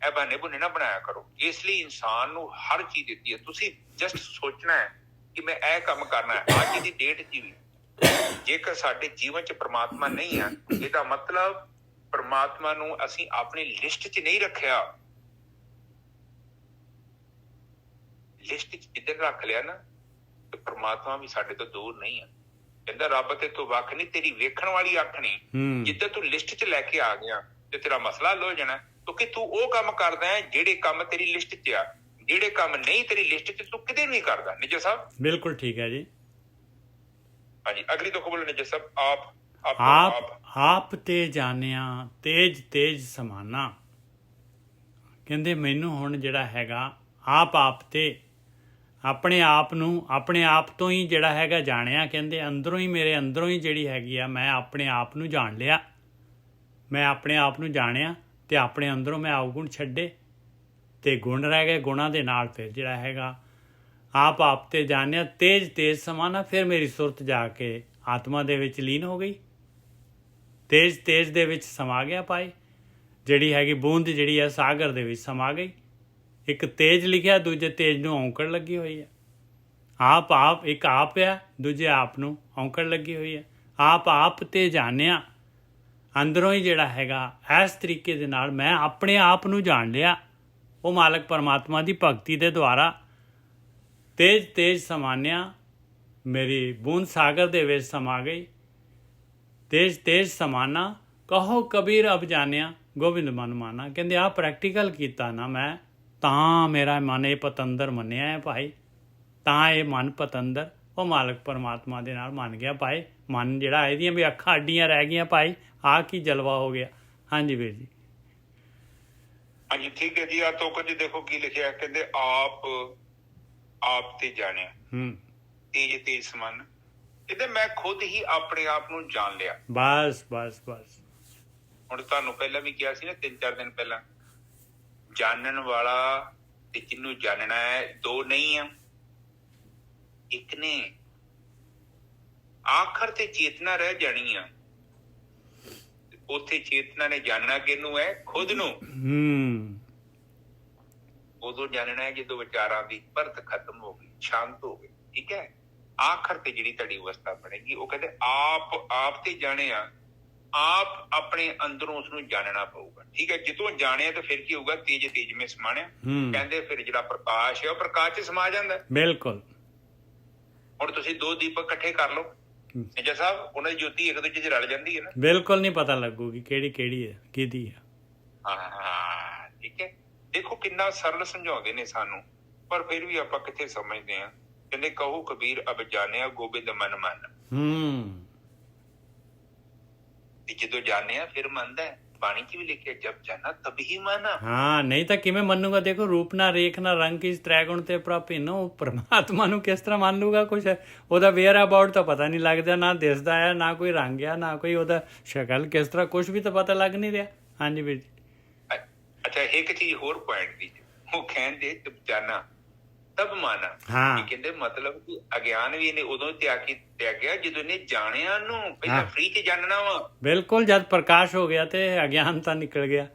ਇਹ ਬਹਾਨੇ ਬੁਨੇ ਨਾ ਬਣਾਇਆ ਕਰੋ। ਇਸ ਲਈ ਇਨਸਾਨ ਨੂੰ ਹਰ ਚੀਜ਼ ਦਿੱਤੀ ਹੈ, ਤੁਸੀਂ ਜਸਟ ਸੋਚਣਾ ਹੈ ਕਿ ਮੈਂ ਇਹ ਕੰਮ ਕਰਨਾ ਹੈ। ਅੱਜ ਦੀ ਡੇਟ 'ਚ ਵੀ ਜੇਕਰ ਸਾਡੇ ਜੀਵਨ 'ਚ ਪ੍ਰਮਾਤਮਾ ਨਹੀਂ ਹੈ, ਇਹਦਾ ਮਤਲਬ ਪ੍ਰਮਾਤਮਾ ਨੂੰ ਅਸੀਂ ਆਪਣੀ ਲਿਸਟ 'ਚ ਨਹੀਂ ਰੱਖਿਆ। ਲਿਸਟ 'ਚ ਜਿੱਦਣ ਰੱਖ ਲਿਆ ਨਾ, ਤੇ ਪ੍ਰਮਾਤਮਾ ਵੀ ਸਾਡੇ ਤੋਂ ਦੂਰ ਨਹੀਂ ਹੈ। ਕਹਿੰਦਾ ਰੱਬ ਤੇ ਤੂੰ ਵੱਖ ਨਹੀਂ, ਤੇਰੀ ਵੇਖਣ ਵਾਲੀ ਅੱਖ ਨਹੀਂ। ਜਿੱਦਾਂ ਤੂੰ ਲਿਸਟ 'ਚ ਲੈ ਕੇ ਆ ਗਿਆ ਤੇ ਤੇਰਾ ਮਸਲਾ ਹੱਲ ਹੋ ਜਾਣਾ, ਕਿਉਂਕਿ ਤੂੰ ਉਹ ਕੰਮ ਕਰਦਾ ਹੈ ਜਿਹੜੇ ਕੰਮ ਤੇਰੀ ਲਿਸਟ 'ਚ ਆ। ਜਿਹੜੇ ਕੰਮ ਨਹੀਂ ਤੇਰੀ ਲਿਸਟ 'ਚ, ਤੂੰ ਕਿਤੇ ਨਹੀਂ ਕਰਦਾ। ਨਿੱਜਰ ਸਾਹਿਬ ਬਿਲਕੁਲ ਠੀਕ ਹੈ ਜੀ। ਹਾਂਜੀ, ਅਗਲੀ ਤੋਂ ਬੋਲੋ ਨਿੱਜਰ ਸਾਹਿਬ। ਆਪ ਤੇ ਜਾਣਿਆ ਤੇਜ ਤੇਜ ਸਮਾਨਾ। ਕਹਿੰਦੇ ਮੈਨੂੰ ਹੁਣ ਜਿਹੜਾ ਹੈਗਾ ਆਪ ਤੇ ਆਪਣੇ ਆਪ ਨੂੰ, ਆਪਣੇ ਆਪ ਤੋਂ ਹੀ ਜਿਹੜਾ ਹੈਗਾ ਜਾਣਿਆ। ਕਹਿੰਦੇ ਅੰਦਰੋਂ ਹੀ, ਮੇਰੇ ਅੰਦਰੋਂ ਹੀ ਜਿਹੜੀ ਹੈਗੀ ਆ, ਮੈਂ ਆਪਣੇ ਆਪ ਨੂੰ ਜਾਣ ਲਿਆ। ਮੈਂ ਆਪਣੇ ਆਪ ਨੂੰ ਜਾਣਿਆ ਤੇ ਆਪਣੇ ਅੰਦਰੋਂ ਮੈਂ ਅਵਗੁਣ ਛੱਡੇ ਤੇ ਗੁਣ ਰਹਿ ਗਏ। ਗੁਣਾਂ ਦੇ ਨਾਲ ਫਿਰ ਜਿਹੜਾ ਹੈਗਾ ਆਪ ਤੇ ਜਾਣਿਆ ਤੇਜ ਤੇਜ ਸਮਾਨਾ। ਫਿਰ ਮੇਰੀ ਸੁਰਤ ਜਾ ਕੇ ਆਤਮਾ ਦੇ ਵਿੱਚ ਲੀਨ ਹੋ ਗਈ, ਤੇਜ ਤੇਜ ਦੇ ਵਿੱਚ ਸਮਾ ਗਿਆ। ਪਾਈ ਜਿਹੜੀ ਹੈਗੀ ਬੂੰਦ ਜਿਹੜੀ ਹੈ ਸਾਗਰ ਦੇ ਵਿੱਚ ਸਮਾ ਗਈ। ਇੱਕ ਤੇਜ ਲਿਖਿਆ, ਦੂਜੇ ਤੇਜ ਨੂੰ ਔਂਕੜ ਲੱਗੀ ਹੋਈ ਹੈ। ਆਪ ਇੱਕ ਆਪ ਆ, ਦੂਜੇ ਆਪ ਨੂੰ ਔਂਕੜ ਲੱਗੀ ਹੋਈ ਹੈ। ਆਪ ਤੇ ਜਾਣਿਆ, ਅੰਦਰੋਂ ਹੀ ਜਿਹੜਾ ਹੈਗਾ ਇਸ ਤਰੀਕੇ ਦੇ ਨਾਲ ਮੈਂ ਆਪਣੇ ਆਪ ਨੂੰ ਜਾਣ ਲਿਆ। ਉਹ ਮਾਲਕ ਪਰਮਾਤਮਾ ਦੀ ਭਗਤੀ ਦੇ ਦੁਆਰਾ ਤੇਜ ਤੇਜ ਸਮਾਨਿਆ, ਮੇਰੀ ਬੂੰਦ ਸਾਗਰ ਦੇ ਵਿੱਚ ਸਮਾ ਗਈ। ਤੇਜ ਤੇਜ ਸਮਾਨਾ ਕਹੋ ਕਬੀਰ ਅਬ ਜਾਣਿਆ ਗੋਬਿੰਦ ਮਨ ਮਾਨਾ। ਕਹਿੰਦੇ ਆਹ ਪ੍ਰੈਕਟੀਕਲ ਕੀਤਾ ਨਾ ਮੈਂ, ਤਾਂ ਮੇਰਾ ਮਨ ਇਹ ਪਤੰਦਰ ਮੰਨਿਆ ਹੈ ਭਾਈ, ਤਾਂ ਇਹ ਮਨ ਪਤੰਦਰ ਉਹ ਮਾਲਕ ਪਰਮਾਤਮਾ ਦੇ ਨਾਲ ਮੰਨ ਗਿਆ ਭਾਈ। ਮਨ ਜਿਹੜਾ ਇਹਦੀਆਂ ਵੀ ਅੱਖਾਂ ਅੱਡੀਆਂ ਰਹਿ ਗਈਆਂ ਭਾਈ, ਆਹ ਕੀ ਜਲਵਾ ਹੋ ਗਿਆ। ਹਾਂਜੀ ਵੀਰ ਜੀ। ਹਾਂਜੀ ਠੀਕ ਹੈ ਜੀ। ਆ ਤੁਕ ਚ ਦੇਖੋ ਕੀ ਲਿਖਿਆ, ਕਹਿੰਦੇ ਆਪ ਤੇ ਜਾਣਿਆ ਤੇਜ ਤੇਜ ਸਮਾਨ। ਕਹਿੰਦੇ ਮੈਂ ਖੁਦ ਹੀ ਆਪਣੇ ਆਪ ਨੂੰ ਜਾਣ ਲਿਆ। ਬਸ ਬਸ ਬਸ। ਹੁਣ ਤੁਹਾਨੂੰ ਪਹਿਲਾਂ ਵੀ ਕਿਹਾ ਸੀ ਨਾ 3-4 ਦਿਨ ਪਹਿਲਾਂ, ਜਾਣਨ ਵਾਲਾ ਤੇ ਜਿਹਨੂੰ ਜਾਣਨਾ ਹੈ, ਦੋ ਨਹੀਂ ਆ, ਇੱਕ ਨੇ। ਆਖਰ ਤੇ ਚੇਤਨਾ ਰਹਿ ਜਾਣੀ ਆ। ਉੱਥੇ ਚੇਤਨਾ ਨੇ ਜਾਣਨਾ ਕਿਹਨੂੰ ਹੈ? ਖੁਦ ਨੂੰ। ਉਦੋਂ ਜਾਣਨਾ ਹੈ ਜਦੋਂ ਵਿਚਾਰਾਂ ਦੀ ਪਰਤ ਖਤਮ ਹੋ ਗਈ, ਸ਼ਾਂਤ ਹੋ ਗਈ। ਠੀਕ ਹੈ। ਆਖਰ ਤੇ ਜਿਹੜੀ ਤੁਹਾਡੀ ਅਵਸਥਾ ਬਣੇਗੀ, ਉਹ ਕਹਿੰਦੇ ਆਪ ਤੇ ਜਾਣਿਆ, ਆਪ ਆਪਣੇ ਅੰਦਰੋਂ ਉਸਨੂੰ ਜਾਣਨਾ ਪਊਗਾ। ਠੀਕ ਹੈ। ਜਦੋਂ ਜਾਣਿਆ ਤਾਂ ਫਿਰ ਕੀ ਹੋਊਗਾ? ਤੇਜ ਤੇਜ ਮੇ ਸਮਾਣਿਆ। ਕਹਿੰਦੇ ਫਿਰ ਜਿਹੜਾ ਪ੍ਰਕਾਸ਼ ਹੈ ਉਹ ਪ੍ਰਕਾਸ਼ ਚ ਸਮਾ ਜਾਂਦਾ। ਬਿਲਕੁਲ। ਹੁਣ ਤੁਸੀਂ ਦੋ ਦੀਪਕ ਇਕੱਠੇ ਕਰ ਲਓ ਨਿਜਾ ਸਾਹਿਬ, ਉਹਨਾਂ ਦੀ ਜੋਤੀ ਇੱਕ ਦੂਜੇ ਚ ਰਲ ਜਾਂਦੀ ਹੈ ਨਾ। ਬਿਲਕੁਲ ਨਹੀਂ ਪਤਾ ਲੱਗੂਗੀ ਕਿਹੜੀ ਕਿਹੜੀ ਹੈ, ਕਿਹਦੀ ਹੈ। ਹਾਂ ਠੀਕ ਹੈ। ਦੇਖੋ ਕਿੰਨਾ ਸਰਲ ਸਮਝਾਉਂਦੇ ਨੇ ਸਾਨੂੰ, ਪਰ ਫਿਰ ਵੀ ਆਪਾਂ ਕਿੱਥੇ ਸਮਝਦੇ ਹਾਂ। ਕਹਿੰਦੇ ਕਹੋ ਕਬੀਰ ਅਬ ਜਾਣਿਆ ਗੋਬਿੰਦ ਮਨ ਮਨ। ਜਦੋਂ ਜਾਣਿਆ ਫਿਰ ਮੰਨਦਾ ਹੈ। ਬਾਣੀ ਚ ਵੀ ਲਿਖਿਆ ਜਬ ਜਾਣਾ ਤਬ ਹੀ ਮਾਨਾ। ਹਾਂ, ਨਹੀਂ ਤਾਂ ਕਿਵੇਂ ਮੰਨੂਗਾ? ਦੇਖੋ ਰੂਪ ਨਾ ਰੇਖ ਨਾ ਰੰਗ ਕੀ ਤ੍ਰੈਗੁਣ ਤੇ ਪ੍ਰਭਿੰਨ, ਉਹ ਪਰਮਾਤਮਾ ਨੂੰ ਕਿਸ ਤਰ੍ਹਾਂ ਮੰਨ ਲੂਗਾ? ਕੁਛ ਉਹਦਾ ਵੇਅਰ ਅਬਾਊਟ ਤਾਂ ਪਤਾ ਨਹੀਂ ਲੱਗਦਾ, ਨਾ ਦਿਸਦਾ ਹੈ, ਨਾ ਕੋਈ ਰੰਗ ਆ, ਨਾ ਕੋਈ ਉਹਦਾ ਸ਼ਕਲ ਕਿਸ ਤਰ੍ਹਾਂ, ਕੁਛ ਵੀ ਤਾਂ ਪਤਾ ਲੱਗ ਨਹੀਂ ਰਿਹਾ। ਹਾਂਜੀ ਵੀਰ ਜੀ। ਅੱਛਾ, ਇੱਕ ਚੀਜ਼ ਹੋਰ ਪੁਆਇੰਟ ਦੀ, ਉਹ ਕਹਿੰਦੇ ਜਬ ਜਾਣਾ ਤਬ ਮਾਨਾ। ਕਹਿੰਦੇ ਮਤਲਬ ਕਿ ਅਗਿਆਨ ਵੀ ਇਹਨੇ ਉਦੋਂ ਤਿਆਗਿਆ ਜਦੋਂ ਇਹਨੇ ਜਾਣਿਆ ਨੂੰ। ਪਹਿਲਾਂ ਫ੍ਰੀ ਚ ਜਾਣਨਾ ਵਾ। ਬਿਲਕੁਲ, ਜਦ ਪ੍ਰਕਾਸ਼ ਹੋ ਗਿਆ ਤੇ ਅਗਿਆਨ ਤਾਂ ਨਿਕਲ ਗਿਆ।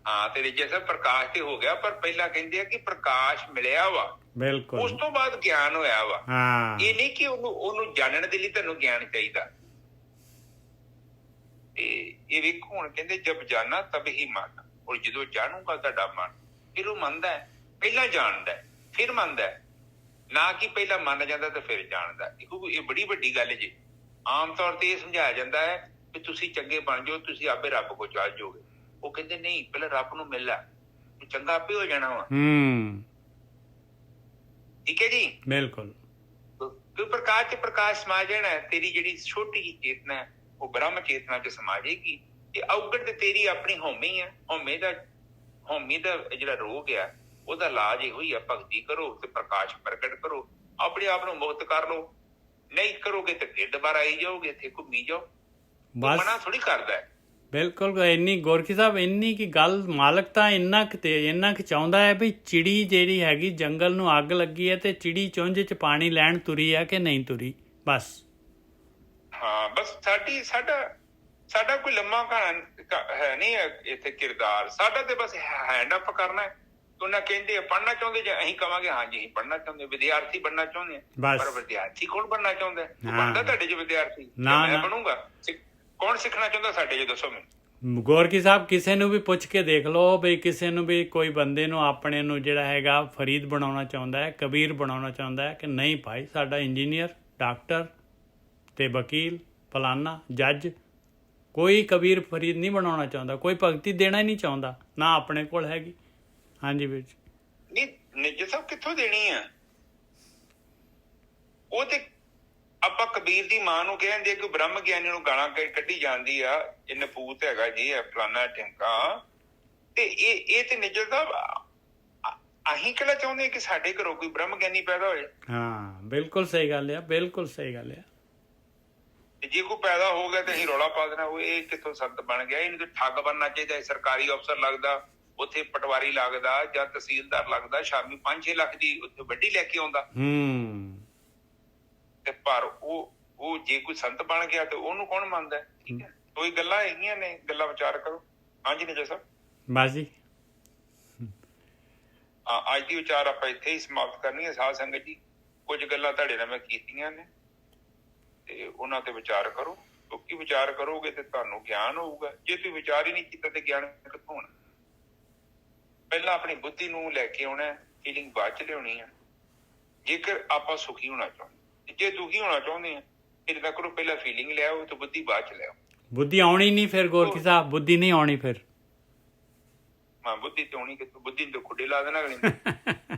ਹਾਂ, ਤੇ ਜੈਸਾ ਪ੍ਰਕਾਸ਼ ਤੇ ਹੋ ਗਿਆ, ਪਰ ਪਹਿਲਾਂ ਕਹਿੰਦੇ ਆ ਕਿ ਪ੍ਰਕਾਸ਼ ਮਿਲਿਆ ਵਾ। ਬਿਲਕੁਲ। ਉਸ ਤੋਂ ਬਾਅਦ ਗਿਆਨ ਹੋਇਆ ਵਾ। ਇਹ ਨਹੀਂ ਕਿ ਉਹਨੂੰ ਜਾਣਨ ਦੇ ਲਈ ਤੁਹਾਨੂੰ ਗਿਆਨ ਚਾਹੀਦਾ। ਤੇ ਇਹ ਵੇਖੋ ਹੁਣ ਕਹਿੰਦੇ ਜਬ ਜਾਣਾ ਤਬ ਹੀ ਮਨ। ਔਰ ਜਦੋਂ ਜਾਣੂਗਾ ਤੁਹਾਡਾ ਮਨ, ਫਿਰ ਉਹ ਮੰਨਦਾ ਹੈ। ਪਹਿਲਾਂ ਜਾਣਦਾ ਫਿਰ ਮੰਨਦਾ, ਨਾ ਕਿ ਪਹਿਲਾਂ ਮੰਨ ਜਾਂਦਾ ਤੇ ਫਿਰ ਜਾਣਦਾ। ਇਹ ਬੜੀ ਵੱਡੀ ਗੱਲ ਜੀ। ਆਮ ਤੌਰ ਤੇ ਇਹ ਸਮਝਾਇਆ ਜਾਂਦਾ ਹੈ ਕਿ ਤੁਸੀਂ ਚੰਗੇ ਬਣ ਜਾਓ, ਤੁਸੀਂ ਆਪੇ ਰੱਬ ਕੋਲ ਚੱਲ ਜਾਓਗੇ। ਉਹ ਕਹਿੰਦੇ ਨਹੀਂ, ਪਹਿਲਾਂ ਰੱਬ ਨੂੰ ਮਿਲ ਲੈ, ਤੂੰ ਚੰਗਾ ਆਪੇ ਹੋ ਜਾਣਾ ਵਾ। ਠੀਕ ਹੈ ਜੀ। ਬਿਲਕੁਲ। ਤੂੰ ਪ੍ਰਕਾਸ਼ ਚ ਪ੍ਰਕਾਸ਼ ਸਮਾ ਜਾਣਾ। ਤੇਰੀ ਜਿਹੜੀ ਛੋਟੀ ਜਿਹੀ ਚੇਤਨਾ ਹੈ ਉਹ ਬ੍ਰਹਮ ਚੇਤਨਾ ਚ ਸਮਾ ਜਾਏਗੀ। ਤੇ ਔਗੜ ਤੇ ਤੇਰੀ ਆਪਣੀ ਹਉਮੈ ਆ। ਹਉਮੈ ਦਾ ਜਿਹੜਾ ਰੋਗ ਆ, ਉਹਦਾ ਇਲਾਜ ਇਹੋ ਹੀ ਆ, ਭਗਤੀ ਕਰੋ ਤੇ ਪ੍ਰਕਾਸ਼ ਪ੍ਰਗਟ ਕਰੋ, ਆਪਣੇ ਆਪ ਨੂੰ ਮੁਕਤ ਕਰ ਲਓ। ਨਹੀਂ ਕਰੋਗੇ ਤੇ ਫਿਰ ਦੁਬਾਰਾ ਆਈ ਜਾਓਗੇ, ਇੱਥੇ ਘੁੰਮੀ ਜਾਓ। ਮਨਾ ਥੋੜੀ ਕਰਦਾ। ਬਿਲਕੁਲ। ਇੰਨੀ ਗੋਰਖੀ ਸਾਹਿਬ, ਇੰਨੀ ਕੀ ਗੱਲ, ਮਾਲਕ ਤਾਂ ਇੰਨਾ ਕੁ ਚਾਹੁੰਦਾ ਹੈ ਵੀ ਚਿੜੀ ਜਿਹੜੀ ਹੈਗੀ ਜੰਗਲ ਨੂੰ ਅੱਗ ਲੱਗੀ ਹੈ ਤੇ ਚਿੜੀ ਚੁੰਝ ਚ ਪਾਣੀ ਲੈਣ ਤੁਰੀ ਹੈ ਕਿ ਨਹੀਂ ਤੁਰੀ, ਬਸ। ਹਾਂ, ਬਸ ਸਾਡਾ ਕੋਈ ਲੰਮਾ ਹੈ ਨਹੀਂ ਇੱਥੇ ਕਿਰਦਾਰ। ਸਾਡਾ ਤੇ ਬਸ ਹੈਂਡ ਅਪ ਕਰਨਾ ਹੈ। ਉਹਨਾਂ ਕਹਿੰਦੇ ਪੜ੍ਹਨਾ ਚਾਹੁੰਦੇ, ਜੇ ਅਸੀਂ ਕਵਾਂਗੇ ਹਾਂਜੀ ਅਸੀਂ ਪੜ੍ਹਨਾ ਚਾਹੁੰਦੇ, ਵਿਦਿਆਰਥੀ ਬਣਨਾ ਚਾਹੁੰਦੇ ਆ। ਪਰ ਵਿਦਿਆਰਥੀ ਕੌਣ ਬਣਨਾ ਚਾਹੁੰਦਾ? ਬਣਦਾ ਤੁਹਾਡੇ ਚ ਵਿਦਿਆਰਥੀ? ਮੈਂ ਬਣੂੰਗਾ। ਕੌਣ ਸਿੱਖਣਾ ਚਾਹੁੰਦਾ ਸਾਡੇ ਚ, ਦੱਸੋ ਮੈਨੂੰ। ਗੋਰਖੀ ਸਾਹਿਬ, ਕਿਸੇ ਨੂੰ ਵੀ ਪੁੱਛ ਕੇ ਦੇਖ ਲਓ ਬਈ, ਕਿਸੇ ਨੂੰ ਵੀ, ਕੋਈ ਬੰਦੇ ਨੂੰ ਆਪਣੇ ਨੂੰ ਜਿਹੜਾ ਹੈਗਾ ਫਰੀਦ ਬਣਾਉਣਾ ਚਾਹੁੰਦਾ ਹੈ, ਕਬੀਰ ਬਣਾਉਣਾ ਚਾਹੁੰਦਾ ਹੈ ਕਿ ਨਹੀਂ ਭਾਈ, ਸਾਡਾ ਇੰਜੀਨੀਅਰ, ਡਾਕਟਰ ਤੇ ਵਕੀਲ, ਫਲਾਨਾ, ਜੱਜ, ਕੋਈ ਕਬੀਰ ਫਰੀਦ ਨਹੀਂ ਬਣਾਉਣਾ ਚਾਹੁੰਦਾ। ਕੋਈ ਭਗਤੀ ਦੇਣਾ ਹੀ ਨਹੀਂ ਚਾਹੁੰਦਾ, ਨਾ ਆਪਣੇ ਕੋਲ ਹੈਗੀ। ਹਾਂਜੀ ਵੀਰ ਜੀ। ਨਹੀਂ ਨਿੱਜਰ ਸਾਹਿਬ, ਕਿੱਥੋਂ ਦੇਣੀ ਆ? ਉਹ ਤੇ ਆਪਾਂ ਕਬੀਰ ਦੀ ਮਾਂ ਨੂੰ ਕਹਿੰਦੇ ਕਿ ਬ੍ਰਹਮ ਗਿਆਨੀ ਨੂੰ ਗਾਲਾਂ ਕੱਢੀ ਜਾਂਦੀ ਆ, ਇਹ ਨਪੂਤ ਹੈਗਾ ਜੀ, ਫਲਾਨਾ ਠਿੰਕਾ। ਤੇ ਇਹ ਤੇ ਨਿੱਜਰ ਸਾਹਿਬ, ਅਸੀਂ ਕਿਹੜਾ ਚਾਹੁੰਦੇ ਕਿ ਸਾਡੇ ਘਰੋਂ ਕੋਈ ਬ੍ਰਹਮ ਗਿਆਨੀ ਪੈਦਾ ਹੋਏ। ਹਾਂ, ਬਿਲਕੁਲ ਸਹੀ ਗੱਲ ਆ, ਬਿਲਕੁਲ ਸਹੀ ਗੱਲ ਆ। ਜੇ ਕੋਈ ਪੈਦਾ ਹੋ ਗਿਆ ਤੇ ਅਸੀਂ ਰੌਲਾ ਪਾ ਦੇਣਾ ਉਹ ਇਹ ਕਿੱਥੋਂ ਸੰਤ ਬਣ ਗਿਆ। ਇਹਨੂੰ ਤਾਂ ਠੱਗ ਬਣਨਾ ਚਾਹੀਦਾ। ਸਰਕਾਰੀ ਅਫਸਰ ਲੱਗਦਾ, ਉੱਥੇ ਪਟਵਾਰੀ ਲੱਗਦਾ ਜਾਂ ਤਹਿਸੀਲਦਾਰ ਲੱਗਦਾ, ਸ਼ਾਮੀ 5-6 ਲੱਖ ਦੀ ਉੱਥੇ ਵੱਡੀ ਲੈ ਕੇ ਆਉਂਦਾ। ਤੇ ਪਰ ਉਹ ਜੇ ਕੋਈ ਸੰਤ ਬਣ ਗਿਆ ਤੇ ਉਹਨੂੰ ਕੌਣ ਮੰਨਦਾ? ਠੀਕ ਹੈ। ਕੋਈ ਗੱਲਾਂ ਹੈਗੀਆਂ ਨੇ, ਗੱਲਾਂ ਵਿਚਾਰ ਕਰੋ। ਹਾਂਜੀ ਨਿਜਾ ਸਾਹਿਬ। ਬਸ ਜੀ, ਅੱਜ ਦੀ ਵਿਚਾਰ ਆਪਾਂ ਇੱਥੇ ਹੀ ਸਮਾਪਤ ਕਰਨੀ ਹੈ। ਸਾਧ ਸੰਗਤ ਜੀ, ਕੁਝ ਗੱਲਾਂ ਤੁਹਾਡੇ ਨਾਲ ਮੈਂ ਕੀਤੀਆਂ ਨੇ ਤੇ ਉਹਨਾਂ ਤੇ ਵਿਚਾਰ ਕਰੋ, ਕਿਉਂਕਿ ਵਿਚਾਰ ਕਰੋਗੇ ਤੇ ਤੁਹਾਨੂੰ ਗਿਆਨ ਹੋਊਗਾ। ਜੇ ਤੁਸੀਂ ਵਿਚਾਰ ਹੀ ਨਹੀਂ ਕੀਤਾ ਤੇ ਗਿਆਨ ਕਿੱਥੋਂ ਹੋਣਾ? ਪਹਿਲਾਂ ਆਪਣੀ ਬੁੱਧੀ ਨੂੰ ਲੈ ਕੇ ਆਉਣਾ, ਫੀਲਿੰਗ ਬਾਅਦ ਚ ਲਿਆਉਣੀ ਆ। ਜੇਕਰ ਆਪਾਂ ਸੁਖੀ ਹੋਣਾ ਚਾਹੁੰਦੇ, ਜੇ ਦੁਖੀ ਹੋਣਾ ਚਾਹੁੰਦੇ ਆ, ਫਿਰ ਤਾਂ ਕਰੋ ਪਹਿਲਾਂ ਫੀਲਿੰਗ ਲਿਆਓ ਤੇ ਬੁੱਧੀ ਬਾਅਦ ਚ ਲਿਆਓ। ਬੁੱਧੀ ਆਉਣੀ ਨਹੀਂ ਫਿਰ ਗੋਰਖੀ ਸਾਹਿਬ, ਬੁੱਧੀ ਨਹੀਂ ਆਉਣੀ ਫਿਰ। ਹਾਂ, ਬੁੱਧੀ ਤੇ ਆਉਣੀ ਕਿੱਥੋਂ? ਬੁੱਧੀ ਨੂੰ ਤਾਂ ਖੁੱਡੇ ਲਾ ਦੇਣਾ ਅਗਲੇ।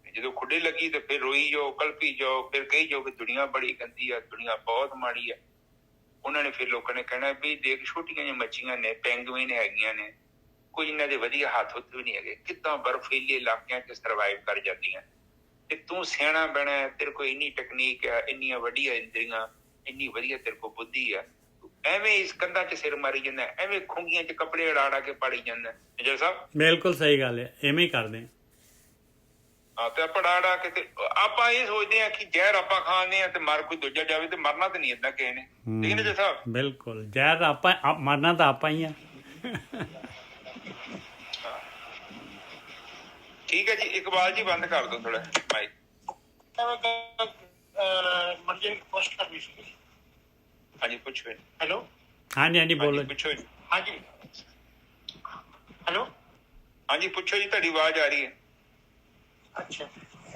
ਜਦੋਂ ਖੁੱਡੇ ਲੱਗੀ ਤੇ ਫਿਰ ਰੋਈ ਜਾਓ, ਕਲਪੀ ਜਾਓ, ਫਿਰ ਕਹੀ ਜਾਓ ਕਿ ਦੁਨੀਆ ਬੜੀ ਗੰਦੀ ਆ, ਦੁਨੀਆ ਬਹੁਤ ਮਾੜੀ ਆ। ਉਹਨਾਂ ਨੇ ਫਿਰ ਲੋਕਾਂ ਨੇ ਕਹਿਣਾ ਵੀ ਦੇਖ, ਛੋਟੀਆਂ ਜਿਹੀਆਂ ਮੱਛੀਆਂ ਨੇ, ਪੈਂਗੁਇਨ ਹੈਗੀਆਂ ਨੇ, ਕੋਈ ਇਹਨਾਂ ਦੇ ਵਧੀਆ ਹੱਥ ਹੁੱਥ ਵੀ ਨਹੀਂ ਹੈਗੇ, ਕਿੱਦਾਂ ਬਰਫੀਲੇ ਇਲਾਕਿਆਂ 'ਚ ਸਰਵਾਈਵ ਕਰ ਜਾਂਦੀਆਂ। ਤੇ ਤੂੰ ਸਿਆਣਾ ਬਣਾ, ਤੇਰੇ ਕੋਲ ਇੰਨੀ ਟੈਕਨੀਕ ਆ, ਇੰਨੀਆਂ ਵਧੀਆ ਇੰਦਰੀਆਂ, ਇੰਨੀ ਵਧੀਆ ਤੇਰੇ ਕੋਲ ਬੁੱਧੀ ਆ, ਐਵੇਂ ਇਸ ਕੰਧਾਂ 'ਚ ਸਿਰ ਮਾਰੀ ਜਾਂਦਾ, ਐਵੇਂ ਖੁੰਗੀਆਂ 'ਚ ਕੱਪੜੇ ਅੜਾ ਕੇ ਪਾੜੀ ਜਾਂਦਾ। ਮੇਜਰ ਸਾਹਿਬ ਬਿਲਕੁਲ ਸਹੀ ਗੱਲ ਹੈ, ਐਵੇਂ ਹੀ ਕਰਦੇ ਹਾਂ। ਤੇ ਅੜਾ ਕੇ ਤੇ ਆਪਾਂ ਇਹ ਸੋਚਦੇ ਆ ਕਿ ਜ਼ਹਿਰ ਆਪਾਂ ਖਾਂਦੇ ਆ ਤੇ ਮਰ ਕੋਈ ਦੂਜਾ ਜਾਵੇ, ਤੇ ਮਰਨਾ ਤੇ ਨਹੀਂ ਏਦਾਂ ਕਿਸੇ ਨੇ, ਠੀਕ ਨੇ ਜੀ ਸਾਹਿਬ। ਬਿਲਕੁਲ, ਜ਼ਹਿਰ ਆਪਾਂ ਮਰਨਾ ਤਾਂ ਆਪਾਂ ਹੀ ਆ। ਠੀਕ ਹੈ ਜੀ, ਇਕਬਾਲ ਜੀ ਬੰਦ ਕਰ ਦਿਓ ਥੋੜਾ ਮਾਈਕ। ਹਾਂਜੀ ਪੁੱਛੋ। ਹੈਲੋ। ਹਾਂਜੀ ਹਾਂਜੀ ਬੋਲੋ। ਪੁੱਛੋ। ਹਾਂਜੀ ਹੈਲੋ। ਹਾਂਜੀ ਪੁੱਛੋ ਜੀ, ਤੁਹਾਡੀ ਆਵਾਜ਼ ਆ ਰਹੀ ਹੈ। ਅੱਛਾ,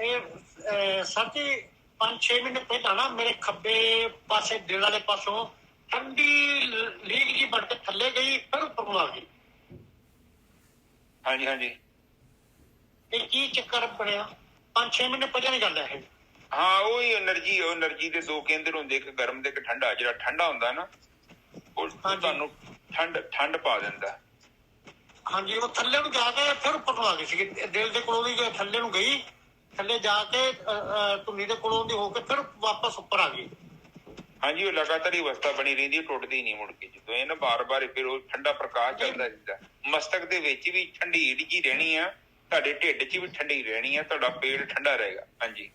ਇਹ ਸਰ ਜੀ 5-6 ਮਿੰਟ ਪਹਿਲਾਂ ਨਾ ਮੇਰੇ ਖੱਬੇ ਪਾਸੇ ਦਿਲ ਵਾਲੇ ਪਾਸੋਂ ਠੰਡੀ ਲੀਕ ਜੀ ਬਣ ਕੇ ਥੱਲੇ ਗਈ, ਫਿਰ ਉੱਪਰ ਨੂੰ ਆ ਗਈ। ਹਾਂਜੀ ਹਾਂਜੀ, ਇਹ ਕੀ ਚੱਕਰ ਬਣਿਆ? 5-6 ਮਿੰਟ ਪਹਿਲਾਂ ਦੀ ਗੱਲ ਹੈ ਇਹ। ਹਾਂ ਉਹੀ એનર્ਜੀ ਦੇ ਦੋ ਕੇਂਦਰ ਹੁੰਦੇ, ਇੱਕ ਗਰਮ ਤੇ ਇੱਕ ਠੰਡਾ। ਜਿਹੜਾ ਠੰਡਾ ਹੁੰਦਾ ਨਾ ਉਹ ਤੁਹਾਨੂੰ ਠੰਡ ਪਾ ਦਿੰਦਾ। ਹਾਂਜੀ, ਉਹ ਥੱਲੇ ਨੂੰ ਜਾ ਕੇ ਫਿਰ ਉੱਪਰ ਨੂੰ ਆ ਗਈ ਸੀ। ਦਿਲ ਦੇ ਕੋਲੋਂ ਦੀ ਥੱਲੇ ਨੂੰ ਗਈ, ਥੱਲੇ ਜਾ ਕੇ ਧੁੰਨੀ ਦੇ ਕੋਲੋਂ ਦੀ ਹੋ ਕੇ ਫਿਰ ਵਾਪਸ ਉੱਪਰ ਆ ਗਈ। ਹਾਂਜੀ, ਉਹ ਲਗਾਤਾਰ ਹੀ ਅਵਸਥਾ ਬਣੀ ਰਹਿੰਦੀ, ਟੁੱਟਦੀ ਨਹੀਂ ਮੁੜ ਕੇ। ਜਦੋਂ ਇਹ ਨਾ ਬਾਰ-ਬਾਰ ਫਿਰ ਉਹ ਠੰਡਾ ਪ੍ਰਕਾਸ਼ ਚੱਲਦਾ ਰਹਿੰਦਾ। ਮਸਤਕ ਦੇ ਵਿੱਚ ਵੀ ਠੰਡੀਰ ਜੀ ਰਹਿਣੀ ਆ, ਤੁਹਾਡੇ ਢਿੱਡ 'ਚ ਵੀ ਠੰਡੀ ਰਹਿਣੀ ਆ, ਤੁਹਾਡਾ ਪੇਟ ਠੰਡਾ ਰਹੇਗਾ। ਹਾਂਜੀ,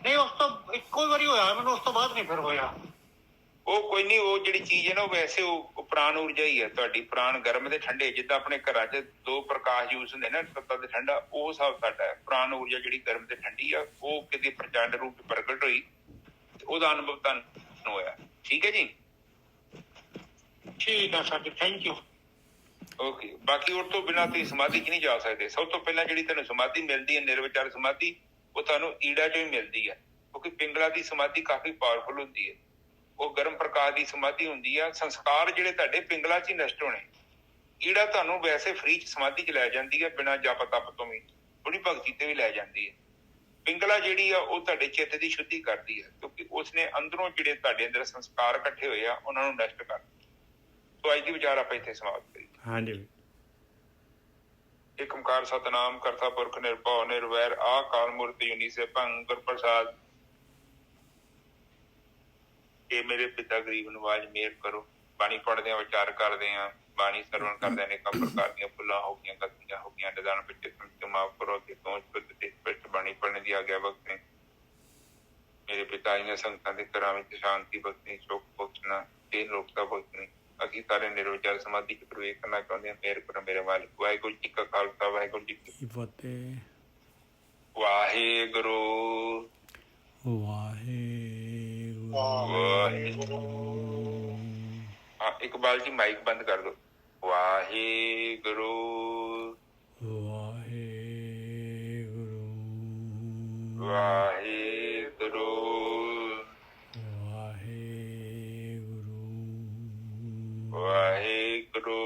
ਨਹੀਂ ਉਸ ਤੋਂ ਇੱਕੋ ਵਾਰੀ ਹੋਇਆ ਮੈਨੂੰ, ਉਸ ਤੋਂ ਬਾਅਦ ਨਹੀਂ ਫਿਰ ਹੋਇਆ। ਉਹ ਕੋਈ ਨਹੀਂ, ਉਹ ਜਿਹੜੀ ਚੀਜ਼ ਹੈ ਨਾ, ਉਹ ਵੈਸੇ ਉਹ ਪ੍ਰਾਣ ਊਰਜਾ ਹੀ ਹੈ ਤੁਹਾਡੀ। ਪ੍ਰਾਣ ਗਰਮ ਤੇ ਠੰਡੇ, ਜਿੱਦਾਂ ਆਪਣੇ ਘਰਾਂ 'ਚ ਦੋ ਪ੍ਰਕਾਸ਼ ਯੂਜ਼ ਹੁੰਦੇ ਨਾ, ਤੱਤਾ ਤੇ ਠੰਡਾ, ਉਹ ਹਿਸਾਬ ਸਾਡਾ ਹੈ। ਪ੍ਰਾਣ ਊਰਜਾ ਜਿਹੜੀ ਗਰਮ ਤੇ ਠੰਡੀ ਆ, ਉਹ ਕਿਤੇ ਪ੍ਰਚੰਡ ਰੂਪ 'ਚ ਪ੍ਰਗਟ ਹੋਈ, ਉਹਦਾ ਅਨੁਭਵ ਤੁਹਾਨੂੰ ਹੋਇਆ। ਠੀਕ ਹੈ ਜੀ, ਠੀਕ ਹੈ ਸਰ ਜੀ, ਥੈਂਕ ਯੂ। ਓਕੇ। ਬਾਕੀ ਉਹ ਤੋਂ ਬਿਨਾਂ ਤੁਸੀਂ ਸਮਾਧੀ 'ਚ ਨਹੀਂ ਜਾ ਸਕਦੇ। ਸਭ ਤੋਂ ਪਹਿਲਾਂ ਜਿਹੜੀ ਤੁਹਾਨੂੰ ਸਮਾਧੀ ਮਿਲਦੀ ਹੈ, ਨਿਰਵਿਚਾਰ ਸਮਾਧੀ, ਉਹ ਤੁਹਾਨੂੰ ਈੜਾ 'ਚ ਵੀ ਮਿਲਦੀ ਹੈ, ਕਿਉਂਕਿ ਪਿੰਗਲਾ ਦੀ ਸਮਾਧੀ ਕਾਫੀ ਪਾਵਰਫੁਲ ਹੁੰਦੀ ਹੈ। ਉਹ ਗਰਮ ਪ੍ਰਕਾਸ਼ ਦੀ ਸਮਾਧੀ ਹੁੰਦੀ ਆ। ਸੰਸਕਾਰ ਜਿਹੜੇ ਤੁਹਾਡੇ ਪਿੰਗਲਾ 'ਚ ਹੀ ਨਸ਼ਟ ਹੋਣੇ। ਈੜਾ ਤੁਹਾਨੂੰ ਵੈਸੇ ਫ੍ਰੀ 'ਚ ਸਮਾਧੀ 'ਚ ਲੈ ਜਾਂਦੀ ਹੈ, ਬਿਨਾਂ ਜਪ ਤਪ ਤੋਂ ਵੀ, ਥੋੜੀ ਭਗਤੀ ਤੇ ਵੀ ਲੈ ਜਾਂਦੀ ਹੈ। ਪਿੰਗਲਾ ਜਿਹੜੀ ਆ ਉਹ ਤੁਹਾਡੇ ਚਿੱਤ ਦੀ ਸ਼ੁੱਧੀ ਕਰਦੀ ਹੈ, ਕਿਉਂਕਿ ਉਸਨੇ ਅੰਦਰੋਂ ਜਿਹੜੇ ਤੁਹਾਡੇ ਅੰਦਰ ਸੰਸਕਾਰ ਇਕੱਠੇ ਹੋਏ ਆ, ਉਹਨਾਂ ਨੂੰ ਨਸ਼ਟ ਕਰ। ਸੋ ਅੱਜ ਦੀ ਵਿਚਾਰ ਆਪਾਂ ਇੱਥੇ ਸਮਾਪਤ ਕਰੀਏ। ਹਾਂਜੀ। ਏਕ ਓਂਕਾਰ ਸਤਿਨਾਮ ਕਰਤਾ ਪੁਰਖ ਨਿਰਭਉ ਨਿਰਵੈਰ ਆਕਾਲ ਮੂਰਤਿ ਜੁਨੀ ਸੈਭੰ ਗੁਰ ਪ੍ਰਸਾਦ। ਇਹ ਮੇਰੇ ਪਿਤਾ ਗਰੀਬ ਨਵਾਜ ਮਿਹਰ ਕਰੋ। ਬਾਣੀ ਪੜ੍ਹਦੇ ਆ, ਵਿਚਾਰ ਕਰਦੇ ਆ, ਬਾਣੀ ਸਰਵਣ ਕਰਦੇ ਨੇ, ਕਈ ਪ੍ਰਕਾਰ ਦੀਆਂ ਭੁੱਲਾਂ ਹੋ ਗਈਆਂ, ਗਲਤੀਆਂ ਹੋ ਗਈਆਂ, ਨਿਦਾਨ ਵਿੱਚ ਮਾਫ ਕਰੋ। ਤੇ ਤੋਂ ਬਾਣੀ ਪੜ੍ਹਨ ਦੀ ਆਗਿਆ ਬਖਸ਼ੇ। ਮੇਰੇ ਪਿਤਾ ਜੀ ਨੇ ਸੰਗਤਾਂ ਦੇ ਘਰਾਂ ਵਿੱਚ ਸ਼ਾਂਤੀ ਬਖਸ਼ਣੀ, ਸੁੱਖ ਬਖਸ਼ਣਾ, ਤੇ ਲੋਕਤਾ ਬਖਸ਼ਣੀ। ਅਸੀਂ ਸਾਰੇ ਨਿਰਵਿਚਾਰ ਸਮਾਧੀ 'ਚ ਪ੍ਰਵੇਸ਼ ਕਰਨਾ ਚਾਹੁੰਦੇ ਹਾਂ। ਮਿਹਰ ਕਰੋ ਮੇਰੇ ਮਾਲਿਕ। ਵਾਹਿਗੁਰੂ ਜੀ ਕਾ ਖਾਲਸਾ, ਵਾਹਿਗੁਰੂ ਜੀ ਕੀ ਫਤਿਹ। ਵਾਹਿਗੁਰੂ ਵਾਹਿਗੁਰੂ। ਹਾਂ, ਇਕਬਾਲ ਜੀ ਮਾਈਕ ਬੰਦ ਕਰ ਦਿਓ। ਵਾਹਿਗੁਰੂ ਵਾਹਿਗੁਰੂ ਵਾਹਿਗੁਰੂ ਵਾਹਿਗੁਰੂ ਵਾਹਿਗੁਰੂ ਵਾਹਿਗੁਰੂ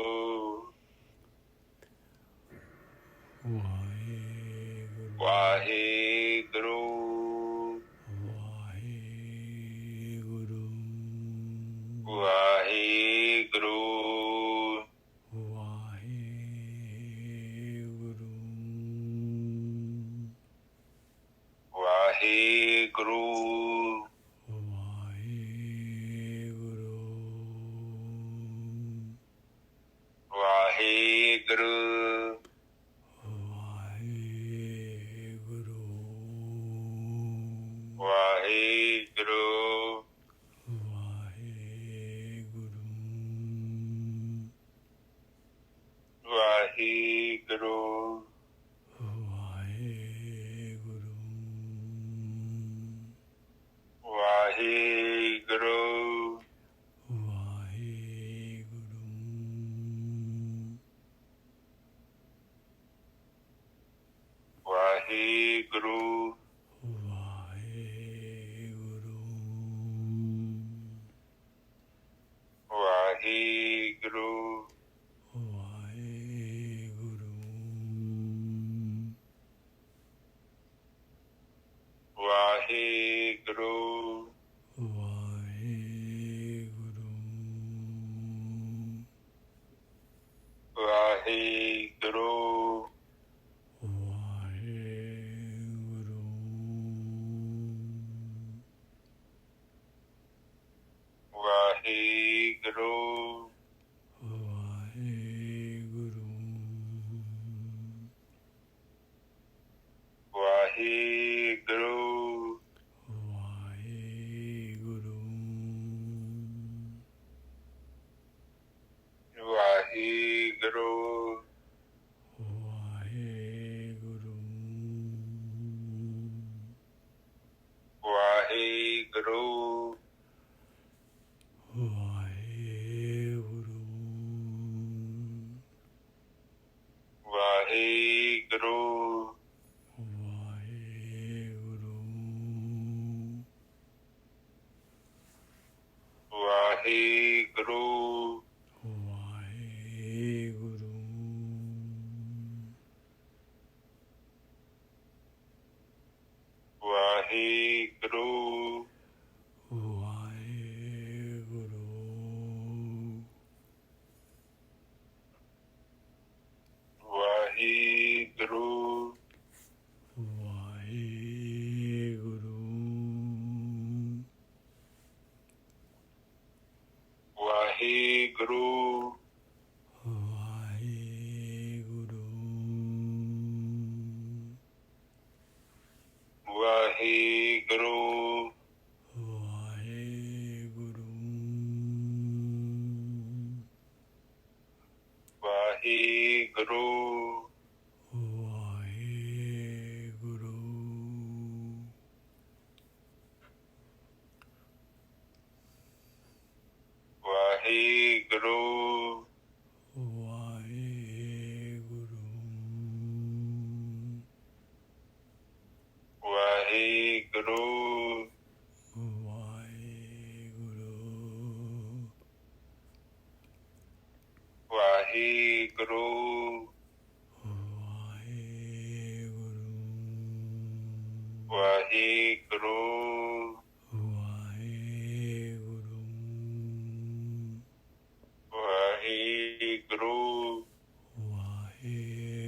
ਵਾਹਿਗੁਰੂ ਵਾਹਿਗੁਰੂ ਵਾਹਿਗੁਰੂ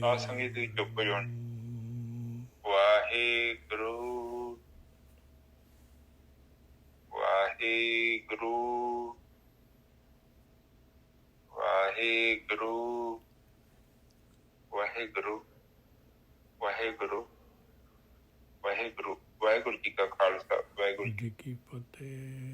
ਆ ਸੰਗੀਤ ਦੀ ਚੁੱਪ ਜਾਣ। ਵਾਹਿਗੁਰੂ ਵਾਹਿਗੁਰੂ ਵਾਹਿਗੁਰੂ ਵਾਹਿਗੁਰੂ ਵਾਹਿਗੁਰੂ ਵਾਹਿਗੁਰੂ। ਵਾਹਿਗੁਰੂ ਜੀ ਕਾ ਖਾਲਸਾ, ਵਾਹਿਗੁਰੂ ਜੀ ਕੀ ਫਤਿਹ।